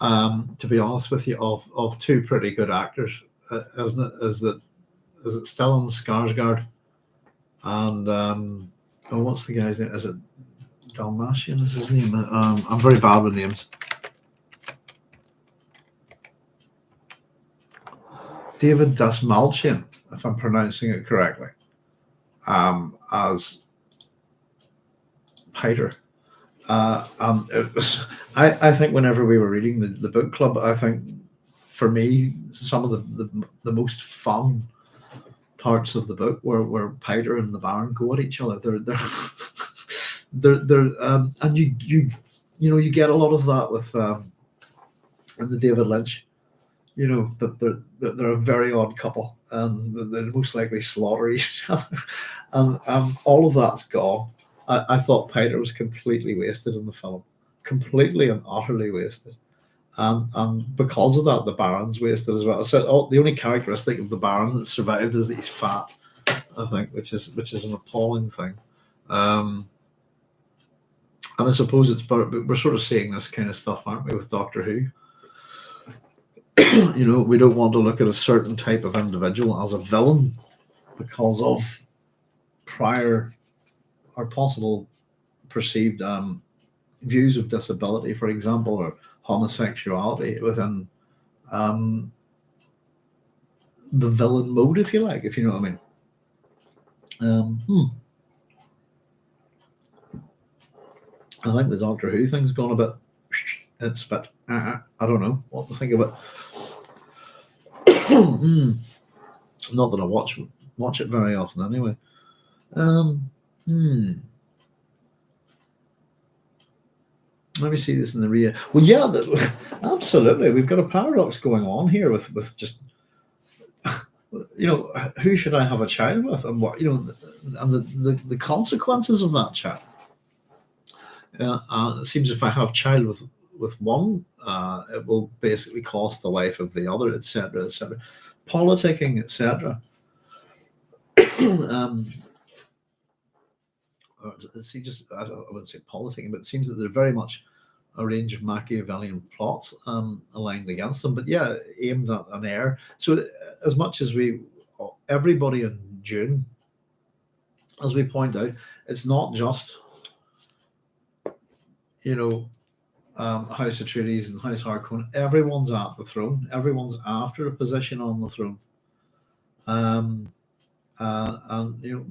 to be honest with you, of two pretty good actors, isn't it? Is it Stellan Skarsgård and what's the guy's name? Is it Dalmatian is his name? I'm very bad with names. David Dasmalchian, if I'm pronouncing it correctly, as Piter. It was, I think whenever we were reading the book club, I think for me some of the most fun parts of the book where Piter and the Baron go at each other. They're and you get a lot of that with in the David Lynch. That they're a very odd couple, and they're most likely slaughter each other, and all of that's gone. I thought Piter was completely wasted in the film, completely and utterly wasted, and because of that, the Baron's wasted as well. So the only characteristic of the Baron that survived is that he's fat, I think, which is an appalling thing. And I suppose we're sort of seeing this kind of stuff, aren't we, with Doctor Who? We don't want to look at a certain type of individual as a villain because of prior or possible perceived views of disability, for example, or homosexuality within the villain mode, if you like, if you know what I mean. I think the Doctor Who thing's gone a bit. It's a bit. I don't know what to think of it. Not that I watch it very often, anyway. Let me see this in the rear. Well, yeah, absolutely. We've got a paradox going on here with just, who should I have a child with, and what, and the consequences of that child. It seems if I have a child with one, it will basically cost the life of the other, etc., etc. politicking, etc. I wouldn't say politicking, but it seems that they're very much a range of Machiavellian plots aligned against them, but yeah, aimed at an heir. So as much as everybody in Dune, as we point out, it's not just, House Atreides and House Harkonnen. Everyone's at the throne. Everyone's after a position on the throne. And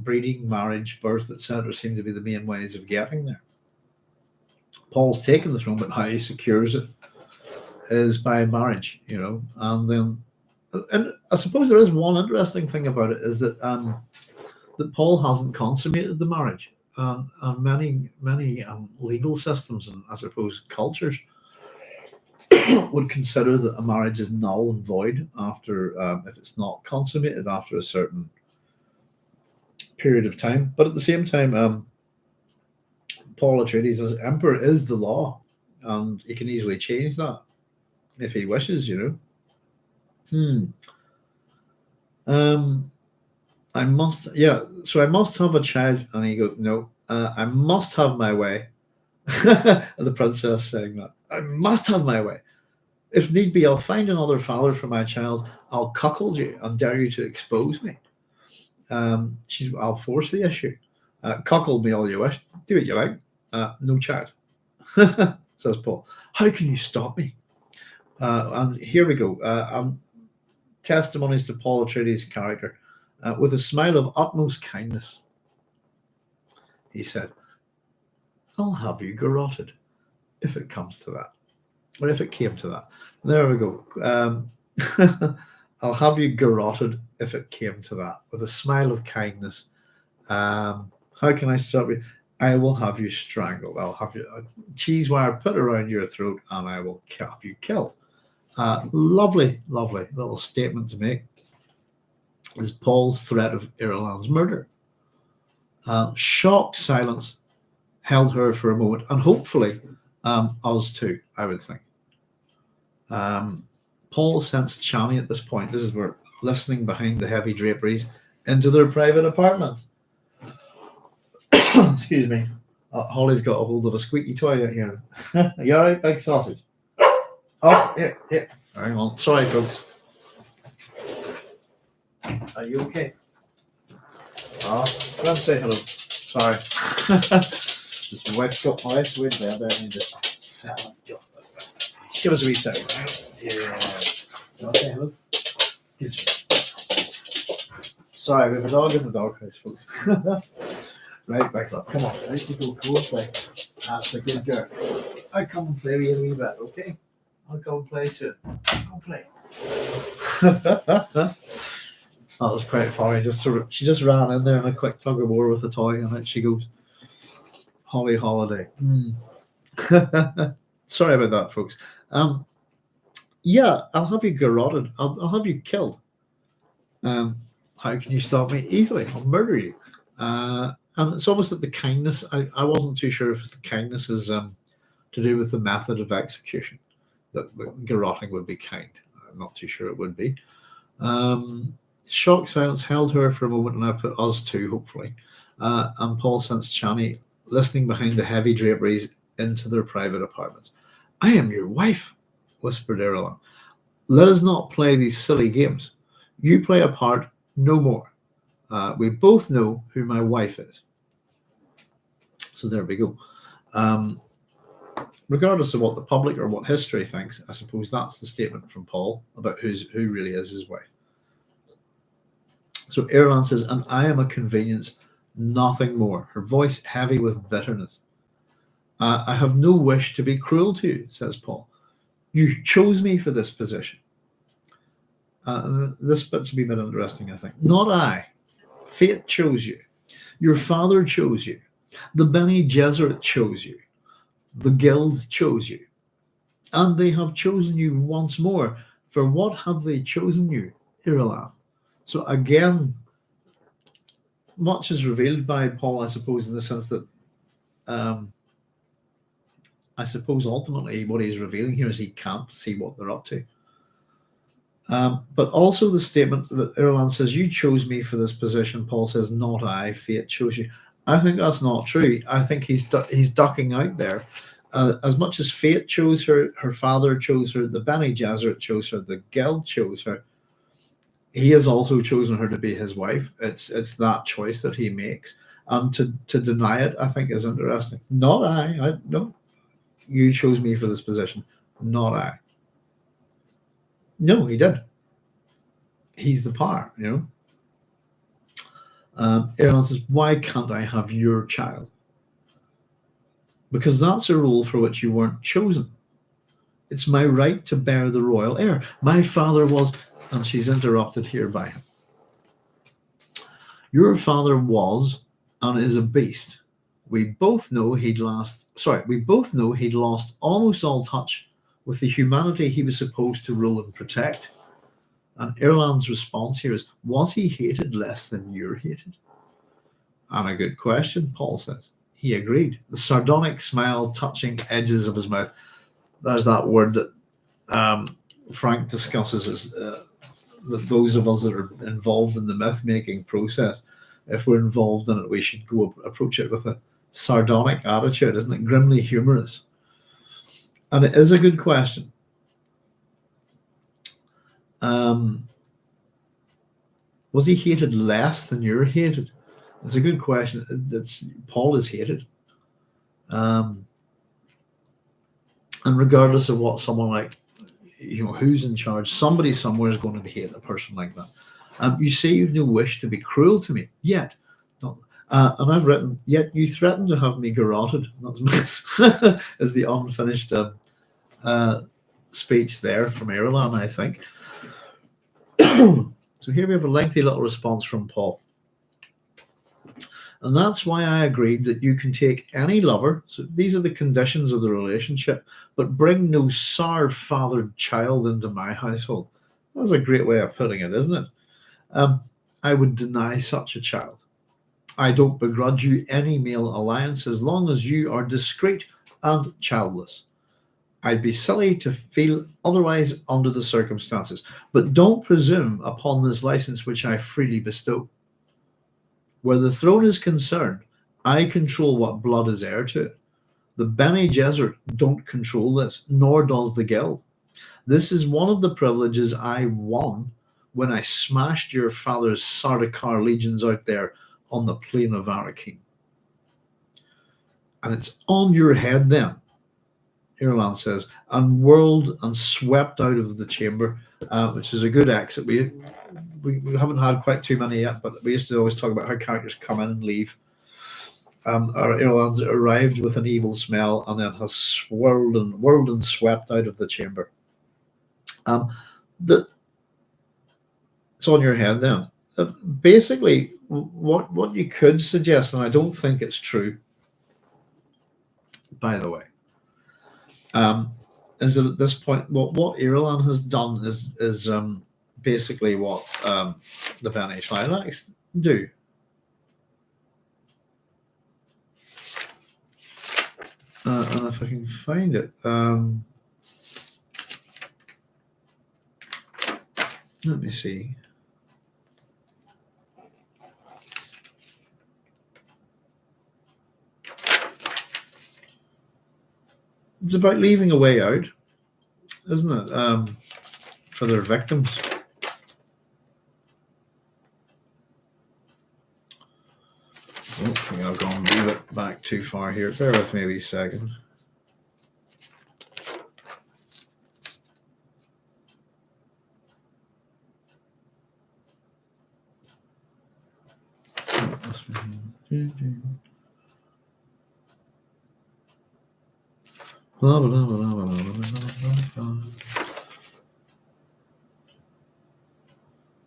breeding, marriage, birth, etc., seem to be the main ways of getting there. Paul's taken the throne, but how he secures it is by marriage, and then, and I suppose there is one interesting thing about it is that that Paul hasn't consummated the marriage, and many legal systems and I suppose cultures would consider that a marriage is null and void after if it's not consummated after a certain period of time. But at the same time, Paul Atreides as emperor is the law, and he can easily change that if he wishes, I must have a child, and he goes, no, I must have my way. And the princess saying that, I must have my way. If need be, I'll find another father for my child. I'll cuckold you and dare you to expose me. I'll force the issue. Cuckold me all you wish. Do what you like. No child. Says Paul. How can you stop me? And here we go. Testimonies to Paul Atreides' character. With a smile of utmost kindness, he said, I'll have you garroted if it comes to that. Or if it came to that. There we go. I'll have you garroted if it came to that. With a smile of kindness. How can I stop you? I will have you strangled. I'll have you a cheese wire put around your throat, and I will have you killed. Lovely little statement to make is Paul's threat of Irulan's murder. Shocked silence held her for a moment, and hopefully us too, I would think. Paul sensed Chani at this point. This is where listening behind the heavy draperies into their private apartments. Excuse me. Holly's got a hold of a squeaky toy out here. You all right, big sausage? Oh, here. Hang on. Sorry, folks. Are you okay? Come and say hello. Sorry. Just my wife's got my wife's with there. I need to settle. Give us a wee second. Yeah. You want to say hello? Sorry, we have a dog in the doghouse, folks. Right, back up. Come on. Nice to go play. That's a good girl. I'll come and play with you a wee bit, okay? I'll go and play soon. Go play. That was quite funny. She just ran in there in a quick tug of war with the toy, and then she goes, Holly Holiday. Sorry about that, folks. Yeah, I'll have you garroted. I'll have you killed. How can you stop me? Easily. I'll murder you. And it's almost that the kindness, I wasn't too sure if the kindness is to do with the method of execution. That the garroting would be kind. I'm not too sure it would be. Shocked silence held her for a moment, and I put us too, hopefully. And Paul sensed Chani listening behind the heavy draperies into their private apartments. I am your wife, whispered Irulan. Let us not play these silly games. You play a part, no more. We both know who my wife is. So there we go. Regardless of what the public or what history thinks, I suppose that's the statement from Paul about who really is his wife. So Irulan says, and I am a convenience, nothing more. Her voice heavy with bitterness. I have no wish to be cruel to you, says Paul. You chose me for this position. This bit's a wee bit interesting, I think. Not I. Fate chose you. Your father chose you. The Bene Gesserit chose you. The Guild chose you. And they have chosen you once more. For what have they chosen you, Irulan? So again, much is revealed by Paul, I suppose, in the sense that I suppose ultimately what he's revealing here is he can't see what they're up to. But also the statement that Irulan says, "You chose me for this position." Paul says, "Not I. Fate chose you." I think that's not true. I think he's ducking out there. As much as fate chose her, her father chose her, the Bene Gesserit chose her, the Geld chose her. He has also chosen her to be his wife. It's that choice that he makes, and to deny it, I think, is interesting. Not I. I no. You chose me for this position. Not I. No, he did. He's the power, you know. Aaron says, "Why can't I have your child?" Because that's a role for which you weren't chosen. It's my right to bear the royal heir. My father was, and she's interrupted here by him. Your father was and is a beast. We both know he'd lost. We both know he'd lost almost all touch with the humanity he was supposed to rule and protect. And Irulan's response here is, was he hated less than you're hated? And a good question, Paul says. He agreed. The sardonic smile touching edges of his mouth. There's that word that Frank discusses as that those of us that are involved in the myth-making process, if we're involved in it, we should go approach it with a sardonic attitude, isn't it? Grimly humorous. And it is a good question. Was he hated less than you're hated? It's a good question. Paul is hated. And regardless of what someone like, who's in charge, somebody somewhere is going to hate a person like that. You say you've no wish to be cruel to me, yet. Not, and I've written, yet you threaten to have me garroted. That's is the unfinished speech there from Irulan, I think. So here we have a lengthy little response from Paul. And that's why I agreed that you can take any lover. So these are the conditions of the relationship, but bring no sour-fathered child into my household. That's a great way of putting it, isn't it? I would deny such a child. I don't begrudge you any male alliance as long as you are discreet and childless. I'd be silly to feel otherwise under the circumstances, but don't presume upon this license which I freely bestow. Where the throne is concerned, I control what blood is heir to it. The Bene Gesserit don't control this, nor does the Guild. This is one of the privileges I won when I smashed your father's Sardaukar legions out there on the plain of Arrakeen. And it's on your head then, Irulan says, and whirled and swept out of the chamber, which is a good exit. We haven't had quite too many yet, but we used to always talk about how characters come in and leave. Irulan's arrived with an evil smell and then has whirled and swept out of the chamber. It's on your head then. Basically, what you could suggest, and I don't think it's true, by the way, is that at this point, what Irulan has done is basically what the Bene Gesserit do. And if I can find it, let me see. It's about leaving a way out, isn't it, for their victims. I think I've gone a bit back too far here. Bear with me a wee second.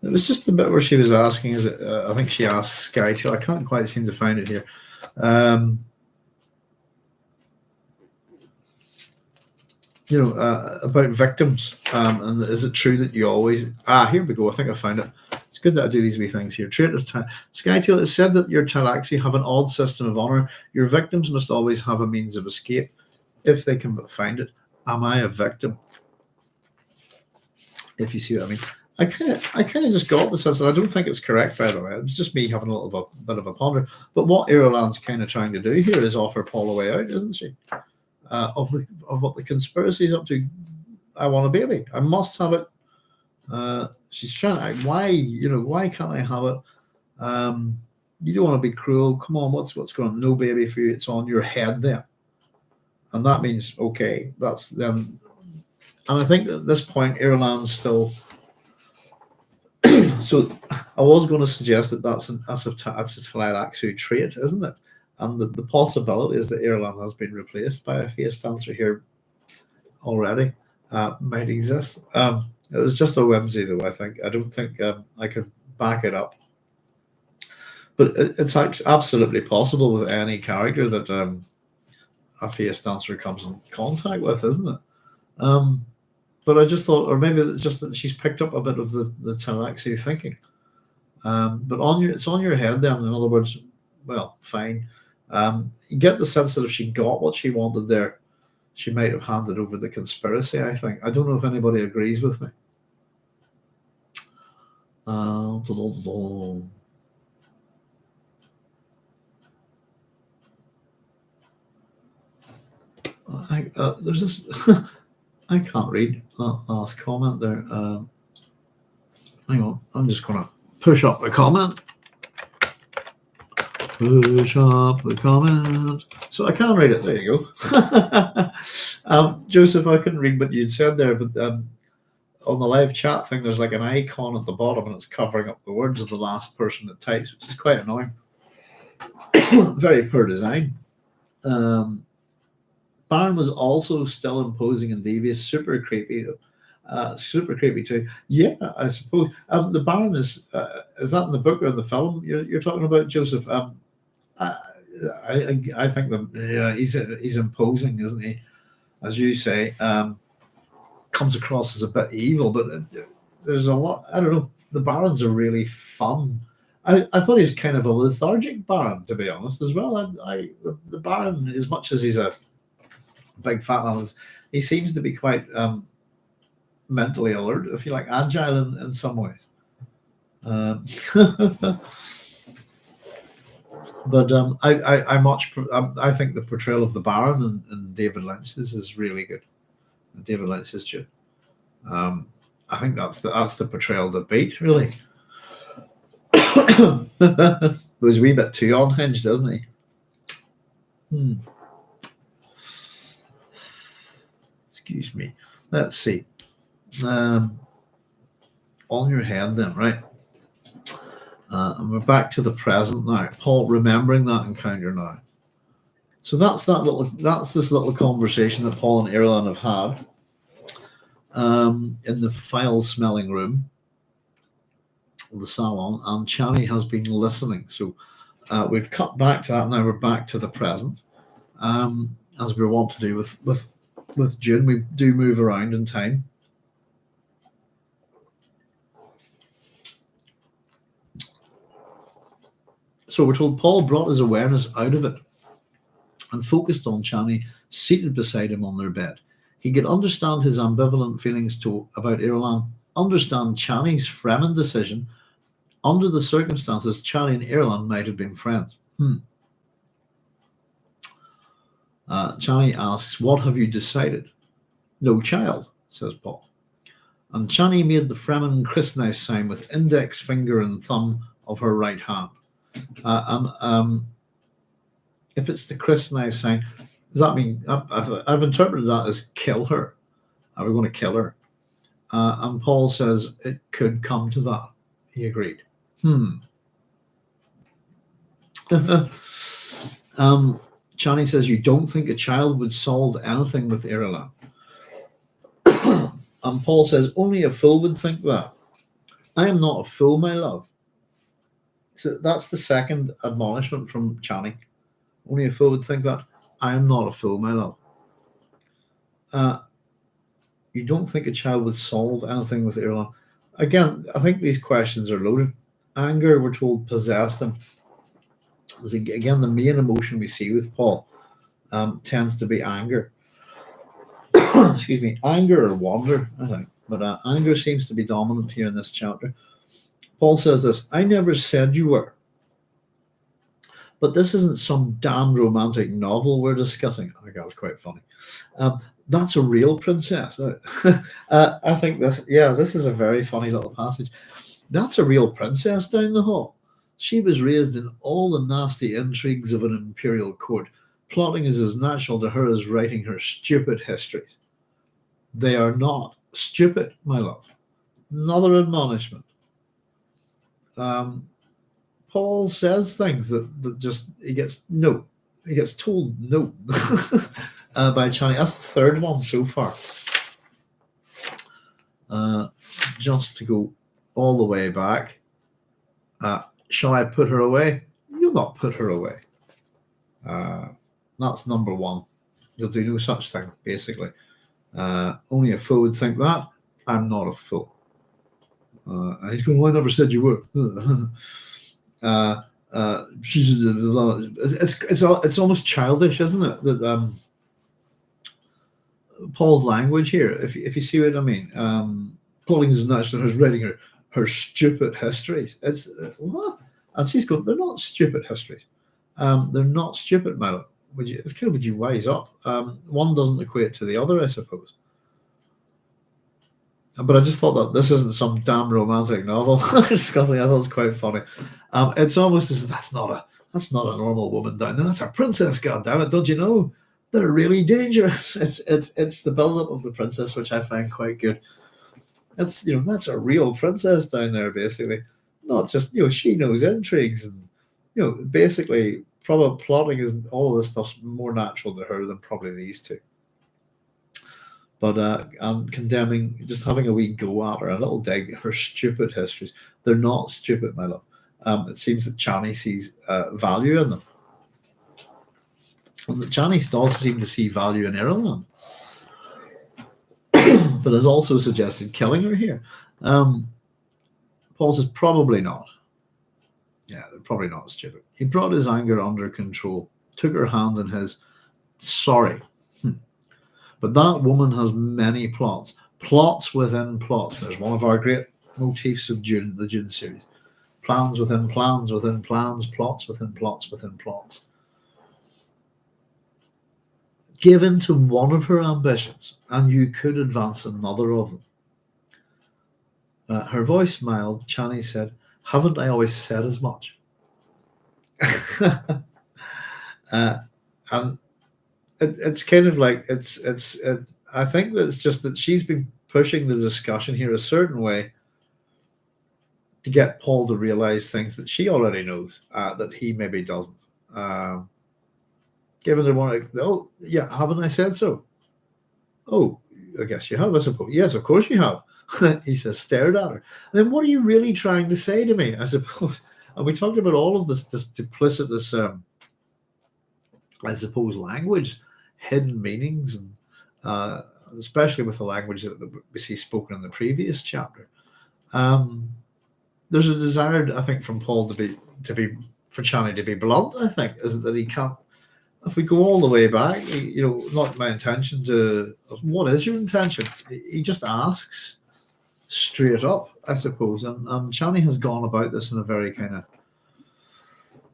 It was just the bit where she was asking, I think she asked Skytail. I can't quite seem to find it here. About victims. And is it true that you always... here we go. I think I found it. It's good that I do these wee things here. Skytail, it said that your Talaxi have an odd system of honor. Your victims must always have a means of escape if they can but find it. Am I a victim? if you see what I mean. I kind of just got the sense, and I don't think it's correct, by the way. It's just me having a little bit of a ponder. But what Irulan's kind of trying to do here is offer Paul a way out, isn't she? Of what the conspiracy is up to. I want a baby. I must have it. She's trying. Why can't I have it? You don't want to be cruel. Come on, what's going on? No baby for you. It's on your head there, and that means okay. That's them. And I think at this point, Irulan's still. So I was going to suggest that that's a Tleilaxu trait, isn't it? And the possibility is that Irulan has been replaced by a face dancer here already. Might exist. It was just a whimsy, though. I think I don't think I could back it up. But it's absolutely possible with any character that a face dancer comes in contact with, isn't it? But I just thought, or maybe it's just that she's picked up a bit of the Tleilaxu thinking. But it's on your head then. In other words, well, fine. You get the sense that if she got what she wanted there, she might have handed over the conspiracy, I think. I don't know if anybody agrees with me. There's this... I can't read that last comment there. Hang on, I'm just going to push up the comment. Push up the comment. So I can read it. There you go. Joseph, I couldn't read what you'd said there, but on the live chat thing, there's like an icon at the bottom and it's covering up the words of the last person that types, which is quite annoying. Very poor design. Baron was also still imposing and devious, super creepy too. Yeah, I suppose. The Baron is that in the book or in the film you're talking about, Joseph? I think that he's imposing, isn't he? As you say, comes across as a bit evil, but there's a lot. I don't know. The Barons are really fun. I thought he was kind of a lethargic Baron, to be honest, as well. The Baron, as much as he's a big fat man, he seems to be quite mentally alert, if you like, agile in some ways. But I think the portrayal of the Baron in David Lynch's is really good. David Lynch's too. I think that's the portrayal to beat, really. It was a wee bit too unhinged, doesn't he? Excuse me. Let's see. On your head then, right? And we're back to the present now. Paul remembering that encounter now. So that's this little conversation that Paul and Irulan have had in the file-smelling room of the salon, and Chani has been listening. So we've cut back to that. Now we're back to the present, as we want to do with Dune. We do move around in time. So we're told Paul brought his awareness out of it and focused on Chani seated beside him on their bed. He could understand his ambivalent feelings about Irulan, understand Chani's Fremen decision. Under the circumstances, Chani and Irulan might have been friends. Chani asks, "What have you decided?" "No child," says Paul. And Chani made the Fremen Christknife sign with index finger and thumb of her right hand. If it's the Christknife sign, does that mean I've interpreted that as kill her? Are we going to kill her? And Paul says it could come to that. He agreed. Chani says, "You don't think a child would solve anything with Irulan?" And Paul says, "Only a fool would think that. I am not a fool, my love." So that's the second admonishment from Chani. Only a fool would think that. I am not a fool, my love. You don't think a child would solve anything with Irulan? Again, I think these questions are loaded. Anger, we're told, possessed him. Again, the main emotion we see with Paul tends to be anger. Excuse me, anger or wonder, I think. But anger seems to be dominant here in this chapter. Paul says this: I never said you were. But this isn't some damn romantic novel we're discussing. I think that's quite funny. That's a real princess. I think this is a very funny little passage. That's a real princess down the hall. She was raised in all the nasty intrigues of an imperial court. Plotting is as natural to her as writing her stupid histories. They are not stupid, my love. Another admonishment. Paul says things that just he gets told no by Chani. That's the third one so far. Just to go all the way back. Shall I put her away? You'll not put her away. That's number one. You'll do no such thing, basically. Only a fool would think that. I'm not a fool. And he's going, well, I never said you were. It's almost childish, isn't it? That Paul's language here, if you see what I mean. Pauline is natural who's writing her stupid histories. It's what? And she's going, they're not stupid histories. They're not stupid, madam. Would you wise up? One doesn't equate to the other, I suppose. But I just thought that this isn't some damn romantic novel discussing. I thought it was quite funny. It's almost as that's not a normal woman down there. That's a princess. God damn it! Don't you know they're really dangerous? It's the build up of the princess which I find quite good. That's that's a real princess down there, basically. Not just she knows intrigues and basically probably plotting is all of this stuff's more natural to her than probably these two. But and condemning, just having a wee go at her, a little dig, her stupid histories. They're not stupid, my love. It seems that Chani sees value in them. And that Chani does seem to see value in Irulan, but has also suggested killing her here. Paul says probably not. Yeah, they're probably not stupid. He brought his anger under control, took her hand in his. Sorry. But that woman has many plots. Plots within plots. There's one of our great motifs of Dune, the Dune series. Plans within plans within plans, plots within plots within plots. Give in to one of her ambitions, and you could advance another of them. Her voice smiled. Chani said, haven't I always said as much? And it's kind of like I think that it's just that she's been pushing the discussion here a certain way to get Paul to realize things that she already knows that he maybe doesn't. Given her one, oh yeah, haven't I said so? Oh, I guess you have, I suppose. Yes, of course you have. He says, stared at her. And then what are you really trying to say to me? I suppose. And we talked about all of this duplicitous, I suppose, language. Hidden meanings, and especially with the language that we see spoken in the previous chapter. There's a desire, I think, from Paul to be for Chani to be blunt. I think is that he can't. If we go all the way back, not my intention to. What is your intention? He just asks straight up, I suppose, and Chani has gone about this in a very kind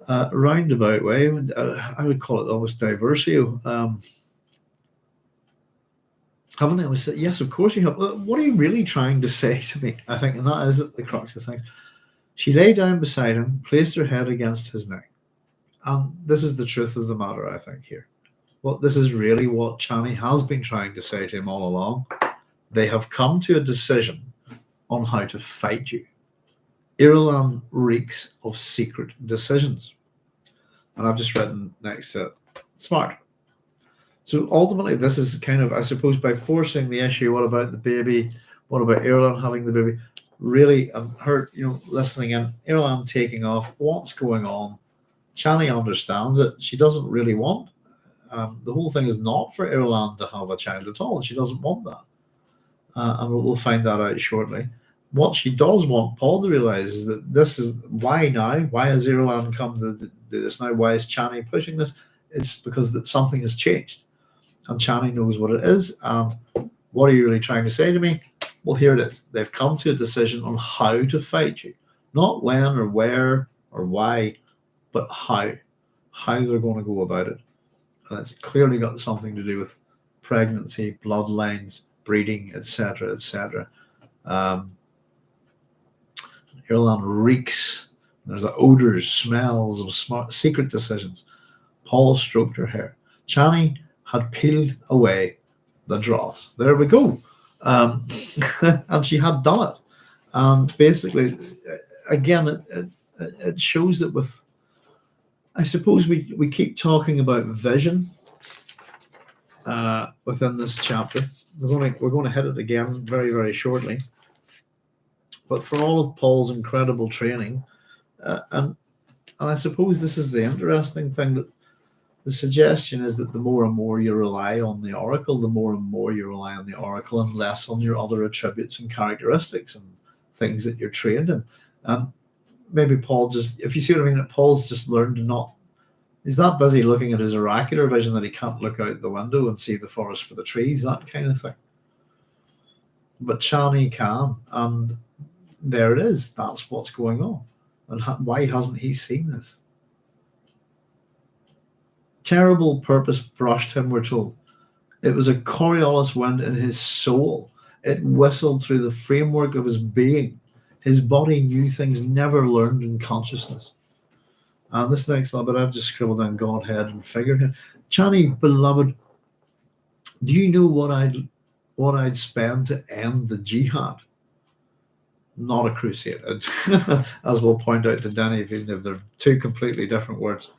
of roundabout way. I would call it almost diversio. Haven't I always said, yes, of course you have. What are you really trying to say to me? I think, and that is the crux of things. She lay down beside him, placed her head against his neck. And this is the truth of the matter, I think, here. Well, this is really what Chani has been trying to say to him all along. They have come to a decision on how to fight you. Irulan reeks of secret decisions. And I've just written next to it, smart. So ultimately, this is kind of, I suppose, by forcing the issue, what about the baby? What about Irulan having the baby? Really, her, listening in, Irulan taking off, what's going on? Chani understands it. She doesn't really want. The whole thing is not for Irulan to have a child at all. She doesn't want that. And we'll find that out shortly. What she does want Paul to realize is that this is why now. Why has Irulan come to do this now? Why is Chani pushing this? It's because that something has changed. And Chani knows what it is. And what are you really trying to say to me? Well, here it is. They've come to a decision on how to fight you, not when or where or why, but how they're going to go about it. And it's clearly got something to do with pregnancy, bloodlines, breeding, etc., etc. Irulan reeks. There's the odors, smells of smart, secret decisions. Paul stroked her hair. Chani had peeled away the dross. There we go. And she had done it. And basically, again, it shows that with, I suppose we keep talking about vision within this chapter. We're going to hit it again very, very shortly. But for all of Paul's incredible training, and I suppose this is the interesting thing, that the suggestion is that the more and more you rely on the oracle, the more and more you rely on the oracle and less on your other attributes and characteristics and things that you're trained in. Maybe Paul just, if you see what I mean, that Paul's just learned to not, he's that busy looking at his oracular vision that he can't look out the window and see the forest for the trees, that kind of thing. But Chani can, and there it is. That's what's going on. And why hasn't he seen this? Terrible purpose brushed him, we're told. It was a Coriolis wind in his soul. It whistled through the framework of his being. His body knew things never learned in consciousness. And this next little bit, I've just scribbled down Godhead and figurehead. Chani, beloved, do you know what I'd spend to end the jihad? Not a crusade, as we'll point out to Danny, even if they're two completely different words,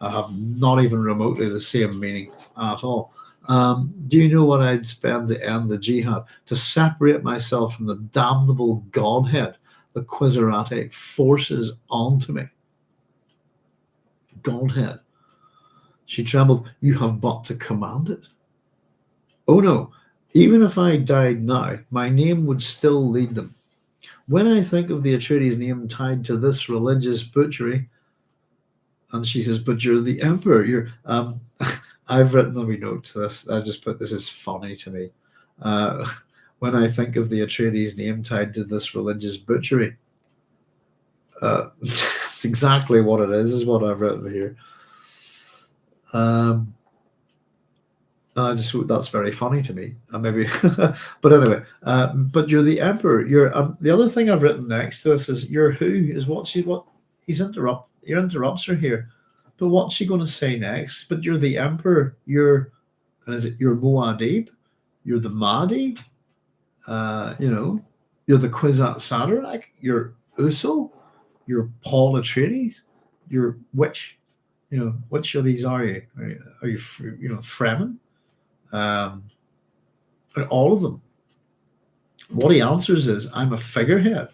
have not even remotely the same meaning at all. Do you know what I'd spend to end the jihad? To separate myself from the damnable Godhead the Quizerate forces onto me. Godhead. She trembled. You have but to command it. Oh no, even if I died now, my name would still lead them. When I think of the Atreides name tied to this religious butchery, and she says, but you're the emperor. You're. I've written a wee note to this. I just put, this is funny to me. When I think of the Atreides name tied to this religious butchery, it's exactly what it is what I've written here. I just, that's very funny to me. Maybe, but anyway, but you're the emperor. You're the other thing I've written next to this is you're who is what he's interrupts her here. But what's she going to say next? But you're the emperor. You're, and is it you're Muad'Dib? You're the Mahdi. You're the Kwisatz Haderach. You're Usul. You're Paul Atreides. You're which? Which of these are you? Are you Fremen? All of them. What he answers is, I'm a figurehead.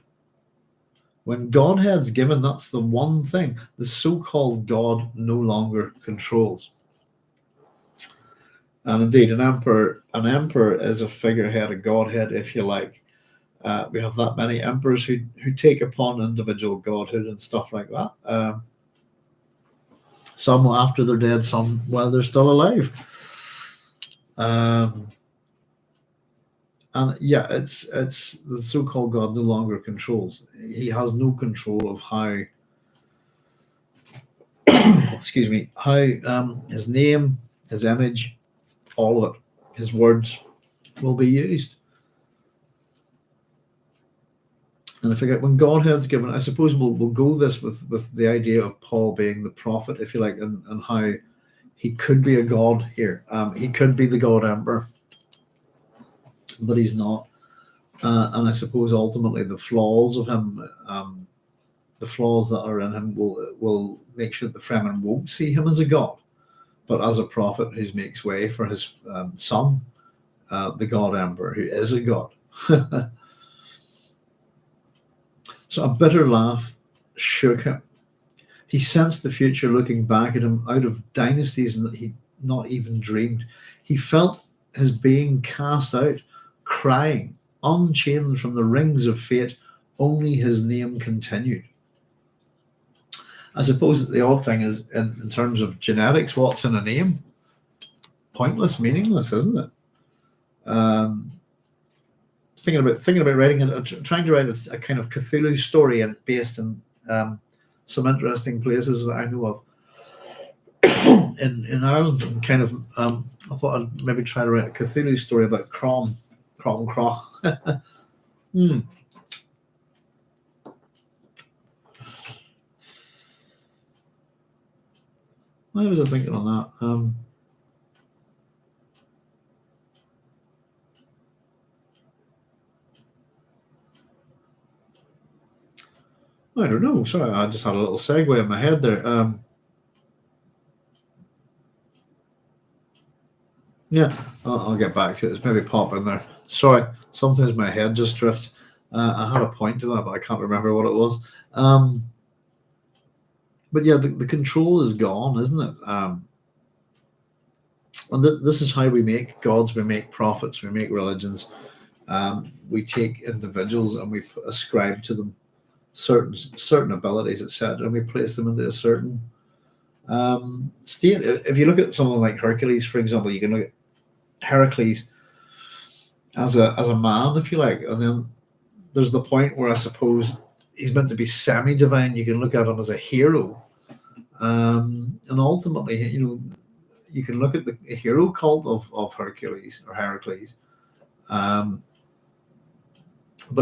When Godhead's given, that's the one thing the so-called God no longer controls. And indeed, an emperor is a figurehead, a Godhead, if you like. We have that many emperors who take upon individual godhood and stuff like that. Some after they're dead, some while they're still alive. And yeah, it's the so-called God no longer controls. He has no control of how, excuse me, how his name, his image, all of it, his words will be used. And I figure when Godhead's given, I suppose we'll go this with the idea of Paul being the prophet, if you like, and how he could be a god here. He could be the God Emperor, but he's not. And I suppose ultimately the flaws of him, the flaws that are in him will make sure that the Fremen won't see him as a god, but as a prophet who makes way for his son, the God Emperor, who is a god. So a bitter laugh shook him. He sensed the future looking back at him out of dynasties that he not even dreamed. He felt his being cast out, crying, unchained from the rings of fate. Only his name continued. I suppose the odd thing is, in terms of genetics, what's in a name? Pointless, meaningless, isn't it? thinking about writing trying to write a kind of Cthulhu story and based in some interesting places that I know of in Ireland, and kind of I thought I'd maybe try to write a Cthulhu story about Crom Croch. Hmm. Why was I thinking on that? I don't know. Sorry, I just had a little segue in my head there. Yeah, I'll get back to it. It's maybe pop in there. Sorry, sometimes my head just drifts. I had a point to that, but I can't remember what it was. But yeah, the control is gone, isn't it? And this is how we make gods, we make prophets, we make religions. We take individuals and we ascribe to them certain abilities, etc., and we place them into a certain state. If you look at someone like Hercules, for example, you can look at Heracles as a man, if you like, and then there's the point where I suppose he's meant to be semi-divine. You can look at him as a hero, and ultimately, you can look at the hero cult of Hercules or Heracles, but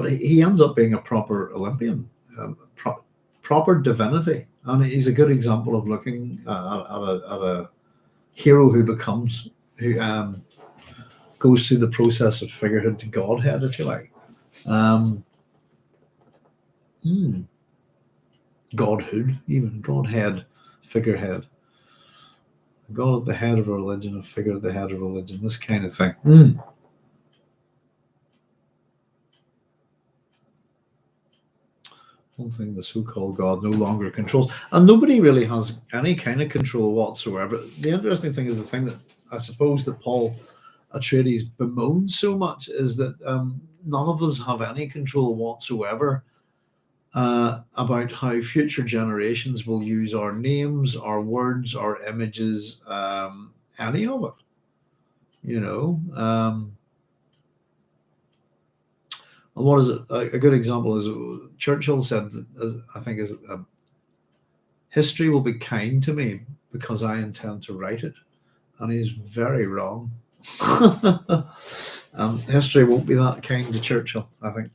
he ends up being a proper Olympian, proper divinity, and he's a good example of looking at a hero who goes through the process of figurehood to godhead, if you like. Godhood, even godhead, figurehead. God at the head of a religion, a figure at the head of a religion, this kind of thing. One thing the so-called God no longer controls. And nobody really has any kind of control whatsoever. The interesting thing is the thing that I suppose that Paul Atreides bemoans so much is that none of us have any control whatsoever about how future generations will use our names, our words, our images, any of it. And what is it? A good example is Churchill said that, I think, is history will be kind to me because I intend to write it, and he's very wrong. History won't be that kind to Churchill, I think.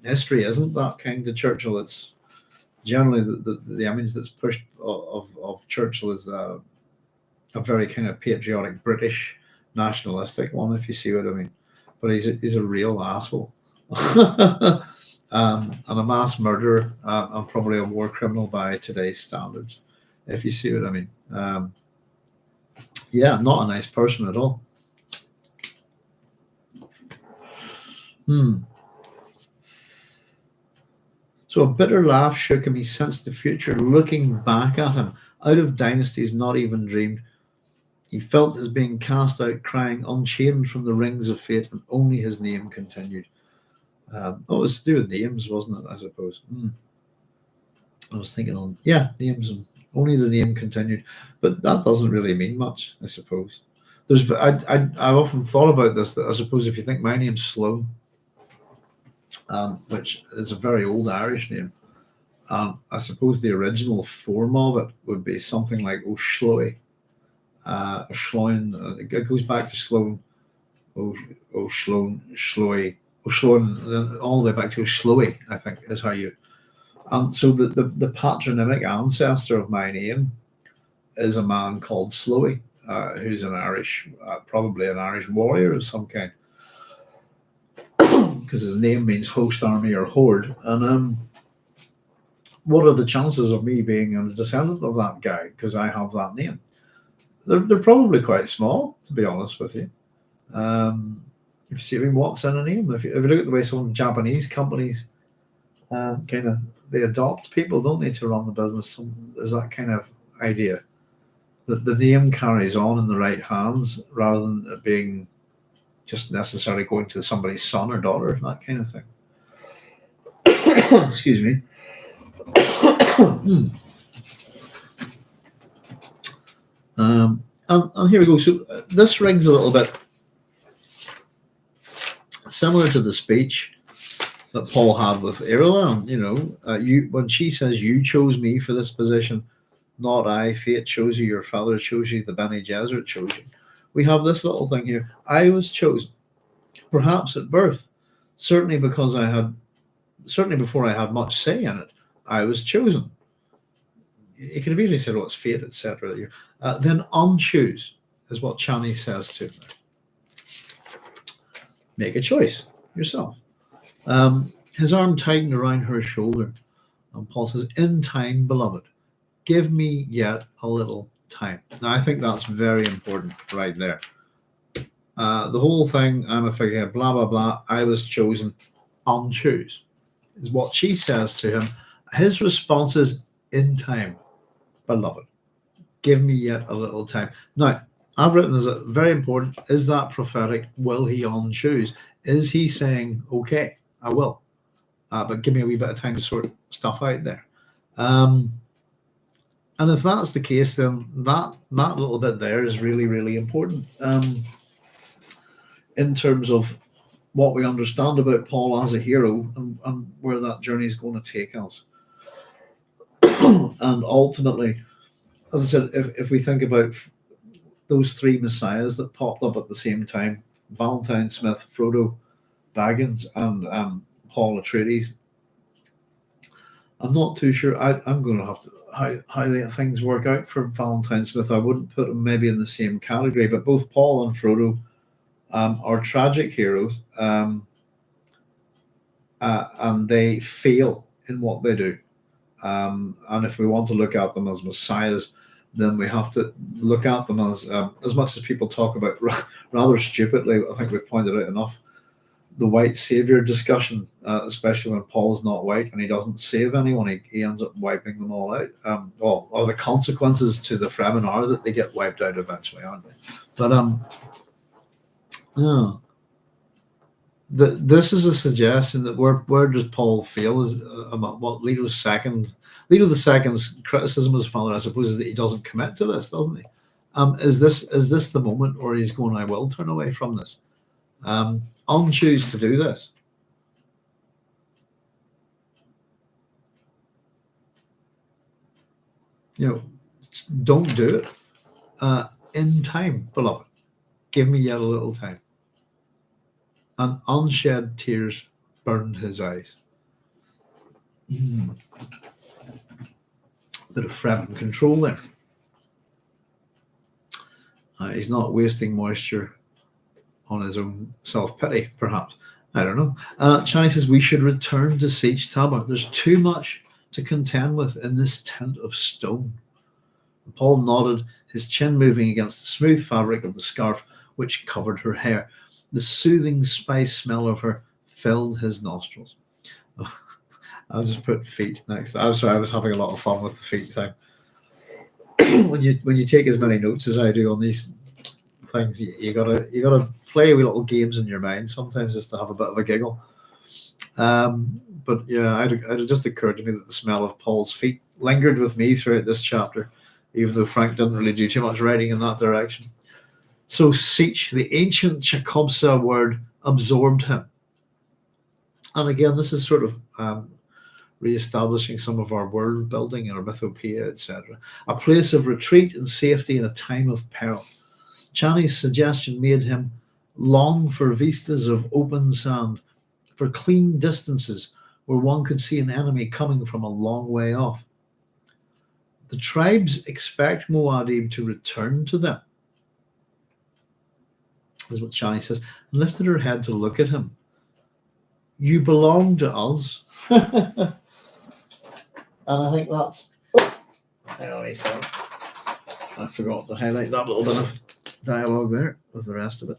History isn't that kind to Churchill. It's generally the image that's pushed of Churchill is a very kind of patriotic British nationalistic one, if you see what I mean. But he's a real asshole. And a mass murderer, and probably a war criminal by today's standards, if you see what I mean. Yeah, not a nice person at all. So a bitter laugh shook him. He sensed the future looking back at him, out of dynasties not even dreamed. He felt his being cast out, crying, unchained from the rings of fate, and only his name continued. It was to do with names, wasn't it, I suppose? I was thinking names, and only the name continued. But that doesn't really mean much, I suppose. I've often thought about this, that I suppose if you think my name's Sloan, which is a very old Irish name, I suppose the original form of it would be something like O'Shloy. Sloan, it goes back to Sloan, Sloan, Shloy, Sloan, all the way back to Shloy, I think, is how you. And so the patronymic ancestor of my name is a man called Slowy, who's an Irish, probably an Irish warrior of some kind, because his name means host, army, or horde. And what are the chances of me being a descendant of that guy because I have that name? They're probably quite small, to be honest with you. If you see, what's in a name? If you look at the way some of the Japanese companies they adopt people, don't they, to run the business? There's that kind of idea that the name carries on in the right hands rather than it being just necessarily going to somebody's son or daughter, that kind of thing. Excuse me. And here we go. So this rings a little bit Similar to the speech that Paul had with Irulan, when she says, "You chose me for this position, not I. Fate chose you, your father chose you, the Bene Gesserit chose you." We have this little thing here. I was chosen, perhaps at birth, certainly certainly before I had much say in it, I was chosen. You can have easily said, "Oh, it's fate," etc. Then unchoose is what Chani says to me. Make a choice yourself. His arm tightened around her shoulder, and Paul says, "In time, beloved, give me yet a little time." Now, I think that's very important right there. The whole thing, I'm a figurehead, blah, blah, blah, I was chosen, unchoose, is what she says to him. His response is, "In time, beloved, give me yet a little time." Now, I've written as a very important, is that prophetic? Will he unchoose? Is he saying, "Okay, I will, but give me a wee bit of time to sort stuff out there"? And if that's the case, then that little bit there is really, really important in terms of what we understand about Paul as a hero and where that journey is going to take us. And ultimately, as I said, if we think about those three messiahs that popped up at the same time, Valentine Smith, Frodo Baggins, and Paul Atreides, I'm not too sure. I'm going to have to how the things work out for Valentine Smith. I wouldn't put him maybe in the same category, but both Paul and Frodo are tragic heroes, and they fail in what they do. And if we want to look at them as messiahs, then we have to look at them as much as people talk about rather stupidly. I think we've pointed out enough the white savior discussion, especially when Paul's not white and he doesn't save anyone. He ends up wiping them all out. Or the consequences to the Fremen are that they get wiped out eventually, aren't they? But this is a suggestion that where does Paul feel is about what Leto the Second's criticism as a father, I suppose, is that he doesn't commit to this, doesn't he? Is this the moment where he's going, "I will turn away from this"? Unchoose to do this. Don't do it. In time, beloved, give me yet a little time. And unshed tears burned his eyes. Bit of Fremen control there. He's not wasting moisture on his own self-pity, perhaps. I don't know. Chani says, "We should return to Siege Tabar. There's too much to contend with in this tent of stone." And Paul nodded, his chin moving against the smooth fabric of the scarf which covered her hair. The soothing spice smell of her filled his nostrils. I'll just put feet next. I'm sorry, I was having a lot of fun with the feet thing. when you take as many notes as I do on these things, you gotta play with little games in your mind sometimes just to have a bit of a giggle. But yeah, it just occurred to me that the smell of Paul's feet lingered with me throughout this chapter, even though Frank didn't really do too much writing in that direction. So Sich, the ancient Chakobsa word, absorbed him. And again, this is sort of re-establishing some of our world building and our mythopoeia, etc. A place of retreat and safety in a time of peril. Chani's suggestion made him long for vistas of open sand, for clean distances where one could see an enemy coming from a long way off. The tribes expect Muad'Dib to return to them, is what Chani says, and lifted her head to look at him. "You belong to us." And I think that's... I forgot to highlight that little bit of dialogue there with the rest of it.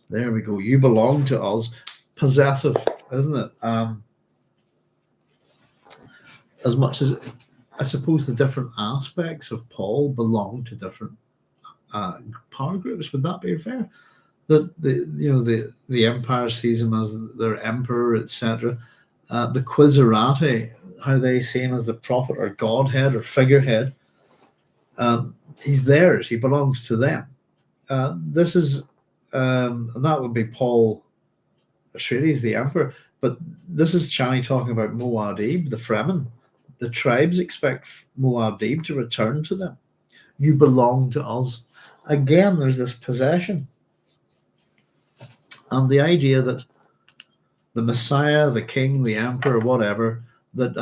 There we go. "You belong to us." Possessive, isn't it? As much as I suppose the different aspects of Paul belong to different power groups. Would that be fair? That the Empire sees him as their emperor, etc. The Quizerati, how they see him as the prophet or godhead or figurehead. He's theirs. He belongs to them. This is, and that would be Paul Atreides, the emperor. But this is Chani talking about Muad'Dib, the Fremen. The tribes expect Muad'Dib to return to them. You belong to us. Again, there's this possession. And the idea that the Messiah, the king, the emperor, whatever, that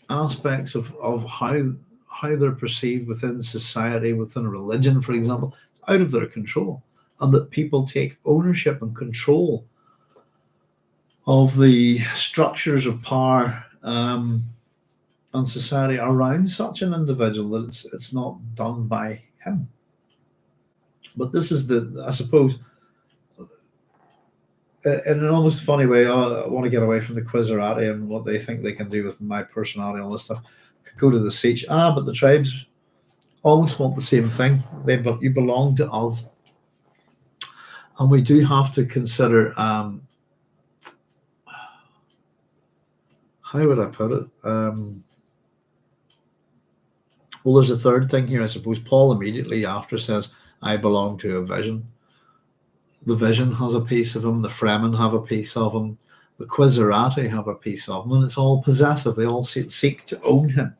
aspects of how they're perceived within society, within religion, for example, it's out of their control. And that people take ownership and control of the structures of power and society around such an individual, that it's not done by him. But this is I suppose, in an almost funny way, I want to get away from the Quizerati and what they think they can do with my personality and all this stuff. Go to the siege. But the tribes almost want the same thing. You belong to us. And we do have to consider, how would I put it? Well, there's a third thing here, I suppose. Paul immediately after says, I belong to a vision. The vision has a piece of him. The Fremen have a piece of him. The Quizerati have a piece of him. And it's all possessive. They all seek to own him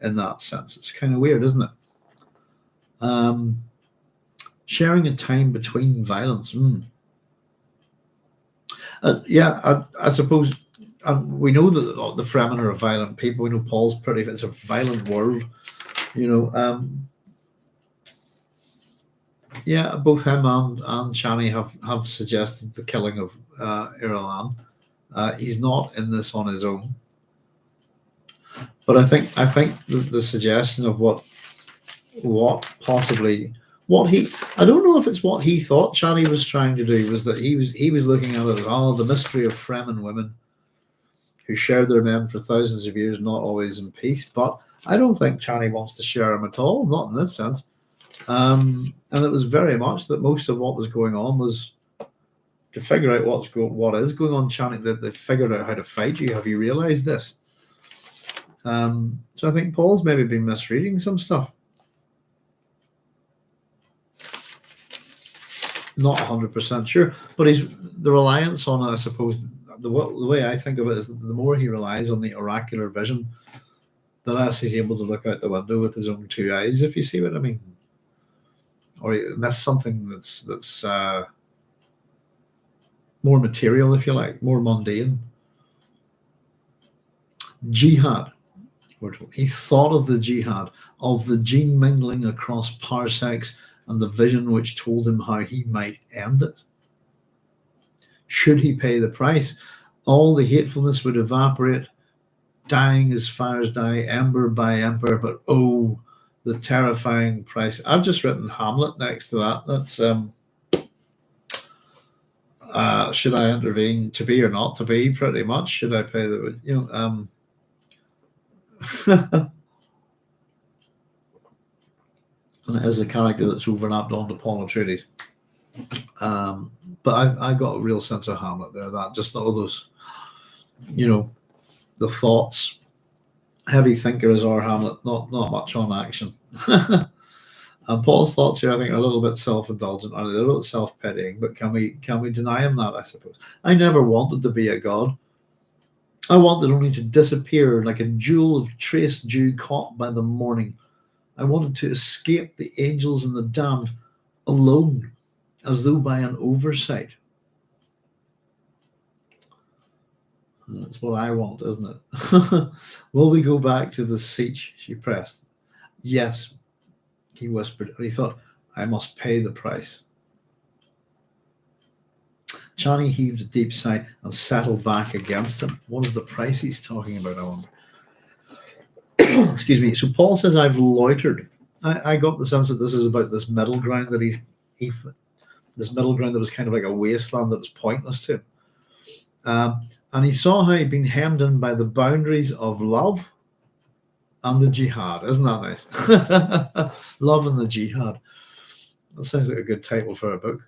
in that sense. It's kind of weird, isn't it? Sharing a time between violence. I suppose we know that the Fremen are a violent people. We know Paul's it's a violent world. Both him and Chani have suggested the killing of Irulan. He's not in this on his own. But I think the suggestion of what I don't know if it's what he thought Chani was trying to do, was that he was looking at it as the mystery of Fremen women who shared their men for thousands of years, not always in peace. But I don't think Chani wants to share them at all, not in this sense. And it was very much that most of what was going on was to figure out what is going on. Chani, that they figured out how to fight you. Have you realized this? So I think Paul's maybe been misreading some stuff. Not 100% sure, but the reliance on it, I suppose, the way I think of it is that the more he relies on the oracular vision, the less he's able to look out the window with his own two eyes, if you see what I mean. Or he missed something that's more material, if you like, more mundane. Jihad. He thought of the jihad, of the gene mingling across parsecs, and the vision which told him how he might end it. Should he pay the price, all the hatefulness would evaporate, dying as fires die, ember by ember, but the terrifying price. I've just written Hamlet next to that. That's should I intervene, to be or not to be, pretty much. Should I pay the, and it is a character that's overlapped onto Paul Atreides. But I got a real sense of Hamlet there, that just all those, the thoughts. Heavy thinker is our Hamlet, not much on action. And Paul's thoughts here, I think, are a little bit self-indulgent, are they? They're a little self-pitying, but can we deny him that, I suppose? I never wanted to be a god. I wanted only to disappear like a jewel of traced dew caught by the morning. I wanted to escape the angels and the damned alone, as though by an oversight. That's what I want, isn't it? Will we go back to the siege? She pressed. Yes, he whispered, and he thought, I must pay the price. Chani heaved a deep sigh and settled back against him. What is the price he's talking about, I wonder? Excuse me. So Paul says, I've loitered. I got the sense that this is about this middle ground that this middle ground that was kind of like a wasteland that was pointless to him. And he saw how he'd been hemmed in by the boundaries of love and the jihad. Isn't that nice? Love and the jihad. That sounds like a good title for a book.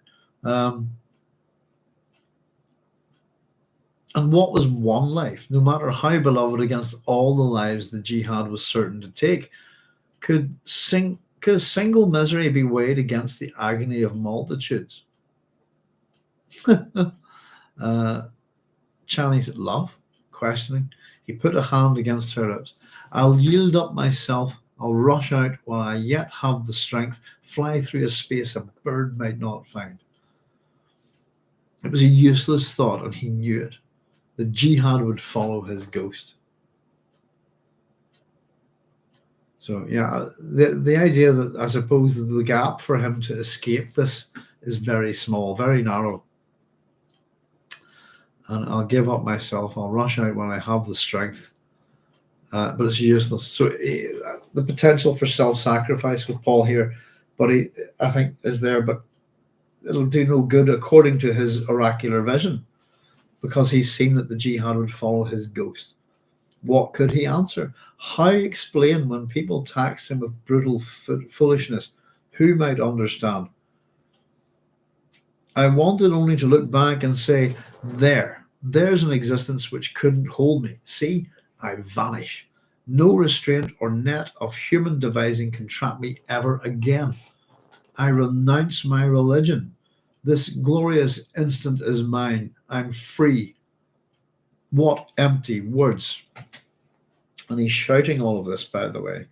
And what was one life, no matter how beloved, against all the lives the jihad was certain to take? Could a single misery be weighed against the agony of multitudes? Chani's love, questioning. He put a hand against her lips. I'll yield up myself. I'll rush out while I yet have the strength, fly through a space a bird might not find. It was a useless thought, and he knew it. The jihad would follow his ghost. So yeah, the idea that I suppose that the gap for him to escape this is very small, very narrow. And I'll give up myself. I'll rush out when I have the strength. But it's useless. So the potential for self-sacrifice with Paul here, but I think is there, but it'll do no good according to his oracular vision, because he's seen that the jihad would follow his ghost. What could he answer? How explain when people tax him with brutal foolishness? Who might understand? I wanted only to look back and say, there's an existence which couldn't hold me. See, I vanish. No restraint or net of human devising can trap me ever again. I renounce my religion. This glorious instant is mine. I'm free. What empty words. And he's shouting all of this, by the way.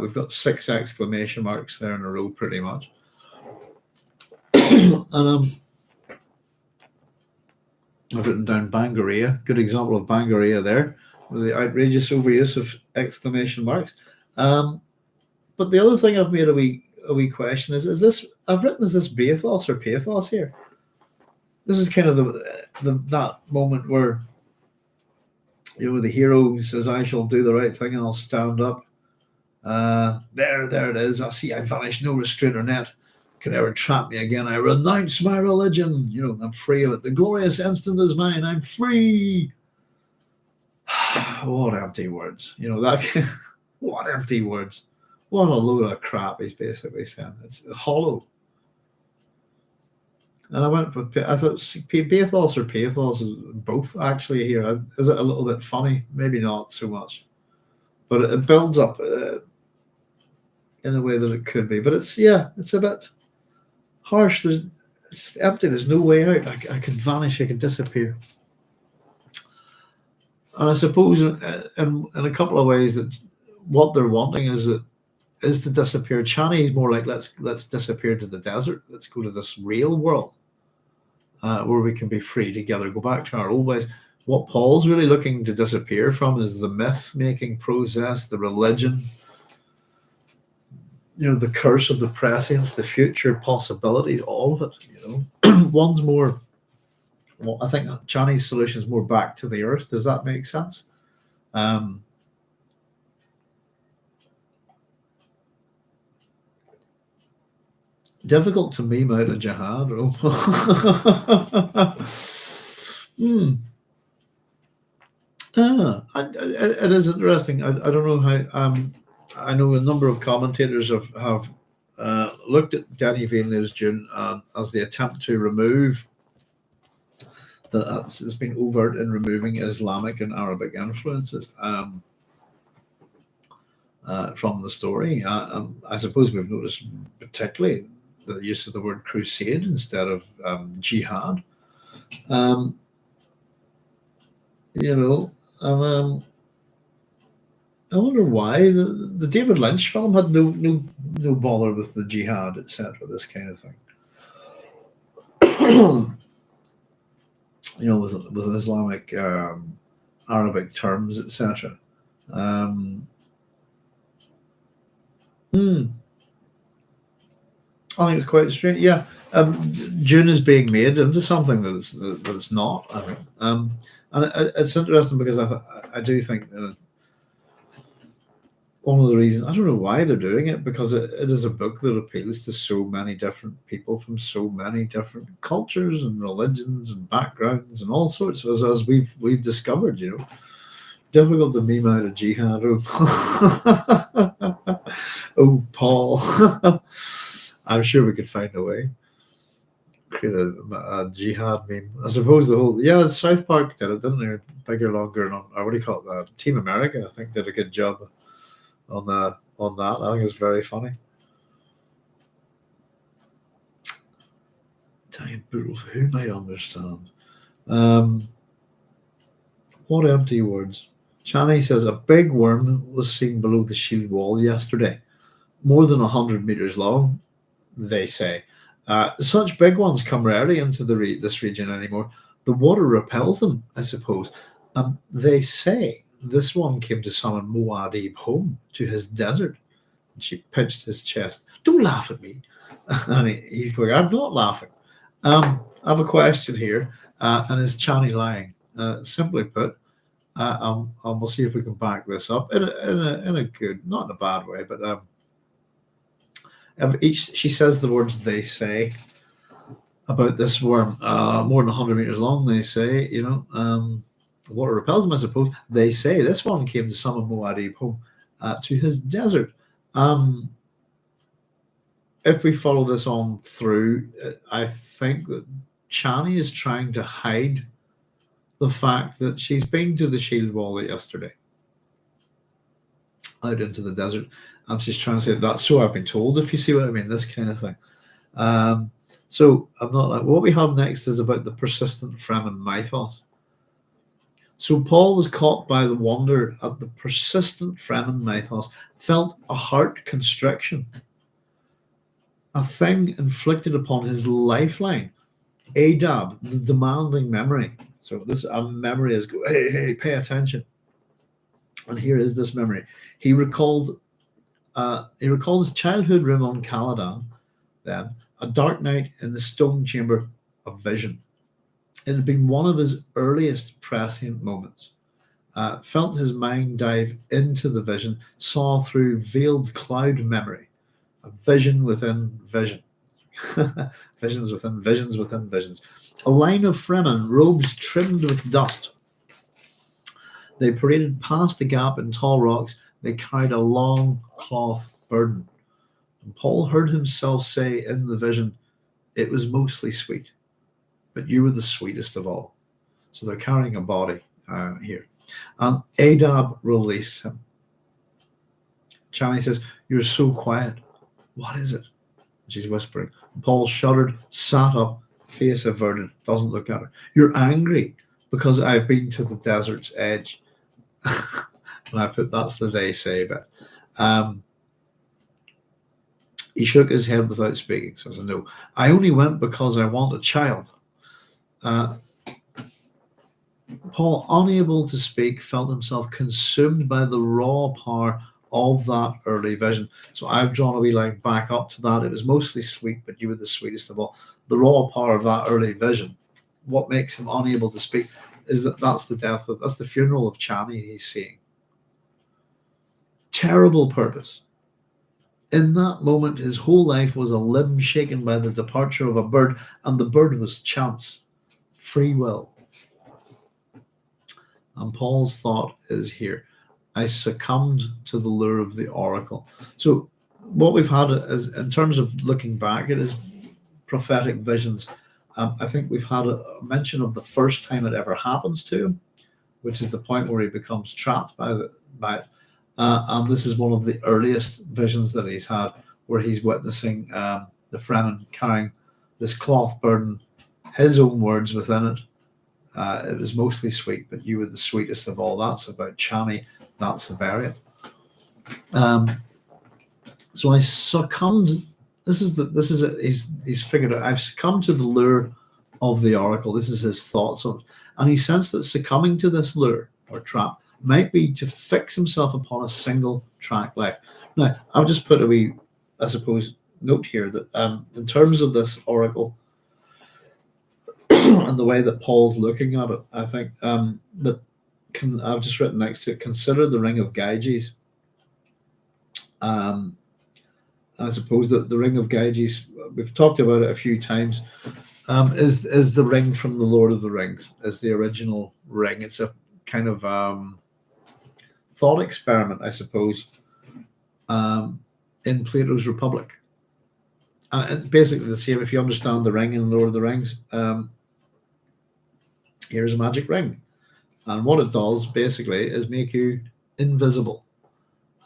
We've got 6 exclamation marks there in a row, pretty much. And I've written down Bangaria. Good example of Bangaria there, with the outrageous overuse of exclamation marks. But the other thing I've made a wee question is this? I've written, is this bathos or pathos here? This is kind of that moment where, you know, the hero says, I shall do the right thing and I'll stand up. There it is. I see I vanish, no restraint or net can ever trap me again. I renounce my religion. You know, I'm free of it. The glorious instant is mine. I'm free. What empty words. You know, that what empty words. What a load of crap he's basically saying. It's hollow. And I thought pathos or pathos is both actually here. Is it a little bit funny? Maybe not so much, but it builds up in a way that it could be. But it's a bit harsh. It's just empty. There's no way out. I could vanish. I could disappear. And I suppose in a couple of ways that what they're wanting is to disappear. Chani is more like let's disappear to the desert. Let's go to this real world. Where we can be free together, go back to our old ways. What Paul's really looking to disappear from is the myth-making process, the religion, you know, the curse of the prescience, the future possibilities, all of it. You know, one's more. Well, I think Chani's solution is more back to the earth. Does that make sense? Difficult to meme out a jihad. It is interesting. I don't know how. I know a number of commentators have looked at Denis Villeneuve's Dune as the attempt to remove that it's been overt in removing Islamic and Arabic influences from the story. I suppose we've noticed particularly the use of the word crusade instead of jihad. You know, I wonder why the David Lynch film had no bother with the jihad, etc. This kind of thing. You know, with Islamic, Arabic terms, etc. I think it's quite strange. Yeah, Dune is being made into something that it's not. I think, and it's interesting because I do think that one of the reasons, I don't know why they're doing it, because it is a book that appeals to so many different people from so many different cultures and religions and backgrounds and all sorts, as we've discovered. You know, difficult to meme out a jihad. Oh, Paul. I'm sure we could find a way. Create a jihad meme. I suppose the South Park did it, didn't they? Bigger, longer, or what do you call it? Team America, I think, did a good job on that. I think it's very funny. Damn brutal. Who might understand? Um, what empty words? Chani says a big worm was seen below the shield wall yesterday, more than 100 meters long, they say. Such big ones come rarely into this region anymore. The water repels them, I suppose. They say this one came to summon Muad'Dib home to his desert. And she pinched his chest. Don't laugh at me. And he's going, I'm not laughing. I have a question here. And is Chani lying? Simply put, we'll see if we can back this up in a good, not in a bad way, but she says the words they say about this worm, more than 100 meters long. They say, water repels them, I suppose. They say this one came to summon Muad'Dib home to his desert. If we follow this on through, I think that Chani is trying to hide the fact that she's been to the shield wall yesterday, out into the desert, and she's trying to say that's so I've been told, if you see what I mean, this kind of thing. So I'm not like, what we have next is about the persistent Fremen mythos. So Paul was caught by the wonder at the persistent Fremen mythos, felt a heart constriction, a thing inflicted upon his lifeline, Adab, the demanding memory. So this memory is, hey, pay attention. And here is this memory. He recalled his childhood room on Caladan, then a dark night in the stone chamber of vision. It had been one of his earliest prescient moments. Felt his mind dive into the vision, saw through veiled cloud memory, a vision within vision. Visions within visions within visions. A line of Fremen, robes trimmed with dust. They paraded past the gap in tall rocks. They carried a long cloth burden. And Paul heard himself say in the vision, it was mostly sweet, but you were the sweetest of all. So they're carrying a body here. And Adab released him. Chani says, you're so quiet. What is it? She's whispering. Paul shuddered, sat up, face averted, doesn't look at her. You're angry because I've been to the desert's edge. And I put, that's the they say bit. He shook his head without speaking. So I said, no, I only went because I want a child. Paul, unable to speak, felt himself consumed by the raw power of that early vision. So I've drawn a wee line back up to that. It was mostly sweet, but you were the sweetest of all. The raw power of that early vision. What makes him unable to speak is that's the funeral of Chani he's seeing. Terrible purpose. In that moment, his whole life was a limb shaken by the departure of a bird, and the bird was chance, free will. And Paul's thought is here. I succumbed to the lure of the oracle. So what we've had is, in terms of looking back, it is prophetic visions. I think we've had a mention of the first time it ever happens to him, which is the point where he becomes trapped by it. And this is one of the earliest visions that he's had, where he's witnessing the Fremen carrying this cloth burden, his own words within it. It was mostly sweet, but you were the sweetest of all. That's about Chani. That's the variant. So I succumbed. He's figured out. I've succumbed to the lure of the oracle. This is his thoughts on it, and he sensed that succumbing to this lure or trap might be to fix himself upon a single track life. Now, I've just put a wee, I suppose, note here that in terms of this oracle and the way that Paul's looking at it, I think I've just written next to it, consider the ring of Gyges. I suppose that the ring of Gyges, we've talked about it a few times, is the ring from the Lord of the Rings, is the original ring. It's a kind of thought experiment, I suppose, in Plato's Republic. And it's basically the same. If you understand the ring in Lord of the Rings, here's a magic ring. And what it does, basically, is make you invisible.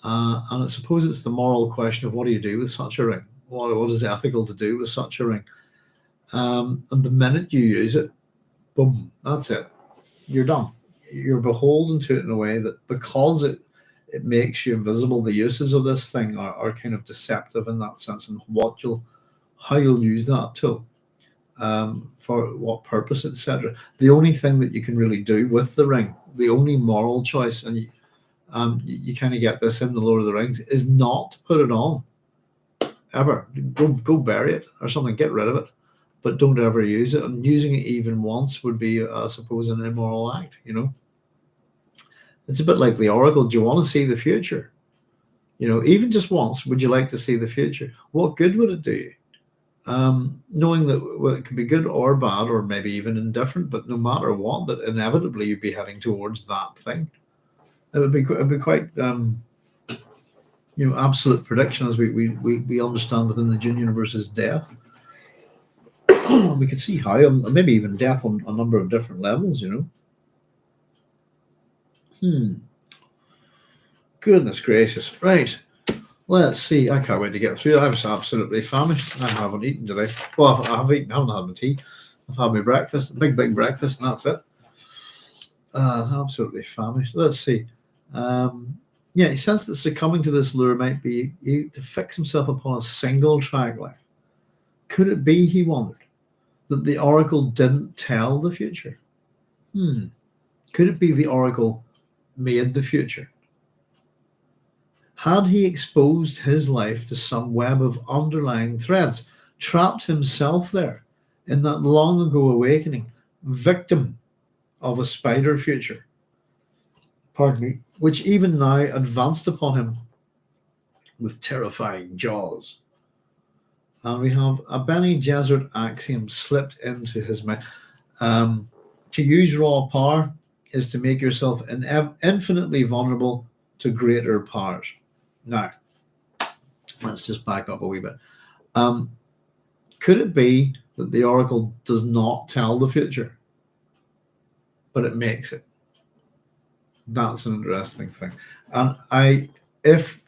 And I suppose it's the moral question of what do you do with such a ring? What is ethical to do with such a ring? And the minute you use it, Boom, that's it. You're done. You're beholden to it in a way that because it makes you invisible, the uses of this thing are kind of deceptive in that sense, and how you'll use that tool, for what purpose, etc. The only thing that you can really do with the ring, the only moral choice, and you kind of get this in the Lord of the Rings, is not to put it on ever. Go bury it or something. Get rid of it, but don't ever use it. And using it even once would be, I suppose, an immoral act. It's a bit like the oracle. Do you want to see the future? Even just once, would you like to see the future? What good would it do you? Knowing that, well, it could be good or bad, or maybe even indifferent, but no matter what, that inevitably you'd be heading towards that thing. It'd be quite, absolute prediction, as we understand within the Dune universe, is death. We could see how, maybe even death on a number of different levels. Goodness gracious. Right. Let's see. I can't wait to get through. I was absolutely famished. I haven't eaten today. Well, I have eaten. I haven't had my tea. I've had my breakfast, a big breakfast, and that's it. Absolutely famished. Let's see. He sensed that succumbing to this lure might be to fix himself upon a single track life. Could it be, he wondered, that the oracle didn't tell the future? Could it be the oracle made the future? Had he exposed his life to some web of underlying threads, trapped himself there in that long ago awakening, victim of a spider future, which even now advanced upon him with terrifying jaws? And we have a Bene Gesserit axiom slipped into his mind. To use raw power is to make yourself infinitely vulnerable to greater powers. Now, let's just back up a wee bit. Could it be that the oracle does not tell the future, but it makes it? That's an interesting thing. And if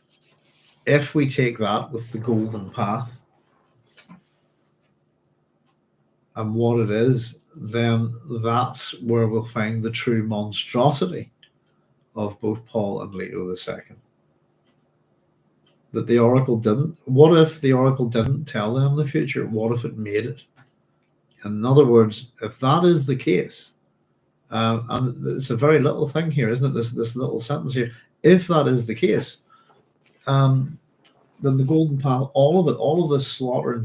we take that with the golden path and what it is, then that's where we'll find the true monstrosity of both Paul and Leto II. That the oracle didn't. What if the oracle didn't tell them the future? What if it made it? In other words, if that is the case, and it's a very little thing here, isn't it? This little sentence here. If that is the case, then the golden path, all of it, all of this slaughter and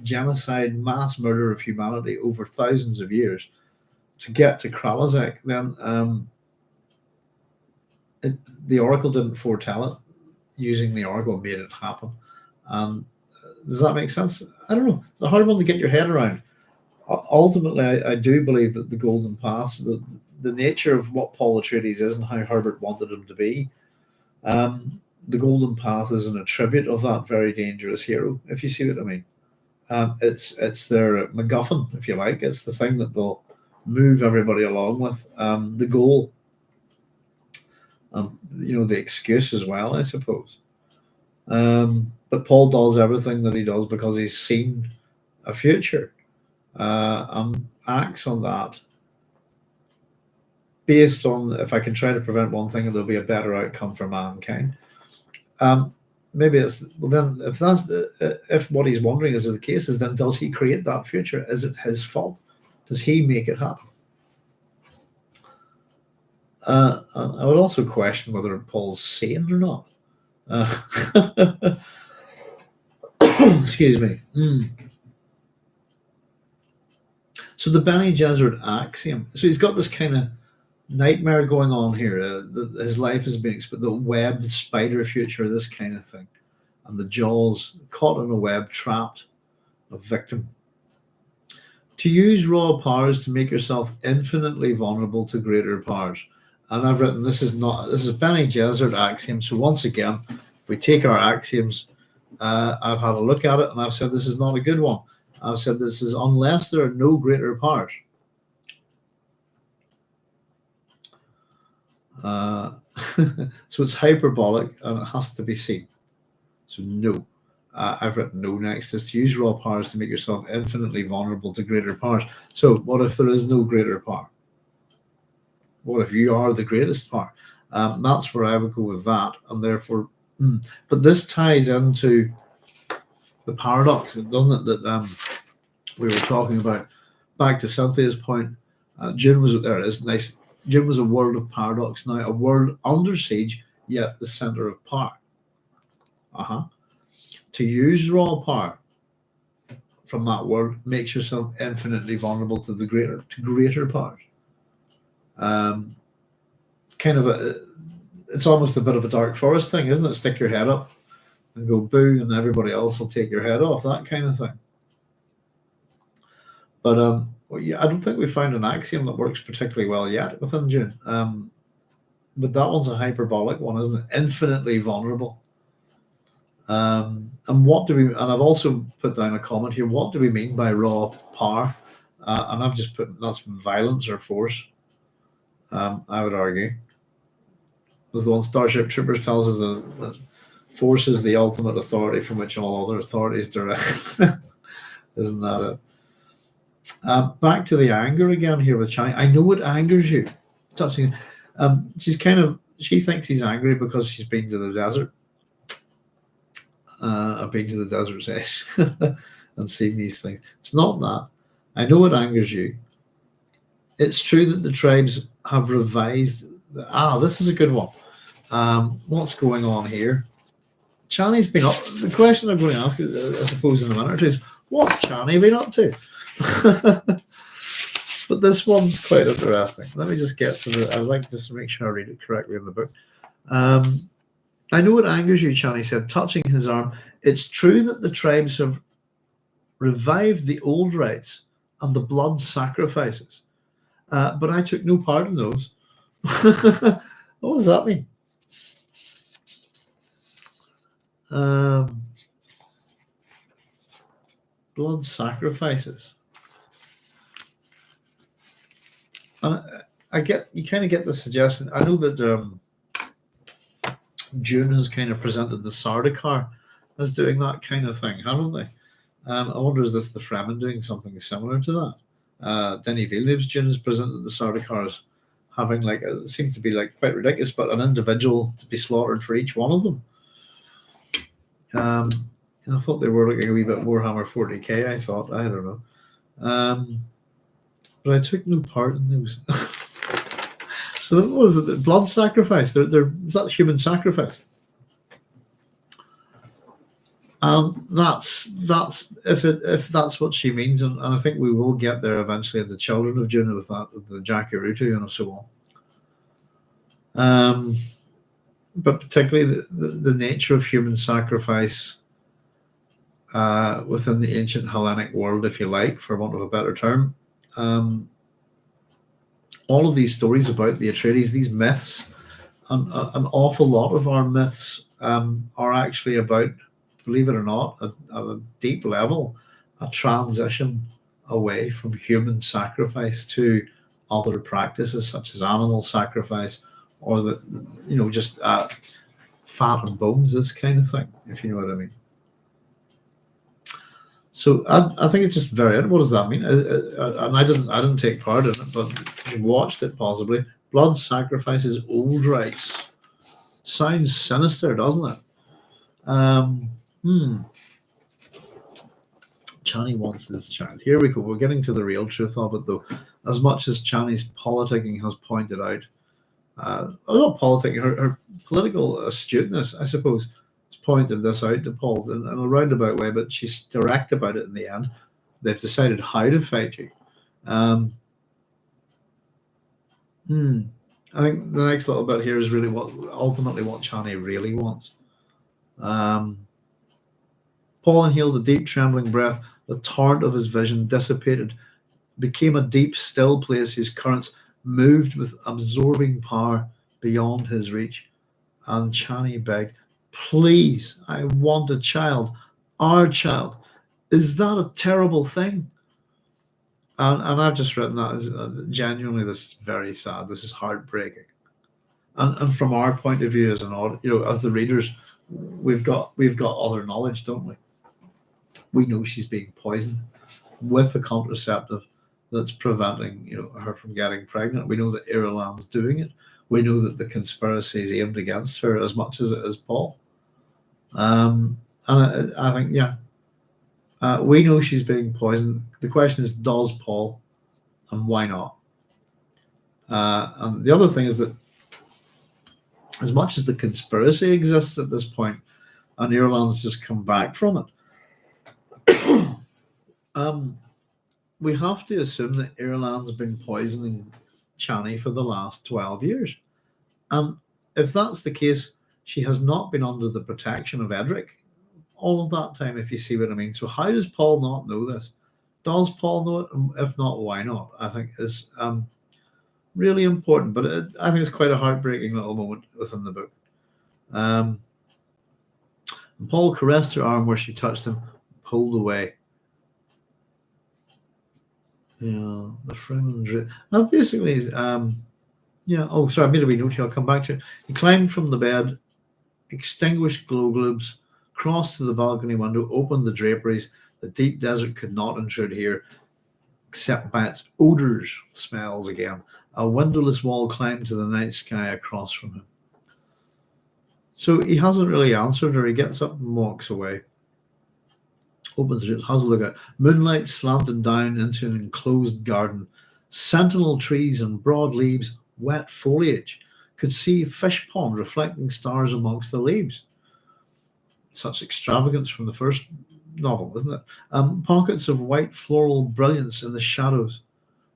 genocide, mass murder of humanity over thousands of years to get to Kralazek, then the oracle didn't foretell it. Using the oracle made it happen. Does that make sense? I don't know. It's a hard one to get your head around. Ultimately, I do believe that the golden path, the nature of what Paul Atreides is and how Herbert wanted him to be, the golden path is an attribute of that very dangerous hero, if you see what I mean. It's their MacGuffin, if you like. It's the thing that they'll move everybody along with. The goal, the excuse as well, I suppose. But Paul does everything that he does because he's seen a future, and acts on that based on, if I can try to prevent one thing, there'll be a better outcome for mankind. Maybe it's, well, then if what he's wondering is the case, is then does he create that future? Is it his fault? Does he make it happen? I would also question whether Paul's sane or not. Excuse me. So the Bene Gesserit axiom. So he's got this kind of nightmare going on here. His life has been the webbed spider future, this kind of thing, and the jaws caught in a web, trapped, a victim. To use raw powers to make yourself infinitely vulnerable to greater powers. And I've written this is a Bene Gesserit axiom. So once again, if we take our axioms, I've had a look at it and I've said this is not a good one. I've said this is unless there are no greater powers. So it's hyperbolic and it has to be seen. So no. I've written no next. Is to use raw powers to make yourself infinitely vulnerable to greater powers. So what if there is no greater power? What if you are the greatest power? That's where I would go with that, and therefore, but this ties into the paradox, doesn't it? That we were talking about. Back to Cynthia's point, Dune was there. It is nice. Dune was a world of paradox. Now a world under siege, yet the center of power. To use raw power from that world makes yourself infinitely vulnerable to greater powers. Kind of it's almost a bit of a dark forest thing, isn't it? Stick your head up and go boo, and everybody else will take your head off. That kind of thing. But I don't think we found an axiom that works particularly well yet within Dune. But that one's a hyperbolic one, isn't it? Infinitely vulnerable. And what do we? And I've also put down a comment here. What do we mean by raw power? And I've just put that's violence or force. I would argue, as the one Starship Troopers tells us that force is the ultimate authority from which all other authorities derive. Isn't that it? Back to the anger again here with Chani. I know it angers you. Touching, she thinks he's angry because she's been to the desert. I've been to the desert's edge and seen these things. It's not that. I know it angers you. It's true that the tribes have revised. This is a good one. What's going on here? Chani's been up. The question I'm going to ask, I suppose, in a minute or two is, what's Chani been up to? But this one's quite interesting. Let me just get to I'd like to make sure I read it correctly in the book. I know it angers you, Chani said, touching his arm. It's true that the tribes have revived the old rites and the blood sacrifices, but I took no part in those. What does that mean? Blood sacrifices. And you kind of get the suggestion. I know that Dune has kind of presented the Sardaukar as doing that kind of thing, haven't they? I wonder, is this the Fremen doing something similar to that? Denis Villeneuve's Dune has presented the Sardaukar as having it seems to be quite ridiculous, but an individual to be slaughtered for each one of them. I thought they were looking a wee bit Warhammer 40k. I don't know. But I took no part in those. So what was it? The blood sacrifice? Is that human sacrifice? That's if that's what she means, and I think we will get there eventually at the Children of Dune with that, with the Jacurutu and so on. But particularly the nature of human sacrifice within the ancient Hellenic world, if you like, for want of a better term. All of these stories about the Atreides, these myths, an awful lot of our myths are actually about, believe it or not, at a deep level, a transition away from human sacrifice to other practices such as animal sacrifice, or just fat and bones, this kind of thing, if you know what I mean. So I think it's just very. What does that mean? And I didn't take part in it, but you watched it possibly. Blood sacrifices, old rites. Sounds sinister, doesn't it? Chani wants his child. Here we go. We're getting to the real truth of it, though. As much as Chani's politicking has pointed out, not politicking, her political astuteness, I suppose, has pointed this out to Paul in a roundabout way, but she's direct about it in the end. They've decided how to fight you. I think the next little bit here is really ultimately what Chani really wants. Paul inhaled a deep, trembling breath. The torrent of his vision dissipated, became a deep, still place whose currents moved with absorbing power beyond his reach. And Chani begged, "Please, I want a child, our child. Is that a terrible thing?" And I've just written that as genuinely, this is very sad. This is heartbreaking. And from our point of view as as the readers, we've got other knowledge, don't we? We know she's being poisoned with a contraceptive that's preventing her from getting pregnant. We know that Irulan's doing it. We know that the conspiracy is aimed against her as much as it is Paul. And I think, we know she's being poisoned. The question is, does Paul, and why not? And the other thing is that as much as the conspiracy exists at this point, and Irulan's just come back from it, we have to assume that Irulan's been poisoning Chani for the last 12 years. And if that's the case, she has not been under the protection of Edric all of that time, if you see what I mean. So how does Paul not know this? Does Paul know it? And if not, why not? I think is really important. But I think it's quite a heartbreaking little moment within the book. And Paul caressed her arm where she touched him, pulled away. The friend. Now, basically, oh, sorry, I made a wee note here. I'll come back to it. He climbed from the bed, extinguished glow globes, crossed to the balcony window, opened the draperies. The deep desert could not intrude here, except by its odors, smells again. A windowless wall climbed to the night sky across from him. So he hasn't really answered her. He gets up and walks away. Opens it, has a look at it. Moonlight slanted down into an enclosed garden. Sentinel trees and broad leaves, wet foliage. Could see fish pond reflecting stars amongst the leaves. Such extravagance from the first novel, isn't it? Pockets of white floral brilliance in the shadows.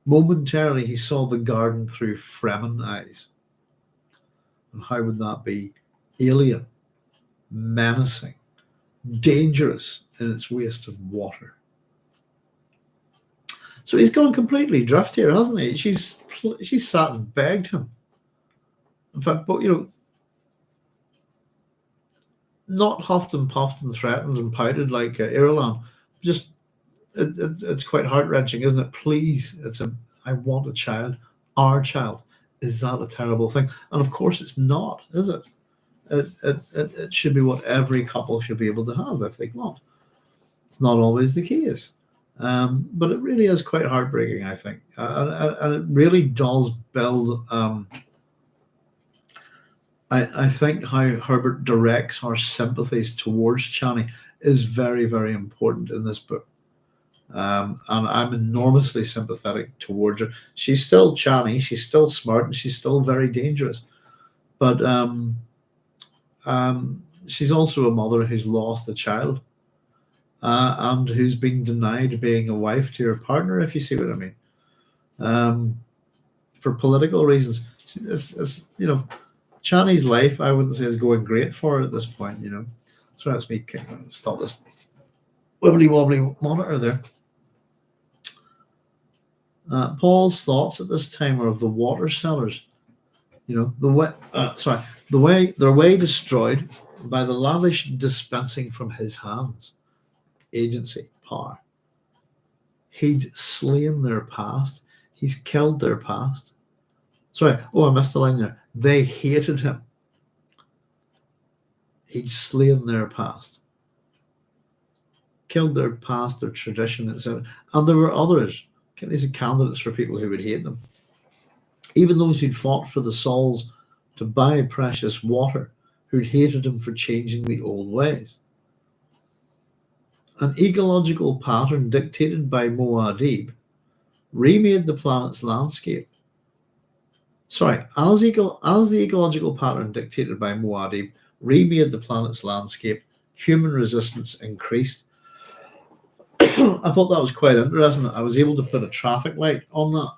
Momentarily, he saw the garden through Fremen eyes. And how would that be? Alien, menacing, dangerous in its waste of water. So he's gone completely drift here, hasn't he? She's sat and begged him. In fact, but not huffed and puffed and threatened and pouted like Irulan. Just it's quite heart-wrenching, isn't it? Please, I want a child, our child. Is that a terrible thing? And of course, it's not, is it? It should be what every couple should be able to have if they want. It's not always the case, but it really is quite heartbreaking, I think, and it really does build. I think how Herbert directs our sympathies towards Chani is very, very important in this book. And I'm enormously sympathetic towards her. She's still Chani, she's still smart, and she's still very dangerous. But she's also a mother who's lost a child and who's been denied being a wife to her partner, if you see what I mean. For political reasons. It's Chani's life, I wouldn't say, is going great for her at this point, So that's me stop this wibbly wobbly monitor there. Paul's thoughts at this time are of the water sellers. The way destroyed by the lavish dispensing from his hands. Agency, power. He'd slain their past. He's killed their past. Sorry, I missed the line there. They hated him. He'd slain their past. Killed their past, their tradition, etc. And there were others. These are candidates for people who would hate them. Even those who'd fought for the souls to buy precious water, who'd hated him for changing the old ways. An ecological pattern dictated by Muad'Dib remade the planet's landscape. As the ecological pattern dictated by Muad'Dib remade the planet's landscape, human resistance increased. I thought that was quite interesting. I was able to put a traffic light on that,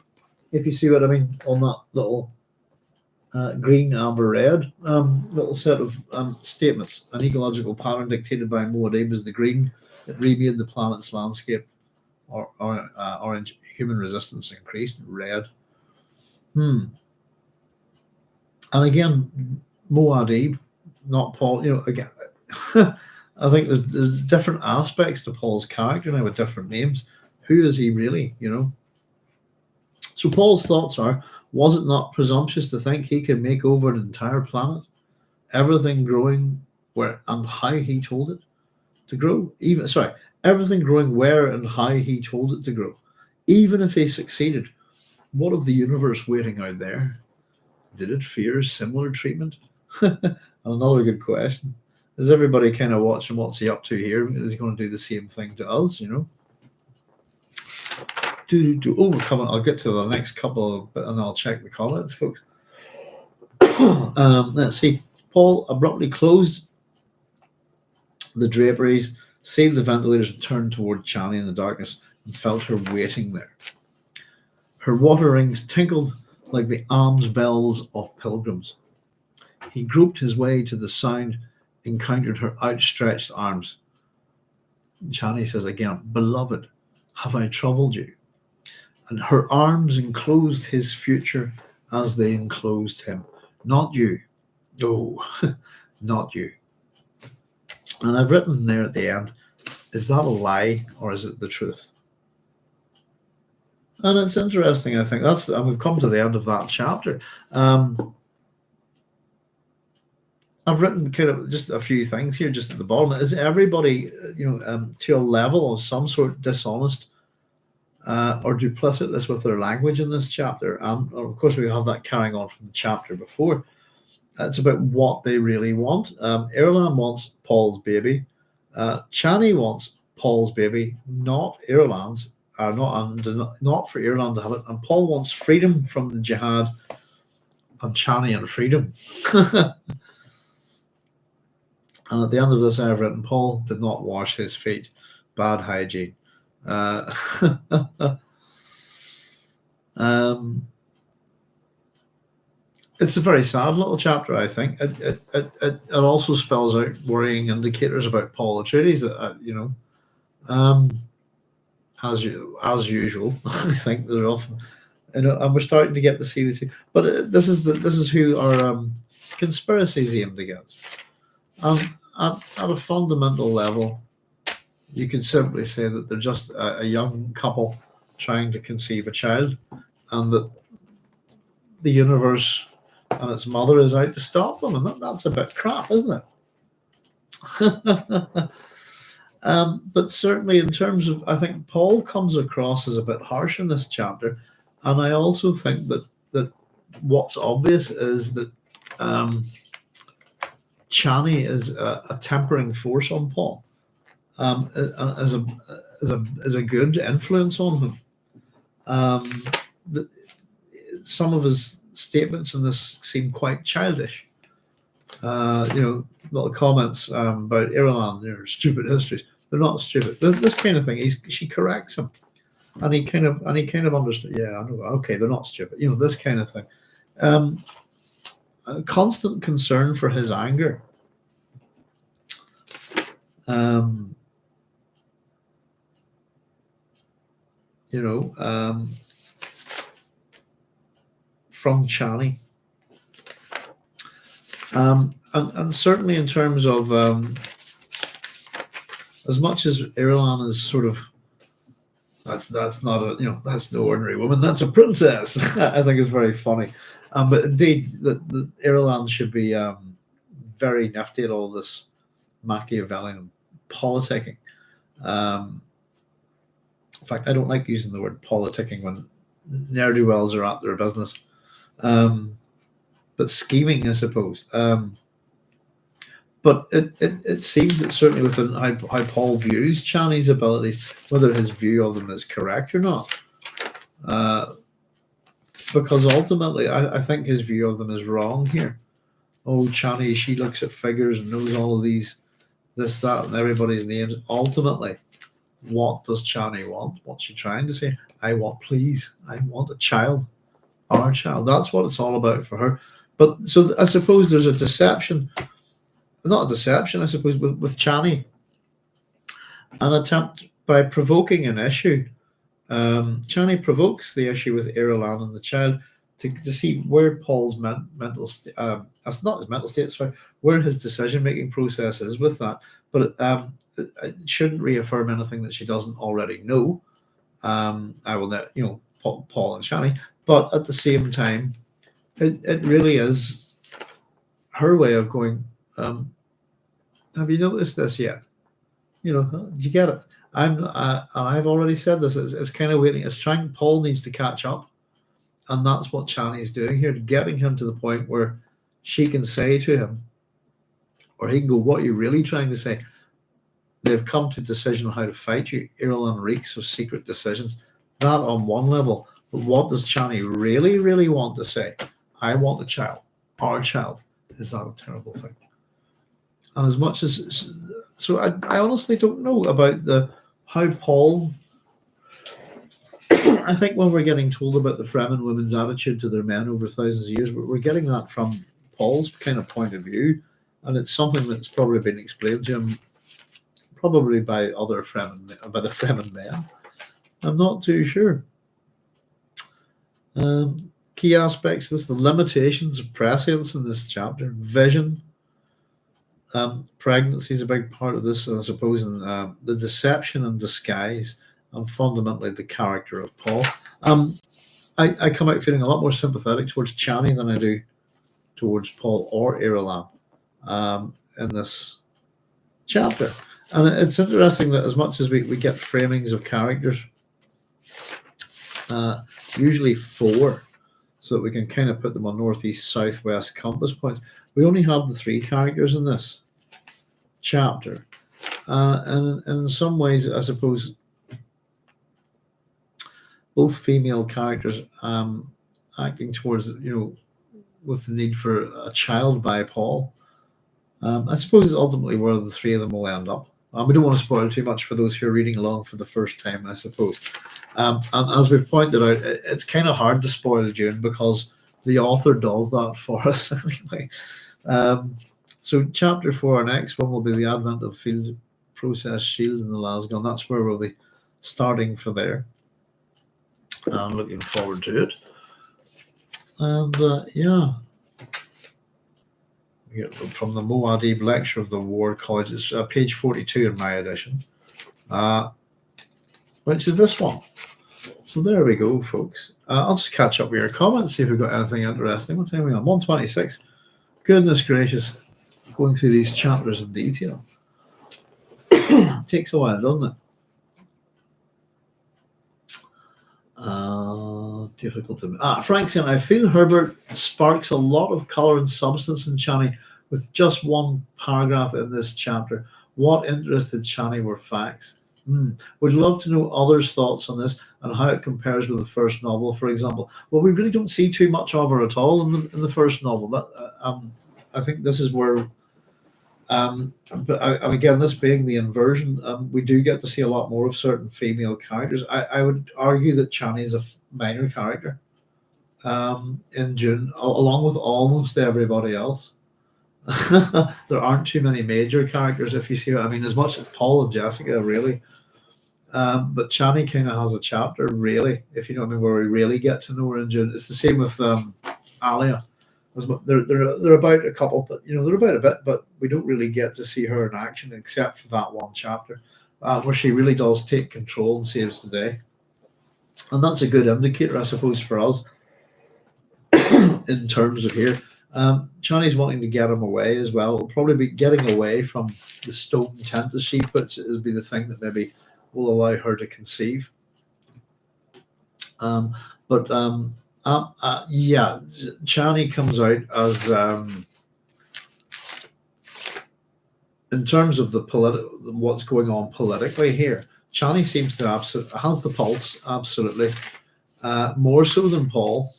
if you see what I mean, on that little green, amber, red little set of statements. An ecological pattern dictated by Muad'Dib is the green. It remade the planet's landscape. Orange, human resistance increased. Red. And again, Muad'Dib, not Paul. Again, I think there's different aspects to Paul's character now with different names. Who is he really? So Paul's thoughts are: was it not presumptuous to think he could make over an entire planet, everything growing and how he told it to grow? everything growing where and how he told it to grow. Even if he succeeded, what of the universe waiting out there? Did it fear similar treatment? Another good question. Is everybody kind of watching what's he up to here? Is he going to do the same thing to us, you know? To overcome it, I'll get to the next couple and I'll check the comments, folks. Let's see. Paul abruptly closed the draperies, sealed the ventilators, and turned toward Chani in the darkness and felt her waiting there. Her water rings tinkled like the alms bells of pilgrims. He groped his way to the sound, encountered her outstretched arms. Chani says again, "Beloved, have I troubled you?" And her arms enclosed his future as they enclosed him. Not you. No, not you. And I've written there at the end, is that a lie or is it the truth? And it's interesting, I think. And we've come to the end of that chapter. I've written kind of just a few things here, just at the bottom. Is everybody, to a level of some sort dishonest or duplicitous with their language in this chapter? Of course, we have that carrying on from the chapter before. It's about what they really want. Irulan wants Paul's baby. Chani wants Paul's baby, not Irulan's. Not for Irulan to have it. And Paul wants freedom from the jihad, and Chani and freedom. And at the end of this, I've written, Paul did not wash his feet. Bad hygiene. It's a very sad little chapter, I think. It also spells out worrying indicators about Paul Atreides that, as usual, I think they're often, and we're starting to get to see the two. But this is who our conspiracies aimed against. At a fundamental level, you can simply say that they're just a young couple trying to conceive a child, and that the universe and its mother is out to stop them, and that's a bit crap, isn't it? But certainly in terms of, I think Paul comes across as a bit harsh in this chapter, and I also think that what's obvious is that Chani is a tempering force on Paul, as a good influence on him. Some of his statements in this seem quite childish. Little comments about Irulan, stupid histories. They're not stupid. This kind of thing. She corrects him, and he kind of understood. Yeah, I know. Okay, they're not stupid. This kind of thing. A constant concern for his anger. From Chani. And certainly in terms of as much as Irulan is sort of that's not that's no ordinary woman, that's a princess. I think it's very funny. But indeed, the Irulan should be very nifty at all this Machiavellian politicking. In fact, I don't like using the word politicking when ne'er-do-wells are at their business. But scheming, I suppose. But it seems that certainly within how Paul views Chani's abilities, whether his view of them is correct or not. Because ultimately, I think his view of them is wrong here. Oh, Chani, she looks at figures and knows all of these, this, that, and everybody's names. Ultimately, what does Chani want? What's she trying to say? I want a child. Our child. That's what it's all about for her. But so I suppose there's a deception. Not a deception, I suppose, with Chani. An attempt by provoking an issue. Chani provokes the issue with Irulan and the child to see where Paul's mental state, that's not his mental state, sorry, where his decision-making process is with that. But it shouldn't reaffirm anything that she doesn't already know. I will let Paul and Chani. But at the same time, it really is her way of going, have you noticed this yet? Did you get it? And I've already said this. It's kind of waiting. It's trying. Paul needs to catch up, and that's what Chani's doing here, getting him to the point where she can say to him, or he can go, "What are you really trying to say?" They've come to a decision on how to fight you. Irulan reeks of secret decisions. That on one level. But what does Chani really, really want to say? I want a child. Our child. Is that a terrible thing? And as much as so, I honestly don't know about how Paul. I think when we're getting told about the Fremen women's attitude to their men over thousands of years, we're getting that from Paul's kind of point of view, and it's something that's probably been explained to him, probably by the Fremen men. I'm not too sure. Key aspects of this: the limitations of prescience in this chapter, vision. Pregnancy is a big part of this, I suppose, and the deception and disguise, and fundamentally the character of Paul. I come out feeling a lot more sympathetic towards Chani than I do towards Paul or Irulan in this chapter. And it's interesting that as much as we get framings of characters, usually 4, so that we can kind of put them on northeast, southwest compass points, we only have the 3 characters in this chapter. And in some ways, I suppose, both female characters acting towards, with the need for a child by Paul. I suppose ultimately where the 3 of them will end up. We don't want to spoil too much for those who are reading along for the first time, I suppose. And as we've pointed out, it's kind of hard to spoil Dune because the author does that for us anyway. So chapter 4, our next one will be the advent of field process shield in the Lasgun. That's where we'll be starting for there. I'm looking forward to it. And from the Muad'Dib lecture of the War College, it's page 42 in my edition, which is this one. So there we go, folks. I'll just catch up with your comments, see if we've got anything interesting. What time are we on? 126. Goodness gracious, going through these chapters in detail. It takes a while, doesn't it? Difficult to. Frank saying, I feel Herbert sparks a lot of colour and substance in Chani with just one paragraph in this chapter. What interested Chani were facts. Would love to know others' thoughts on this and how it compares with the first novel, for example. Well, we really don't see too much of her at all in the first novel. I think this is where. But again, this being the inversion, we do get to see a lot more of certain female characters. I would argue that Chani is a minor character in Dune, along with almost everybody else. There aren't too many major characters, if you see what I mean, as much as Paul and Jessica, really. But Chani kind of has a chapter, really, if you know what I mean, where we really get to know her in Dune. It's the same with Alia. They're about a couple, but they're about a bit, but we don't really get to see her in action except for that one chapter where she really does take control and saves the day. And that's a good indicator, I suppose, for us in terms of here. Chani's wanting to get him away as well. It'll probably be getting away from the stone tent, as she puts it, will be the thing that maybe will allow her to conceive. Chani comes out as in terms of what's going on politically here. Chani seems to has the pulse, absolutely, more so than Paul,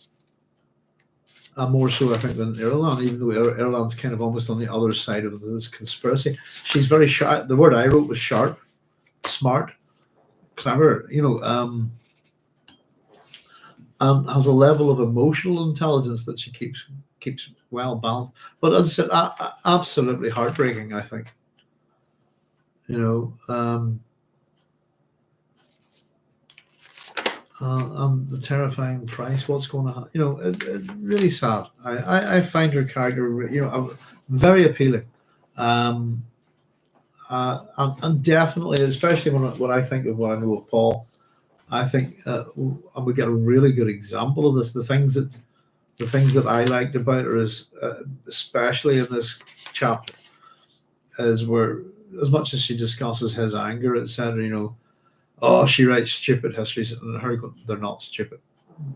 more so I think than Irulan, even though Irulan's kind of almost on the other side of this conspiracy. She's very sharp. The word I wrote was sharp, smart, clever, and has a level of emotional intelligence that she keeps well balanced. But as I said, absolutely heartbreaking, I think. And the terrifying price, what's going to happen, really sad. I find her character, very appealing. And definitely, especially when I think of what I know of Paul, I think we get a really good example of this. The things that I liked about her is, especially in this chapter, is where, as much as she discusses his anger, etc., oh, she writes stupid histories, and her go, they're not stupid.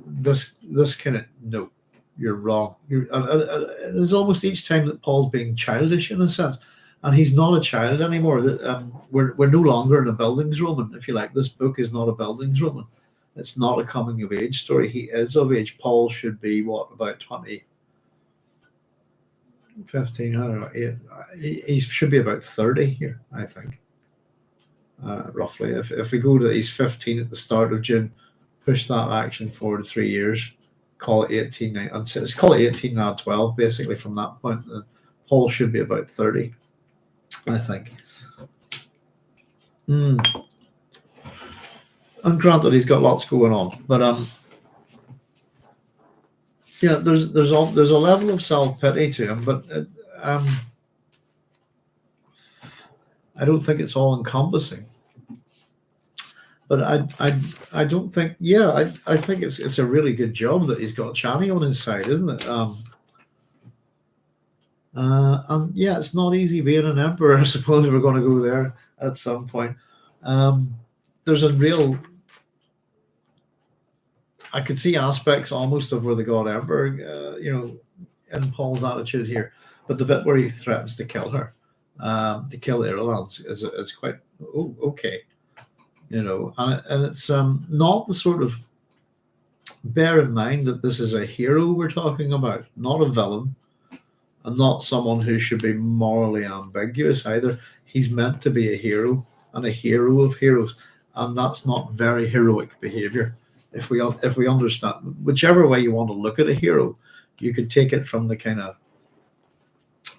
This kind of no, you're wrong. It's almost each time that Paul's being childish in a sense, and he's not a child anymore. We're no longer in a Bildungsroman, if you like. This book is not a Bildungsroman. It's not a coming of age story. He is of age. Paul should be what, about 20, 15, I don't know. He should be about 30 here, I think, roughly. If we go to he's 15 at the start of June, push that action forward 3 years, call it 18, let's call it 18 now, 12, basically, from that point. Then Paul should be about 30, I think. And granted, he's got lots going on, but yeah, there's a level of self-pity to him, but I don't think it's all encompassing. But I don't think, yeah, I think it's a really good job that he's got Chani on his side, isn't it? And yeah, it's not easy being an emperor. I suppose we're going to go there at some point. There's a real, I could see aspects almost of where the God Emperor, in Paul's attitude here, but the bit where he threatens to kill her, to kill Irulan is quite okay. And it's not the sort of, bear in mind that this is a hero we're talking about, not a villain, and not someone who should be morally ambiguous either. He's meant to be a hero, and a hero of heroes, and that's not very heroic behavior. If we understand, whichever way you want to look at a hero, you could take it from the kind of,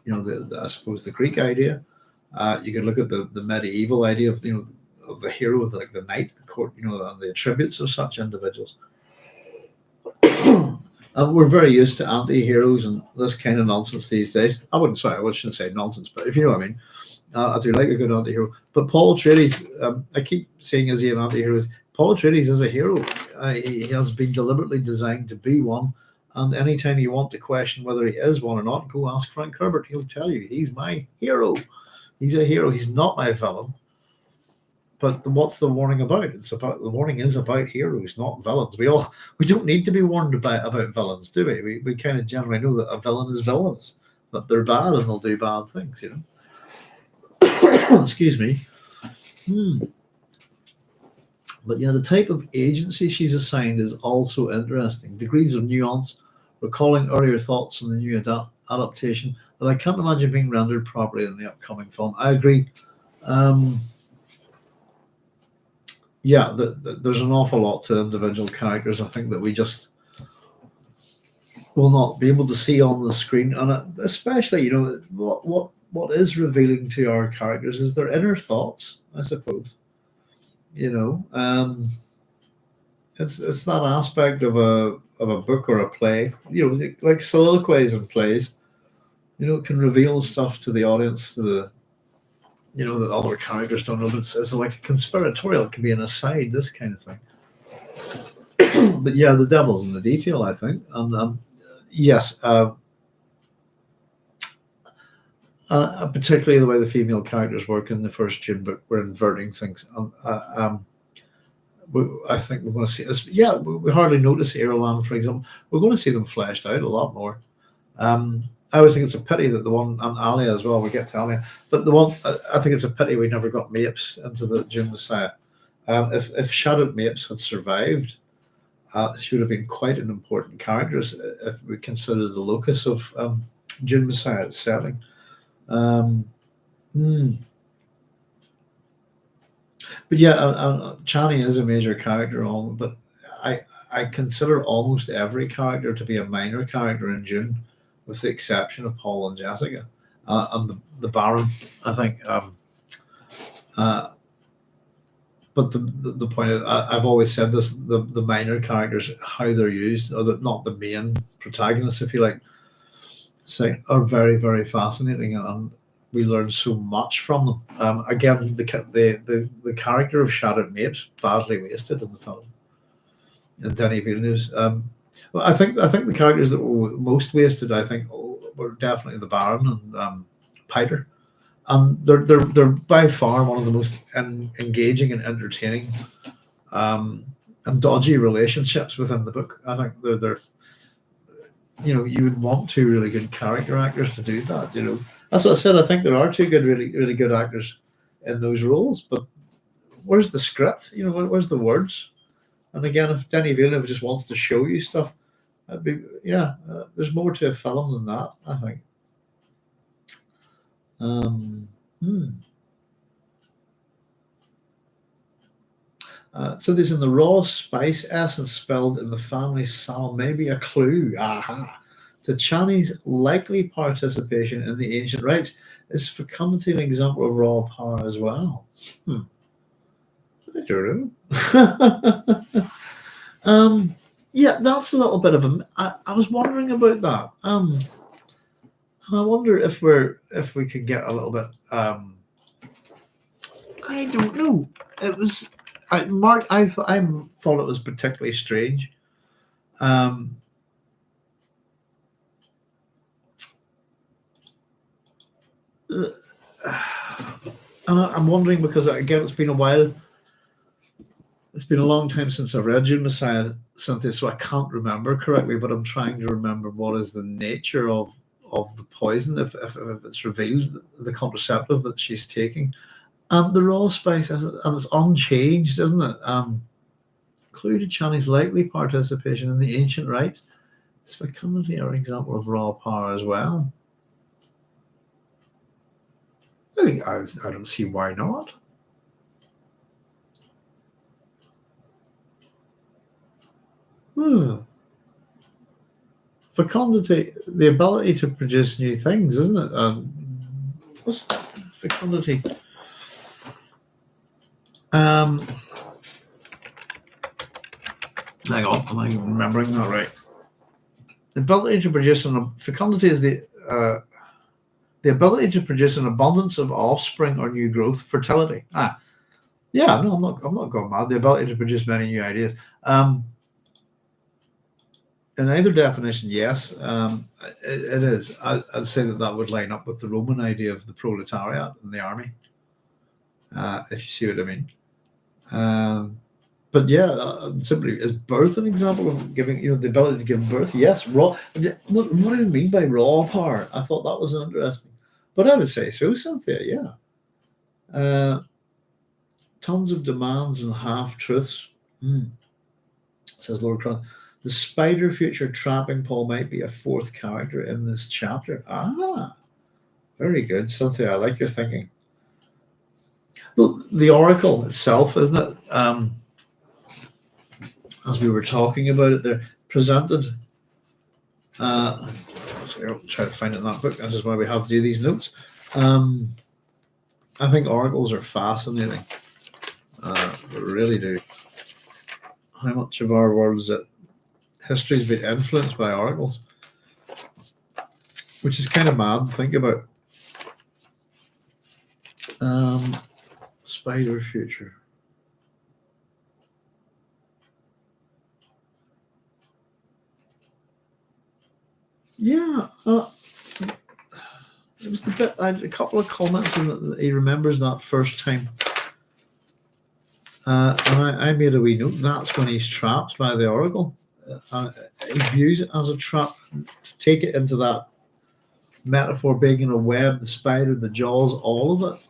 I suppose the Greek idea. You could look at the medieval idea of of the hero, like the knight, the court, and the attributes of such individuals. And we're very used to anti-heroes and this kind of nonsense these days. I shouldn't say nonsense, but if you know what I mean. I do like a good anti-hero. But Paul Atreides, I keep saying, is he an anti-hero? Paul Atreides is a hero. He has been deliberately designed to be one. And anytime you want to question whether he is one or not, go ask Frank Herbert. He'll tell you, he's my hero. He's a hero. He's not my villain. But what's the warning about? The warning is about heroes, not villains. We don't need to be warned about villains, do we? We kind of generally know that a villain is villainous, that they're bad and they'll do bad things, Excuse me. But yeah, the type of agency she's assigned is also interesting. Degrees of nuance, recalling earlier thoughts on the new adaptation that I can't imagine being rendered properly in the upcoming film. I agree. Yeah, there's an awful lot to individual characters, I think, that we just will not be able to see on the screen. And especially, what is revealing to our characters is their inner thoughts, I suppose. It's that aspect of a book or a play, like soliloquies and plays, can reveal stuff to the audience, to the that other characters don't know. But it's like a conspiratorial. It can be an aside, this kind of thing. But yeah, the devil's in the detail, I think. And yes, particularly the way the female characters work in the first Dune book, we're inverting things. I think we're going to see this. Yeah, we hardly notice Irulan, for example. We're going to see them fleshed out a lot more. I always think it's a pity that the one, and Alia as well, we get to Alia, but the one, I think it's a pity we never got Mapes into the Dune Messiah. If Shadowed Mapes had survived, she would have been quite an important character if we consider the locus of Dune Messiah, its setting. But yeah, Chani is a major character, but I consider almost every character to be a minor character in Dune, with the exception of Paul and Jessica, and the Baron, I think. But the point is, I've always said this: the minor characters, how they're used, or not the main protagonists, if you like, are very, very fascinating, and we learn so much from them. Again, the character of Shadowed Mapes badly wasted in the film, and Denis Villeneuve's. Well, I think the characters that were most wasted, I think, were definitely the Baron and Piter. And they're by far one of the most engaging and entertaining and dodgy relationships within the book. I think they're you would want two really good character actors to do that. That's what I said. I think there are two really good actors in those roles, but where's the script? Where's the words? And again, if Denis Villeneuve just wants to show you stuff, that'd be there's more to a film than that, I think. So there's in the raw spice essence spelled in the family salon, maybe a clue, to Chani's likely participation in the ancient rites. Is fecundity an example of raw power as well? I don't know. Yeah, that's a little bit of I was wondering about that. And I wonder if we can get a little bit. I don't know. It was. Mark, I thought it was particularly strange. And I'm wondering because again, it's been a while. It's been a long time since I've read Dune Messiah, Cynthia, so I can't remember correctly. But I'm trying to remember what is the nature of the poison, if it's revealed, the contraceptive that she's taking. The raw spice, and it's unchanged, isn't it? Included Chani's likely participation in the ancient rites. Is fecundity an example of raw power as well? I don't see why not. Fecundity, the ability to produce new things, isn't it? What's fecundity? Hang on, am I remembering that right? The ability to produce fecundity is the ability to produce an abundance of offspring or new growth, fertility. Yeah, no, I'm not going mad. The ability to produce many new ideas. In either definition, yes, it is. I'd say that would line up with the Roman idea of the proletariat and the army, if you see what I mean. But yeah, simply, is birth an example of giving, the ability to give birth? Yes, raw. What do I mean by raw power? I thought that was interesting. But I would say so, Cynthia, yeah. Tons of demands and half-truths, says Lord Cron. The spider future trapping Paul might be a fourth character in this chapter. Very good, Cynthia. I like your thinking. The Oracle itself, isn't it? As we were talking about it, they're presented. I'll try to find it in that book. This is why we have to do these notes. I think oracles are fascinating. They really do. How much of our world is it? History has been influenced by oracles, which is kind of mad to think about. Spider future. Yeah, it was the bit. I had a couple of comments in that he remembers that first time, and I made a wee note. That's when he's trapped by the oracle. He views it as a trap. To take it into that metaphor, being in a web, the spider, the jaws, all of it.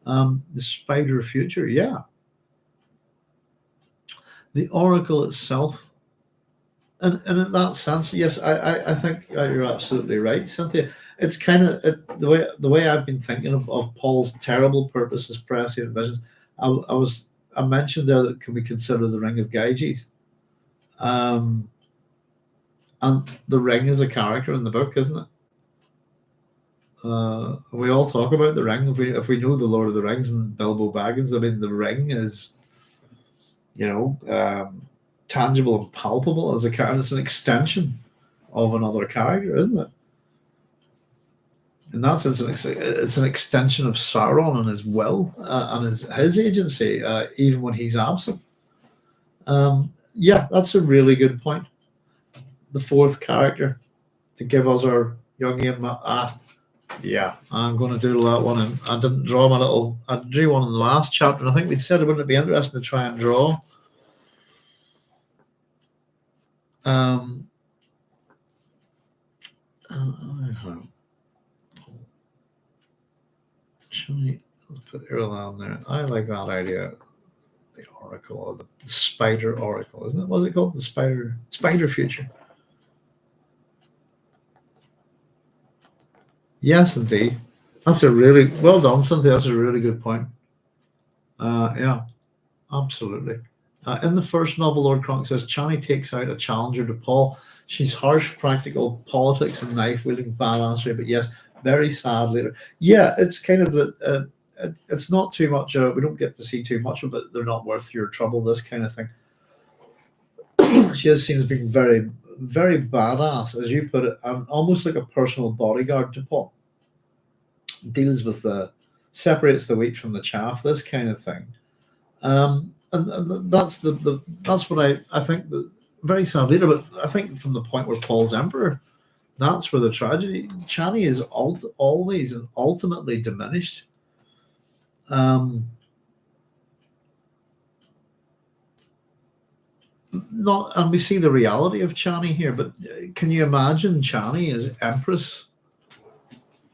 The spider future, yeah. The oracle itself. And in that sense, yes, I think you're absolutely right, Cynthia. It's kind of the way I've been thinking of Paul's terrible purposes, prescient visions. I mentioned there that can we consider the Ring of Gyges, and the ring is a character in the book, isn't it? We all talk about the ring. If we know the Lord of the Rings and Bilbo Baggins, I mean, the ring is, tangible and palpable as a character. It's an extension of another character, isn't it? In that sense, it's an extension of Sauron and his will and his agency, even when he's absent. Yeah, that's a really good point. The fourth character to give us our Jungian Yeah, I'm going to doodle that one. And I didn't draw my little. I drew one in the last chapter, and I think we'd said it wouldn't be interesting to try and draw. Chani, let's put Irulan there. I like that idea. The Oracle, or the Spider Oracle, isn't it? What's it called? The Spider Future. Yes, indeed. That's a really well done, Cynthia. That's a really good point. Yeah, absolutely. In the first novel, Lord Kronk says Chani takes out a challenger to Paul. She's harsh, practical politics and knife wielding badassery, but yes, very sad later. Yeah, it's kind of the. It's not too much. We don't get to see too much of it. They're not worth your trouble. This kind of thing. She is seen as being very, very badass, as you put it, and almost like a personal bodyguard to Paul. Deals with the separates the wheat from the chaff. This kind of thing. And that's that's what I think the very sad later, but I think from the point where Paul's emperor, that's where the tragedy. Chani is always and ultimately diminished. Not, and we see the reality of Chani here, but can you imagine Chani as empress?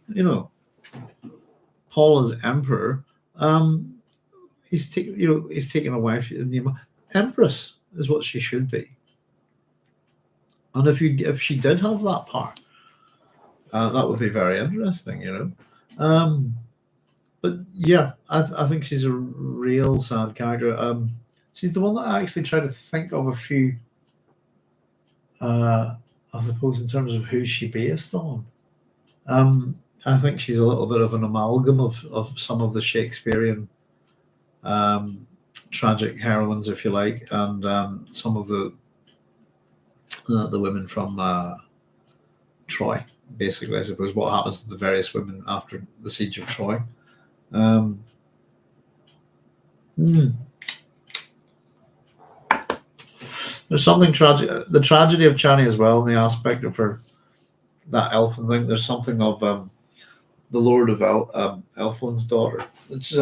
You know, Paul as emperor. He's taking a wife. Empress is what she should be. And if she did have that power, that would be very interesting, But yeah, I think she's a real sad character. She's the one that I actually try to think of a few. I suppose in terms of who she based on. I think she's a little bit of an amalgam of some of the Shakespearean tragic heroines, if you like, and some of the women from Troy. Basically, I suppose what happens to the various women after the siege of Troy. There's something tragic. The tragedy of Chani as well, in the aspect of her that elfin thing. There's something of the Lord of Elflin's daughter. It's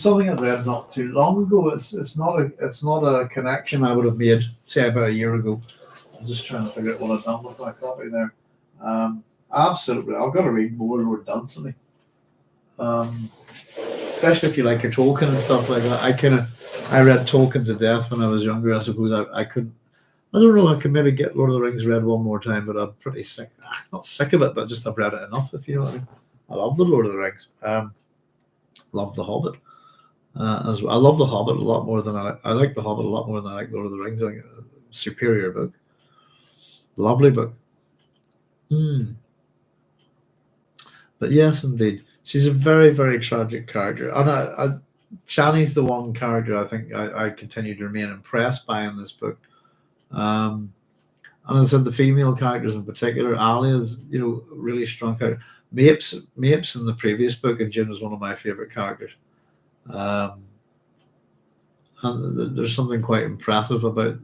something I read not too long ago. It's not a connection I would have made, say, about a year ago. I'm just trying to figure out what I've done with my copy there. Absolutely, I've got to read more Lord Dunsany. Especially if you like your Tolkien and stuff like that. I read Tolkien to death when I was younger. I suppose I couldn't. I don't know. I could maybe get Lord of the Rings read one more time, but I'm pretty sick. Not sick of it, but just I've read it enough. If you know what I mean. I love the Lord of the Rings. Love the Hobbit. As well. I love the Hobbit a lot more than I like the Hobbit a lot more than I like Lord of the Rings. I think a superior book. Lovely book. But yes, indeed, she's a very, very tragic character, and Chani's the one character I think I continue to remain impressed by in this book. And as I said, the female characters in particular, Alia's, really strong character. Mapes in the previous book, and Jim was one of my favorite characters. And there's something quite impressive about,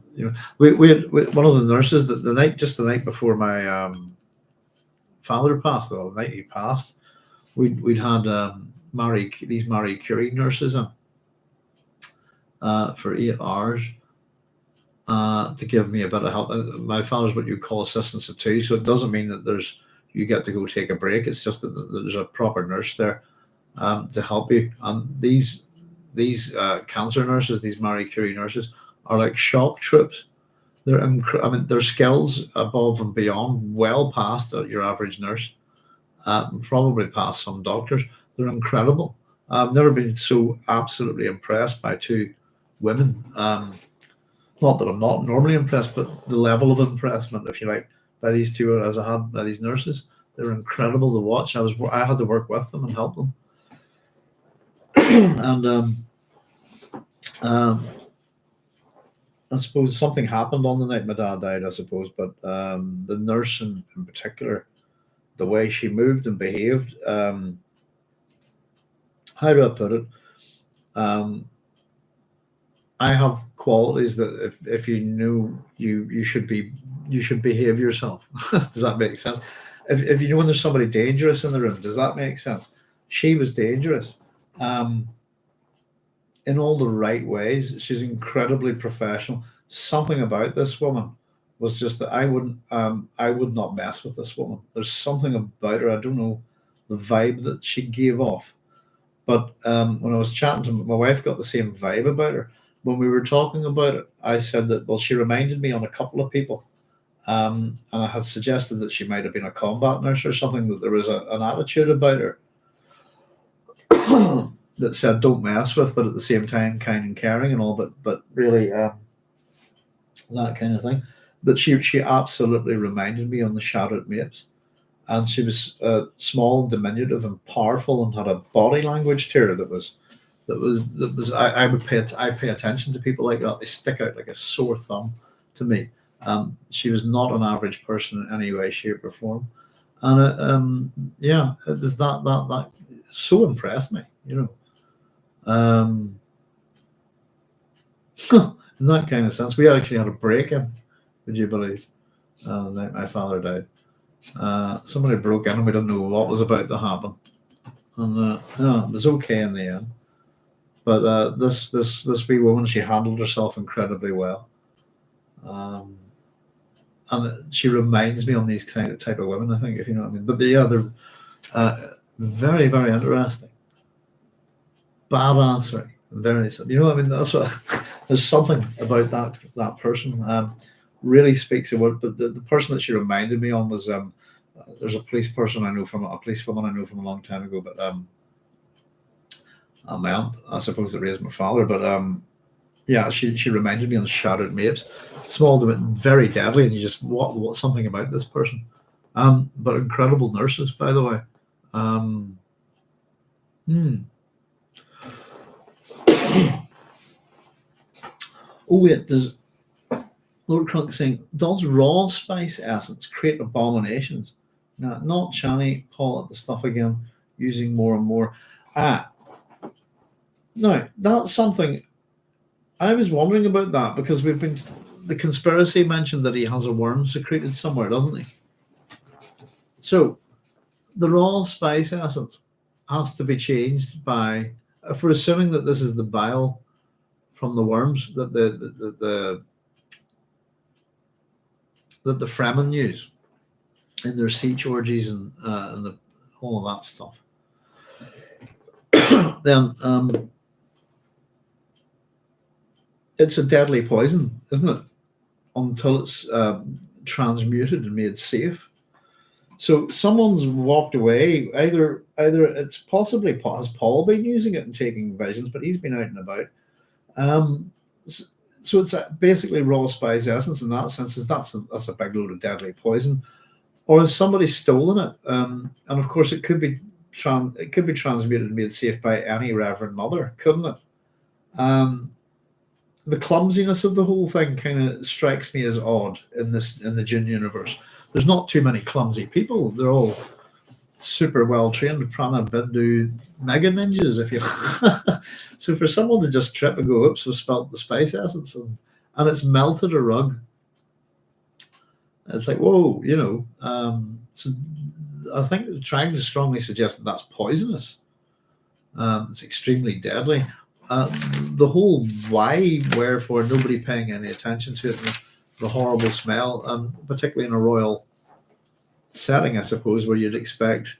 we had one of the nurses that the night before my father passed, or the night he passed, we'd had these Marie Curie nurses in for 8 hours to give me a bit of help. My father's what you call assistants of two, so it doesn't mean that you get to go take a break. It's just that there's a proper nurse there to help you. And these cancer nurses, these Marie Curie nurses, are like shock troops. Their skills above and beyond, well past your average nurse, probably past some doctors. They're incredible. I've never been so absolutely impressed by two women. Not that I'm not normally impressed, but the level of impressment, if you like, by these two as I had by these nurses, they're incredible to watch. I had to work with them and help them, and I suppose something happened on the night my dad died, I suppose, but the nurse in particular, the way she moved and behaved, how do I put it? I have qualities that if you knew you should behave yourself. Does that make sense? if you know when there's somebody dangerous in the room, does that make sense? She was dangerous. In all the right ways. She's incredibly professional. Something about this woman was just that I would not mess with this woman. There's something about her. I don't know the vibe that she gave off. But when I was chatting to my wife, got the same vibe about her. When we were talking about it, I said that well, she reminded me on a couple of people, and I had suggested that she might have been a combat nurse or something. That there was an attitude about her that said don't mess with, but at the same time kind and caring and all, but really that kind of thing. But she absolutely reminded me on the Shattered Mapes, and she was small and diminutive and powerful and had a body language to her that was I pay attention to people like that. They stick out like a sore thumb to me. She was not an average person in any way, shape, or form, and yeah, it was that so impressed me, you know. Um, in that kind of sense, we actually had a break in. Would you believe? That my father died. Somebody broke in, and we didn't know what was about to happen. And yeah, it was okay in the end. But this wee woman, she handled herself incredibly well, and she reminds me on these kind of type of women. I think, if you know what I mean. But they're very very interesting. Bad answering, very. You know what I mean? That's what. There's something about that person. Really speaks a word. But the person that she reminded me on was there's a police person I know from a police woman I know from a long time ago. But my aunt, I suppose, that raised my father. But yeah, she reminded me on Shattered Mapes, small to very deadly, and you just what something about this person. But incredible nurses, by the way. Hmm. Oh wait, there's Lord Crunk saying, does raw spice essence create abominations? No, not Chani, Paul at the stuff again, using more and more. Ah, now that's something I was wondering about that because the conspiracy mentioned that he has a worm secreted somewhere, doesn't he? So the raw spice essence has to be changed by, if we're assuming that this is the bile from the worms that the Fremen use in their siege orgies and all of that stuff. Then it's a deadly poison, isn't it? Until it's transmuted and made safe. So someone's walked away. Either it's possibly has Paul been using it and taking visions, but he's been out and about. So it's basically raw spice essence in that sense. That's a big load of deadly poison, or has somebody stolen it? And of course, it could be transmuted and made safe by any Reverend Mother, couldn't it? The clumsiness of the whole thing kind of strikes me as odd in the Dune universe. There's not too many clumsy people. They're all super well trained prana bindu mega ninjas, if you so for someone to just trip and go, oops, we spelt the spice essence and it's melted a rug. It's like, whoa, you know. So I think they're trying to strongly suggest that that's poisonous. It's extremely deadly. The whole why, wherefore, nobody paying any attention to it, the horrible smell, and particularly in a royal setting, I suppose, where you'd expect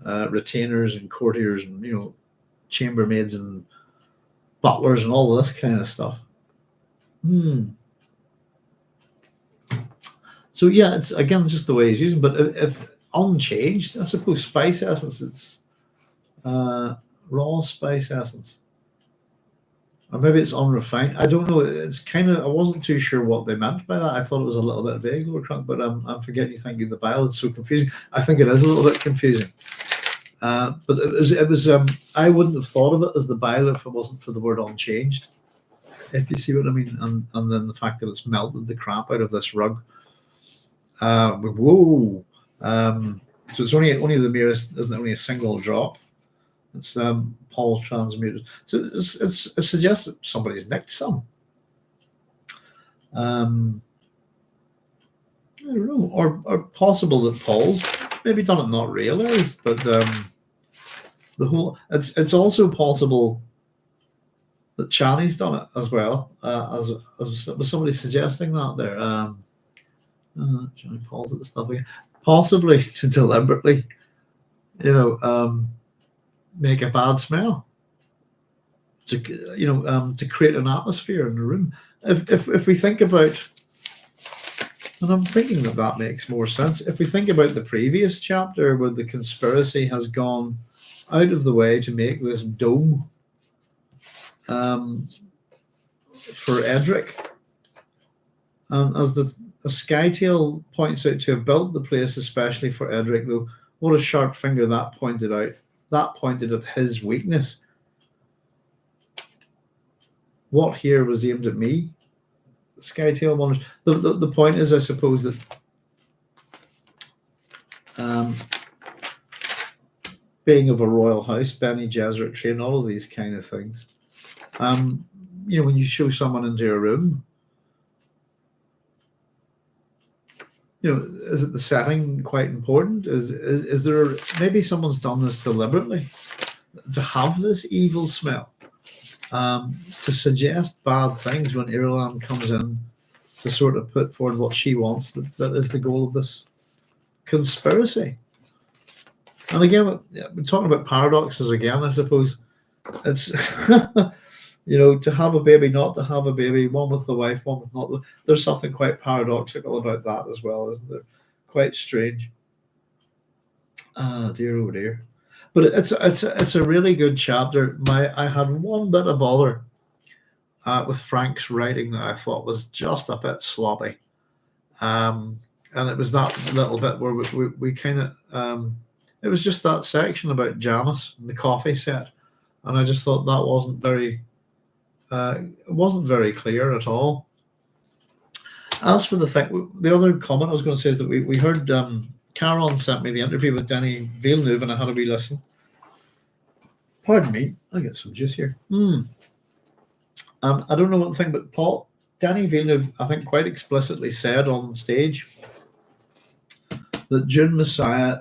retainers and courtiers and, you know, chambermaids and butlers and all this kind of stuff. So yeah, it's again just the way he's using. But if unchanged, I suppose spice essence, it's raw spice essence, or maybe it's unrefined. I don't know. It's kind of, I wasn't too sure what they meant by that. I thought it was a little bit vague, Lord Crunk, but I'm forgetting you thinking the bile is so confusing. I think it is a little bit confusing. But it was I wouldn't have thought of it as the bile if it wasn't for the word unchanged, if you see what I mean, and then the fact that it's melted the crap out of this rug. Whoa! So it's only the merest, isn't it? Only a single drop. It's Paul transmuted. So it suggests that somebody's nicked some. I don't know, or possible that Paul's maybe done it not realized, but the whole it's also possible that Chani's done it as well. As was somebody suggesting that there. Chani pulls at the stuff again. Possibly to deliberately, make a bad smell to create an atmosphere in the room. If we think about, and I'm thinking that makes more sense. If we think about the previous chapter where the conspiracy has gone out of the way to make this dome for Edric, and as Skytail points out, to have built the place especially for Edric, though, what a sharp finger that pointed out. That pointed at his weakness. What here was aimed at me? Skytail wonders. The point is, I suppose, that being of a royal house, Bene Gesserit tree, and all of these kind of things. When you show someone into a room, is it the setting quite important? Is there, maybe someone's done this deliberately to have this evil smell, to suggest bad things when Irulan comes in to sort of put forward what she wants, that is the goal of this conspiracy. And again, we're talking about paradoxes again, I suppose. It's to have a baby, not to have a baby, one with the wife, one with not. There's something quite paradoxical about that as well, isn't there? Quite strange. Ah, dear, oh dear. But it's a really good chapter. I had one bit of bother with Frank's writing that I thought was just a bit sloppy, and it was that little bit where we kind of it was just that section about Janice and the coffee set, and I just thought that wasn't very clear at all. As for the other comment I was going to say is that we heard Caron sent me the interview with Denis Villeneuve, and I had a wee listen. Pardon me, I'll get some juice here. I don't know one thing, but Denis Villeneuve, I think, quite explicitly said on stage that Dune Messiah,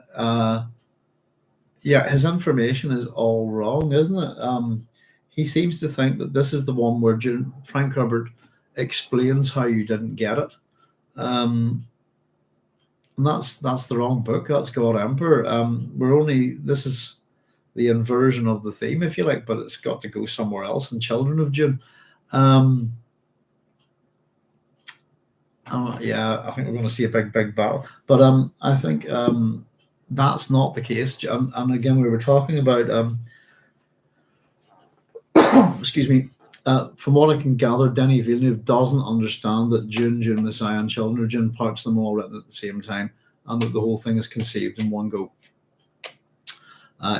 his information is all wrong, isn't it? He seems to think that this is the one where Frank Herbert explains how you didn't get it. And that's the wrong book. That's God Emperor. This is the inversion of the theme, if you like, but it's got to go somewhere else in Children of Dune. I think we're going to see a big battle. But I think that's not the case. And again, we were talking about excuse me. From what I can gather, Denis Villeneuve doesn't understand that Dune Messiah, and Children of Dune, parts of them all written at the same time, and that the whole thing is conceived in one go.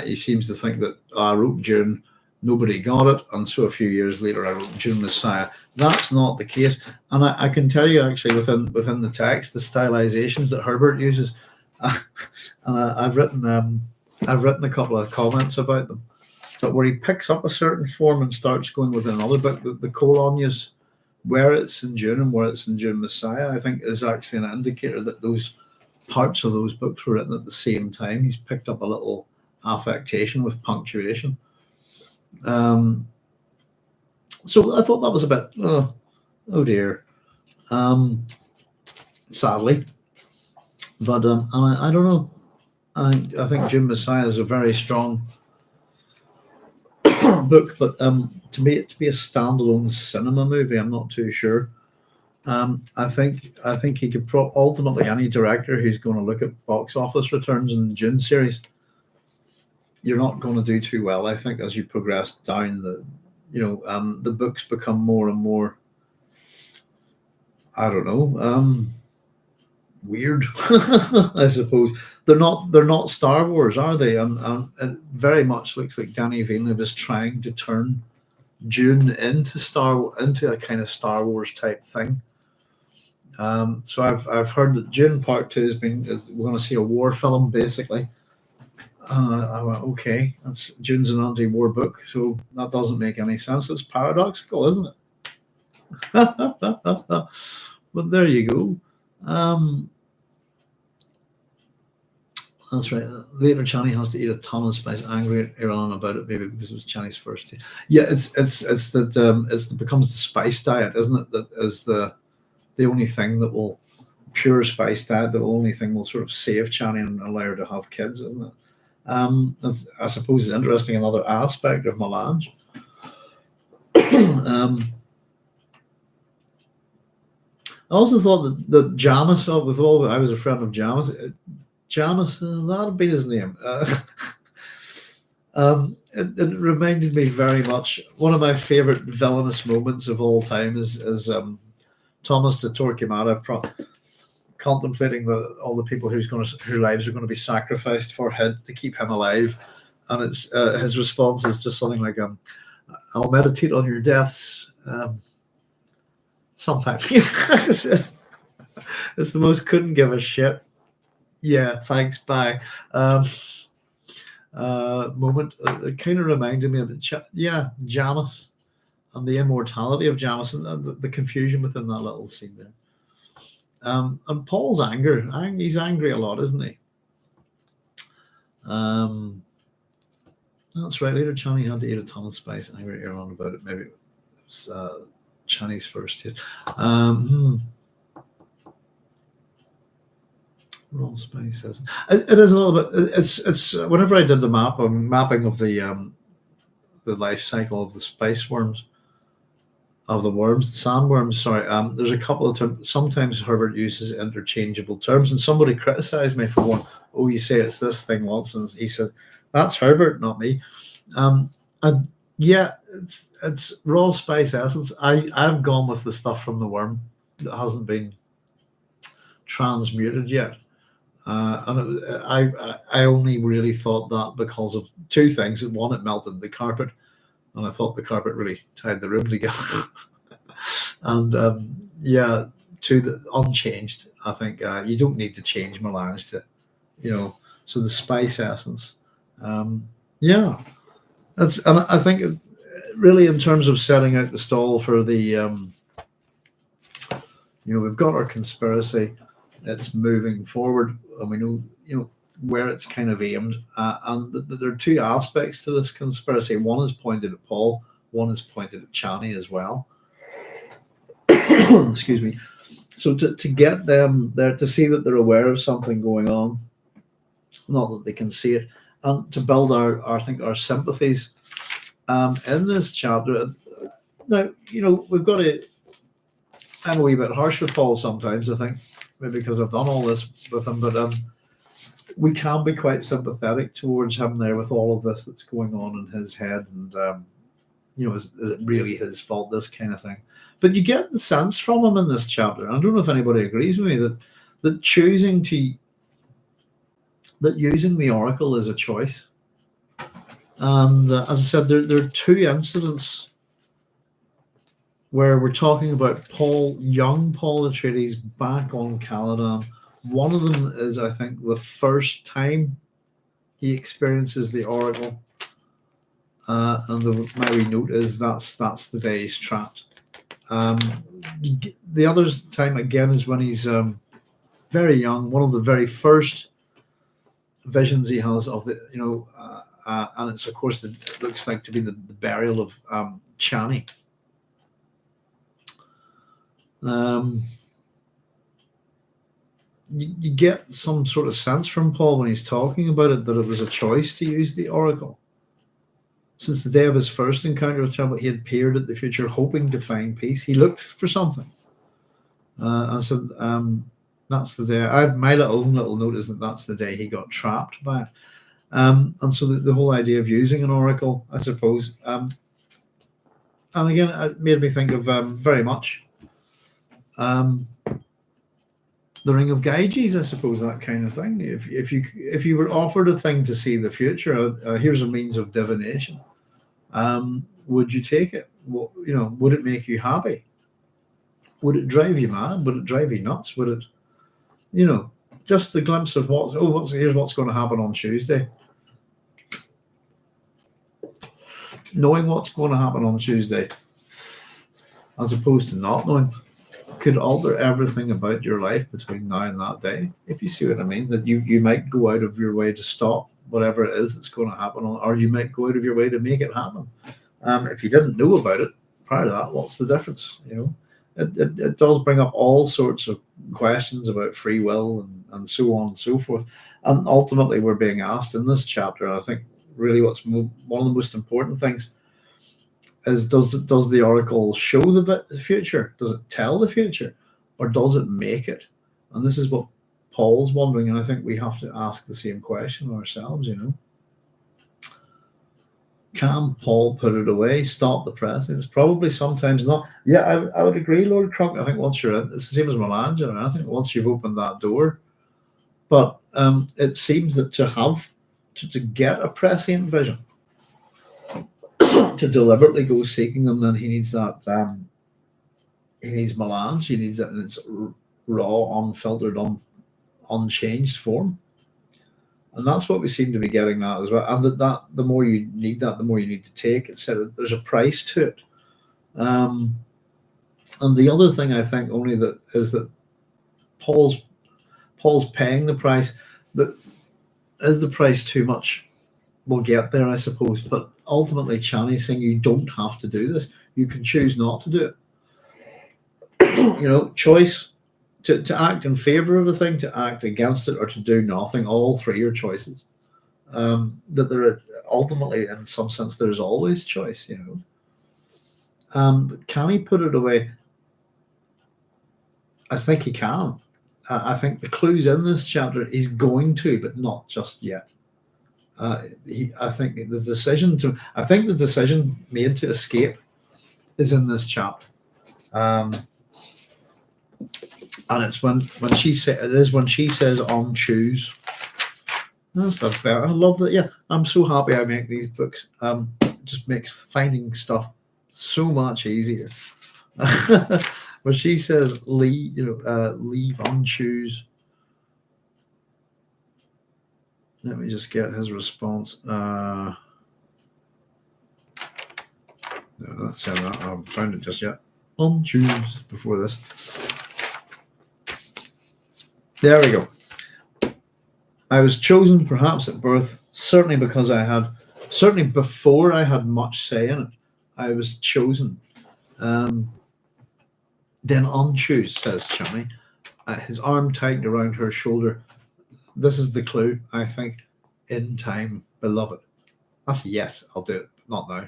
He seems to think that I wrote Dune, nobody got it, and so a few years later I wrote Dune Messiah. That's not the case, and I can tell you actually within the text, the stylizations that Herbert uses, and I've written a couple of comments about them. But where he picks up a certain form and starts going with another book, the colonias, where it's in Dune and where it's in Dune Messiah, I think is actually an indicator that those parts of those books were written at the same time. He's picked up a little affectation with punctuation. So I thought that was a bit, oh dear, sadly. But I don't know. I think Dune Messiah is a very strong book, but to be a standalone cinema movie, I'm not too sure. I think he could ultimately, any director who's going to look at box office returns in the Dune series, you're not going to do too well. I think as you progress down the books become more and more, I don't know, weird. I suppose they're not Star Wars, are they? And it very much looks like Denis Villeneuve is trying to turn Dune into a kind of Star Wars type thing. So I've heard that Dune Part 2 we're going to see a war film basically. I went, okay, Dune's an anti-war book, so that doesn't make any sense. It's paradoxical, isn't it? But there you go. That's right. Later, Chani has to eat a ton of spice, angry at Irulan about it, maybe because it was Chani's first tea. Yeah, it's that it becomes the spice diet, isn't it? That is the only thing that will pure spice diet. The only thing will sort of save Chani and allow her to have kids, isn't it? I suppose it's interesting. Another aspect of melange. I also thought that Jamis, with all I was a friend of Jamis. Jamis, that'd be his name. It reminded me very much. One of my favorite villainous moments of all time is Thomas de Torquemada contemplating all the people whose lives are going to be sacrificed for him to keep him alive, and it's his response is just something like, "I'll meditate on your deaths sometime." It's the most couldn't give a shit. Yeah, thanks. Bye. Moment. It kind of reminded me of Jamis and the immortality of Jamis and the confusion within that little scene there. And Paul's anger. He's angry a lot, isn't he? That's right. Later, Chani had to eat a ton of spice. Angry on about it. Maybe it was Chani's first taste. Raw spice is. It is a little bit. It's whenever I did the mapping of the life cycle of the spice worms, of the worms, the sandworms. Sorry, there's a couple of terms. Sometimes Herbert uses interchangeable terms, and somebody criticised me for one. Oh, you say it's this thing once, and he said that's Herbert, not me. And yeah, it's raw spice essence. I've gone with the stuff from the worm that hasn't been transmuted yet. And I only really thought that because of two things. One, it melted the carpet, and I thought the carpet really tied the room together. And two, unchanged. I think you don't need to change melange to, so the spice essence. That's, and I think really in terms of setting out the stall for the, we've got our conspiracy. It's moving forward, and we know, where it's kind of aimed. And there are two aspects to this conspiracy. One is pointed at Paul. One is pointed at Chani as well. Excuse me. So to get them there, to see that they're aware of something going on, not that they can see it, and to build our sympathies in this chapter. Now, we've got to. I'm a wee bit harsh with Paul sometimes, I think, maybe because I've done all this with him, but we can be quite sympathetic towards him there with all of this that's going on in his head, and is it really his fault, this kind of thing. But you get the sense from him in this chapter, I don't know if anybody agrees with me, that using the Oracle is a choice. And as I said, there are two incidents where we're talking about young Paul Atreides back on Caladan. One of them is, I think, the first time he experiences the Oracle. And my wee note is that's the day he's trapped. The other time, again, is when he's very young. One of the very first visions he has of the, and it's, of course, it looks like to be the burial of Chani. You get some sort of sense from Paul when he's talking about it that it was a choice to use the Oracle. Since the day of his first encounter with Chani, he had peered at the future, hoping to find peace. He looked for something, and so that's the day. My little note is that's the day he got trapped by it. And so the whole idea of using an Oracle, I suppose, and again, it made me think of very much. The Ring of Gyges, I suppose, that kind of thing. If you were offered a thing to see the future, here's a means of divination. Would you take it? Would it make you happy? Would it drive you mad? Would it drive you nuts? Would it, just the glimpse of here's what's going to happen on Tuesday. Knowing what's going to happen on Tuesday, as opposed to not knowing. could alter everything about your life between now and that day, if you see what I mean. That you might go out of your way to stop whatever it is that's going to happen, or you might go out of your way to make it happen. If you didn't know about it prior to that, what's the difference? It does bring up all sorts of questions about free will and so on and so forth. And ultimately, we're being asked in this chapter, I think really one of the most important things is, does the oracle show the future? Does it tell the future? Or does it make it? And this is what Paul's wondering, and I think we have to ask the same question ourselves, Can Paul put it away, stop the presence? Probably sometimes not. Yeah, I would agree, Lord Crunk. I think once you're in, it's the same as Melange, and I think once you've opened that door. But it seems that to get a prescient vision, to deliberately go seeking them, then he needs that. He needs Melange. He needs it in its raw, unfiltered, unchanged form. And that's what we seem to be getting that as well. And that the more you need that, the more you need to take. It said there's a price to it. And the other thing I think only that is that Paul's paying the price. That is the price too much. We'll get there, I suppose. But ultimately, Chani's saying you don't have to do this. You can choose not to do it. Choice. To act in favor of a thing, to act against it, or to do nothing, all three are choices. That there are, ultimately, in some sense, there's always choice, But can he put it away? I think he can. I think the clues in this chapter, he's going to, but not just yet. I think the decision made to escape is in this chapter. And it's when she says on choose. That's the better. I love that. Yeah, I'm so happy I make these books. It just makes finding stuff so much easier. When she says leave, leave on choose. Let me just get his response. No, that's it. I haven't found it just yet. On choose before this. There we go. I was chosen perhaps at birth, certainly before I had much say in it. I was chosen. Then unchoose, says Chani, his arm tightened around her shoulder. This is the clue, I think. In time, beloved. That's yes, I'll do it, but not now.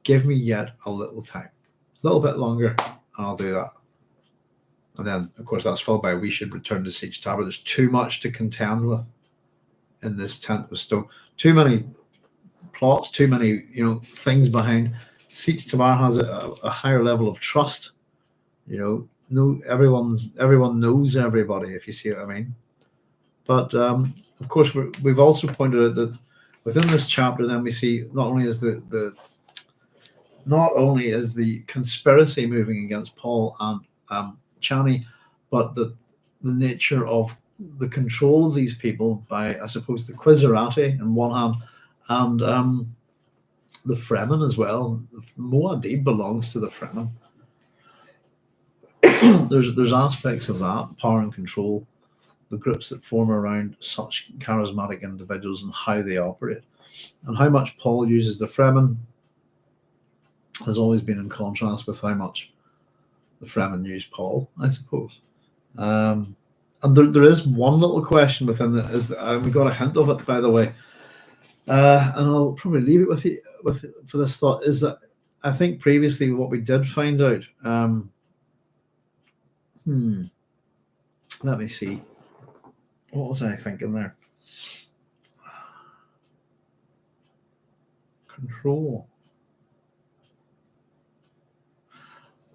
Give me yet a little time. A little bit longer, and I'll do that. And then, of course, that's followed by we should return to Siege Tower. There's too much to contend with in this tent of stone. Too many plots, too many, things behind. Siege Tower has a higher level of trust. Everyone knows everybody, if you see what I mean. But of course, we've also pointed out that within this chapter, then we see not only is the conspiracy moving against Paul and Chani, but the nature of the control of these people by, I suppose, the Quizerati on one hand, and the Fremen as well. Muad'Dib belongs to the Fremen. there's aspects of that power and control, the groups that form around such charismatic individuals and how they operate, and how much Paul uses the Fremen has always been in contrast with how much the Fremen use Paul, I suppose. And there is one little question within it, we got a hint of it, by the way, and I'll probably leave it with you for this thought, is that I think previously what we did find out, let me see, what was I thinking there? Control.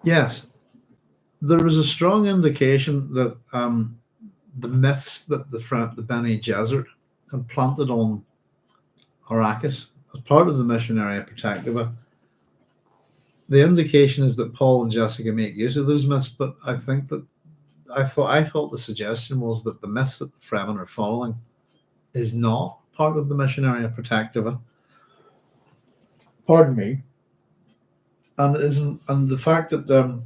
Yes, there was a strong indication that the myths that the Bene Gesserit had planted on Arrakis as part of the Missionaria Protectiva. The indication is that Paul and Jessica make use of those myths, but I thought the suggestion was that the myths that the Fremen are following is not part of the Missionaria Protectiva. Pardon me. And the fact that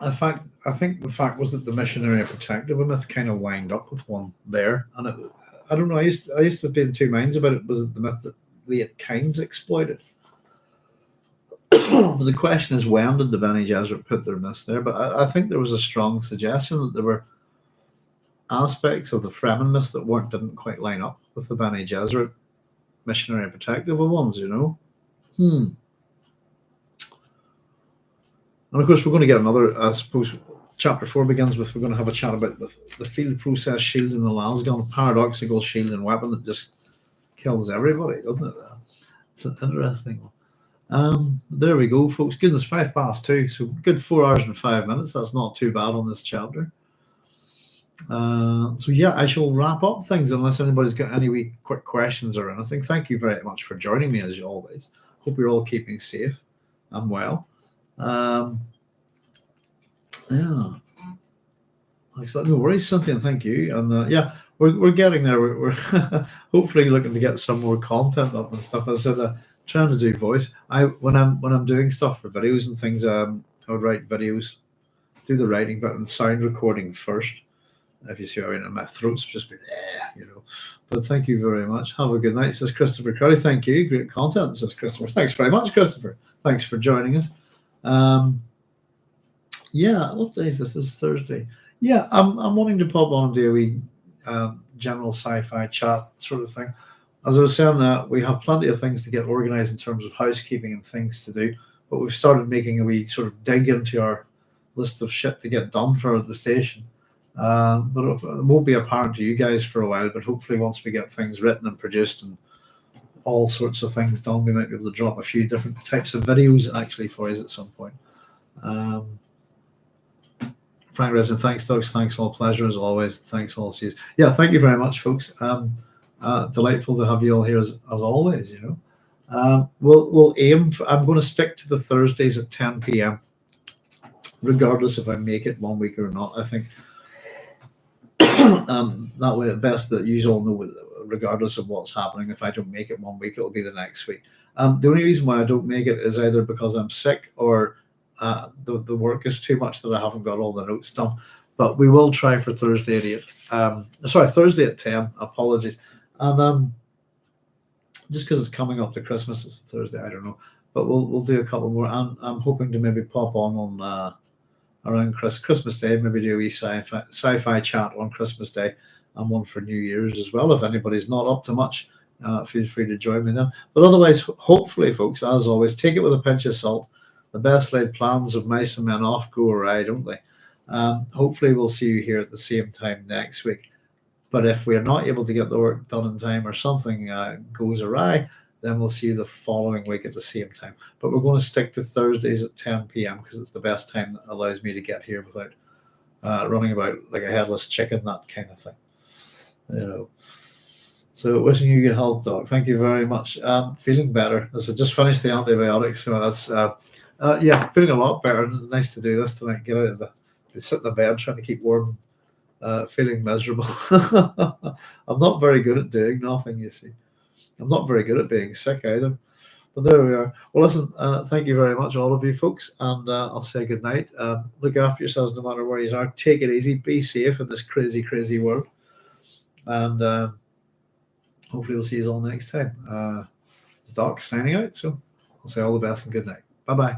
I think the fact was that the missionary and protective myth kind of lined up with one there, and I don't know. I used to be in two minds about it. Was it the myth that the eight kinds exploited? But the question is, when did the Bene Gesserit put their myths there? But I think there was a strong suggestion that there were aspects of the Fremen myths that didn't quite line up with the Bene Gesserit missionary and protective ones. You know. And of course, we're going to get another. I suppose chapter 4 begins with we're going to have a chat about the field process shield in the lasgun, paradoxical shield and weapon that just kills everybody, doesn't it? It's an interesting one. There we go, folks. Goodness, 2:05, so good 4 hours and 5 minutes. That's not too bad on this chapter. So yeah, I shall wrap up things unless anybody's got any wee quick questions or anything. Thank you very much for joining me as always. Hope you're all keeping safe and well. Yeah, excellent. No worries, Cynthia. Thank you. And yeah, we're getting there. We're hopefully looking to get some more content up and stuff. As I said, trying to do voice. When I'm doing stuff for videos and things, I would write videos, do the writing, but and sound recording first. If you see what I mean, and my throat's just been, you know. But thank you very much. Have a good night, says Christopher Crowley. Thank you. Great content, says Christopher. Thanks very much, Christopher. Thanks for joining us. Yeah, what day is this? This is Thursday. Yeah, I'm wanting to pop on and do a wee general sci-fi chat sort of thing. As I was saying, we have plenty of things to get organized in terms of housekeeping and things to do, but we've started making a wee sort of dig into our list of shit to get done for the station. But it won't be apparent to you guys for a while, but hopefully once we get things written and produced and all sorts of things done, we might be able to drop a few different types of videos actually for us at some point. Frank Resin, thanks, Doug. Thanks, all. Pleasure as always. Thanks, all. See you. Yeah, thank you very much, folks. Delightful to have you all here as always. You know, we'll aim. I'm going to stick to the Thursdays at 10 p.m. regardless if I make it 1 week or not. I think that way, at best, that you all know, regardless of what's happening. If I don't make it 1 week, it'll be the next week. The only reason why I don't make it is either because I'm sick or the work is too much that I haven't got all the notes done. But we will try for Thursday at 8. Thursday at 10. Apologies. And just because it's coming up to Christmas, it's Thursday. I don't know, but we'll do a couple more. And I'm hoping to maybe pop on around Christmas Day, maybe do a wee sci-fi chat on Christmas Day and one for New Year's as well. If anybody's not up to much, feel free to join me then. But otherwise, hopefully, folks, as always, take it with a pinch of salt. The best laid plans of mice and men off go awry, don't they? Hopefully, we'll see you here at the same time next week. But if we're not able to get the work done in time or something goes awry, then we'll see you the following week at the same time. But we're going to stick to Thursdays at 10 p.m. because it's the best time that allows me to get here without running about like a headless chicken, that kind of thing. You know. So wishing you good health, Doc. Thank you very much. Feeling better. As I just finished the antibiotics, so that's feeling a lot better. Nice to do this tonight. Get out of sit in the bed trying to keep warm. Feeling miserable. I'm not very good at doing nothing, you see. I'm not very good at being sick either. But there we are. Well, listen, thank you very much, all of you folks, and I'll say good night. Look after yourselves no matter where you are. Take it easy. Be safe in this crazy, crazy world. And hopefully we'll see you all next time. It's Doc signing out, so I'll say all the best and good night. Bye-bye.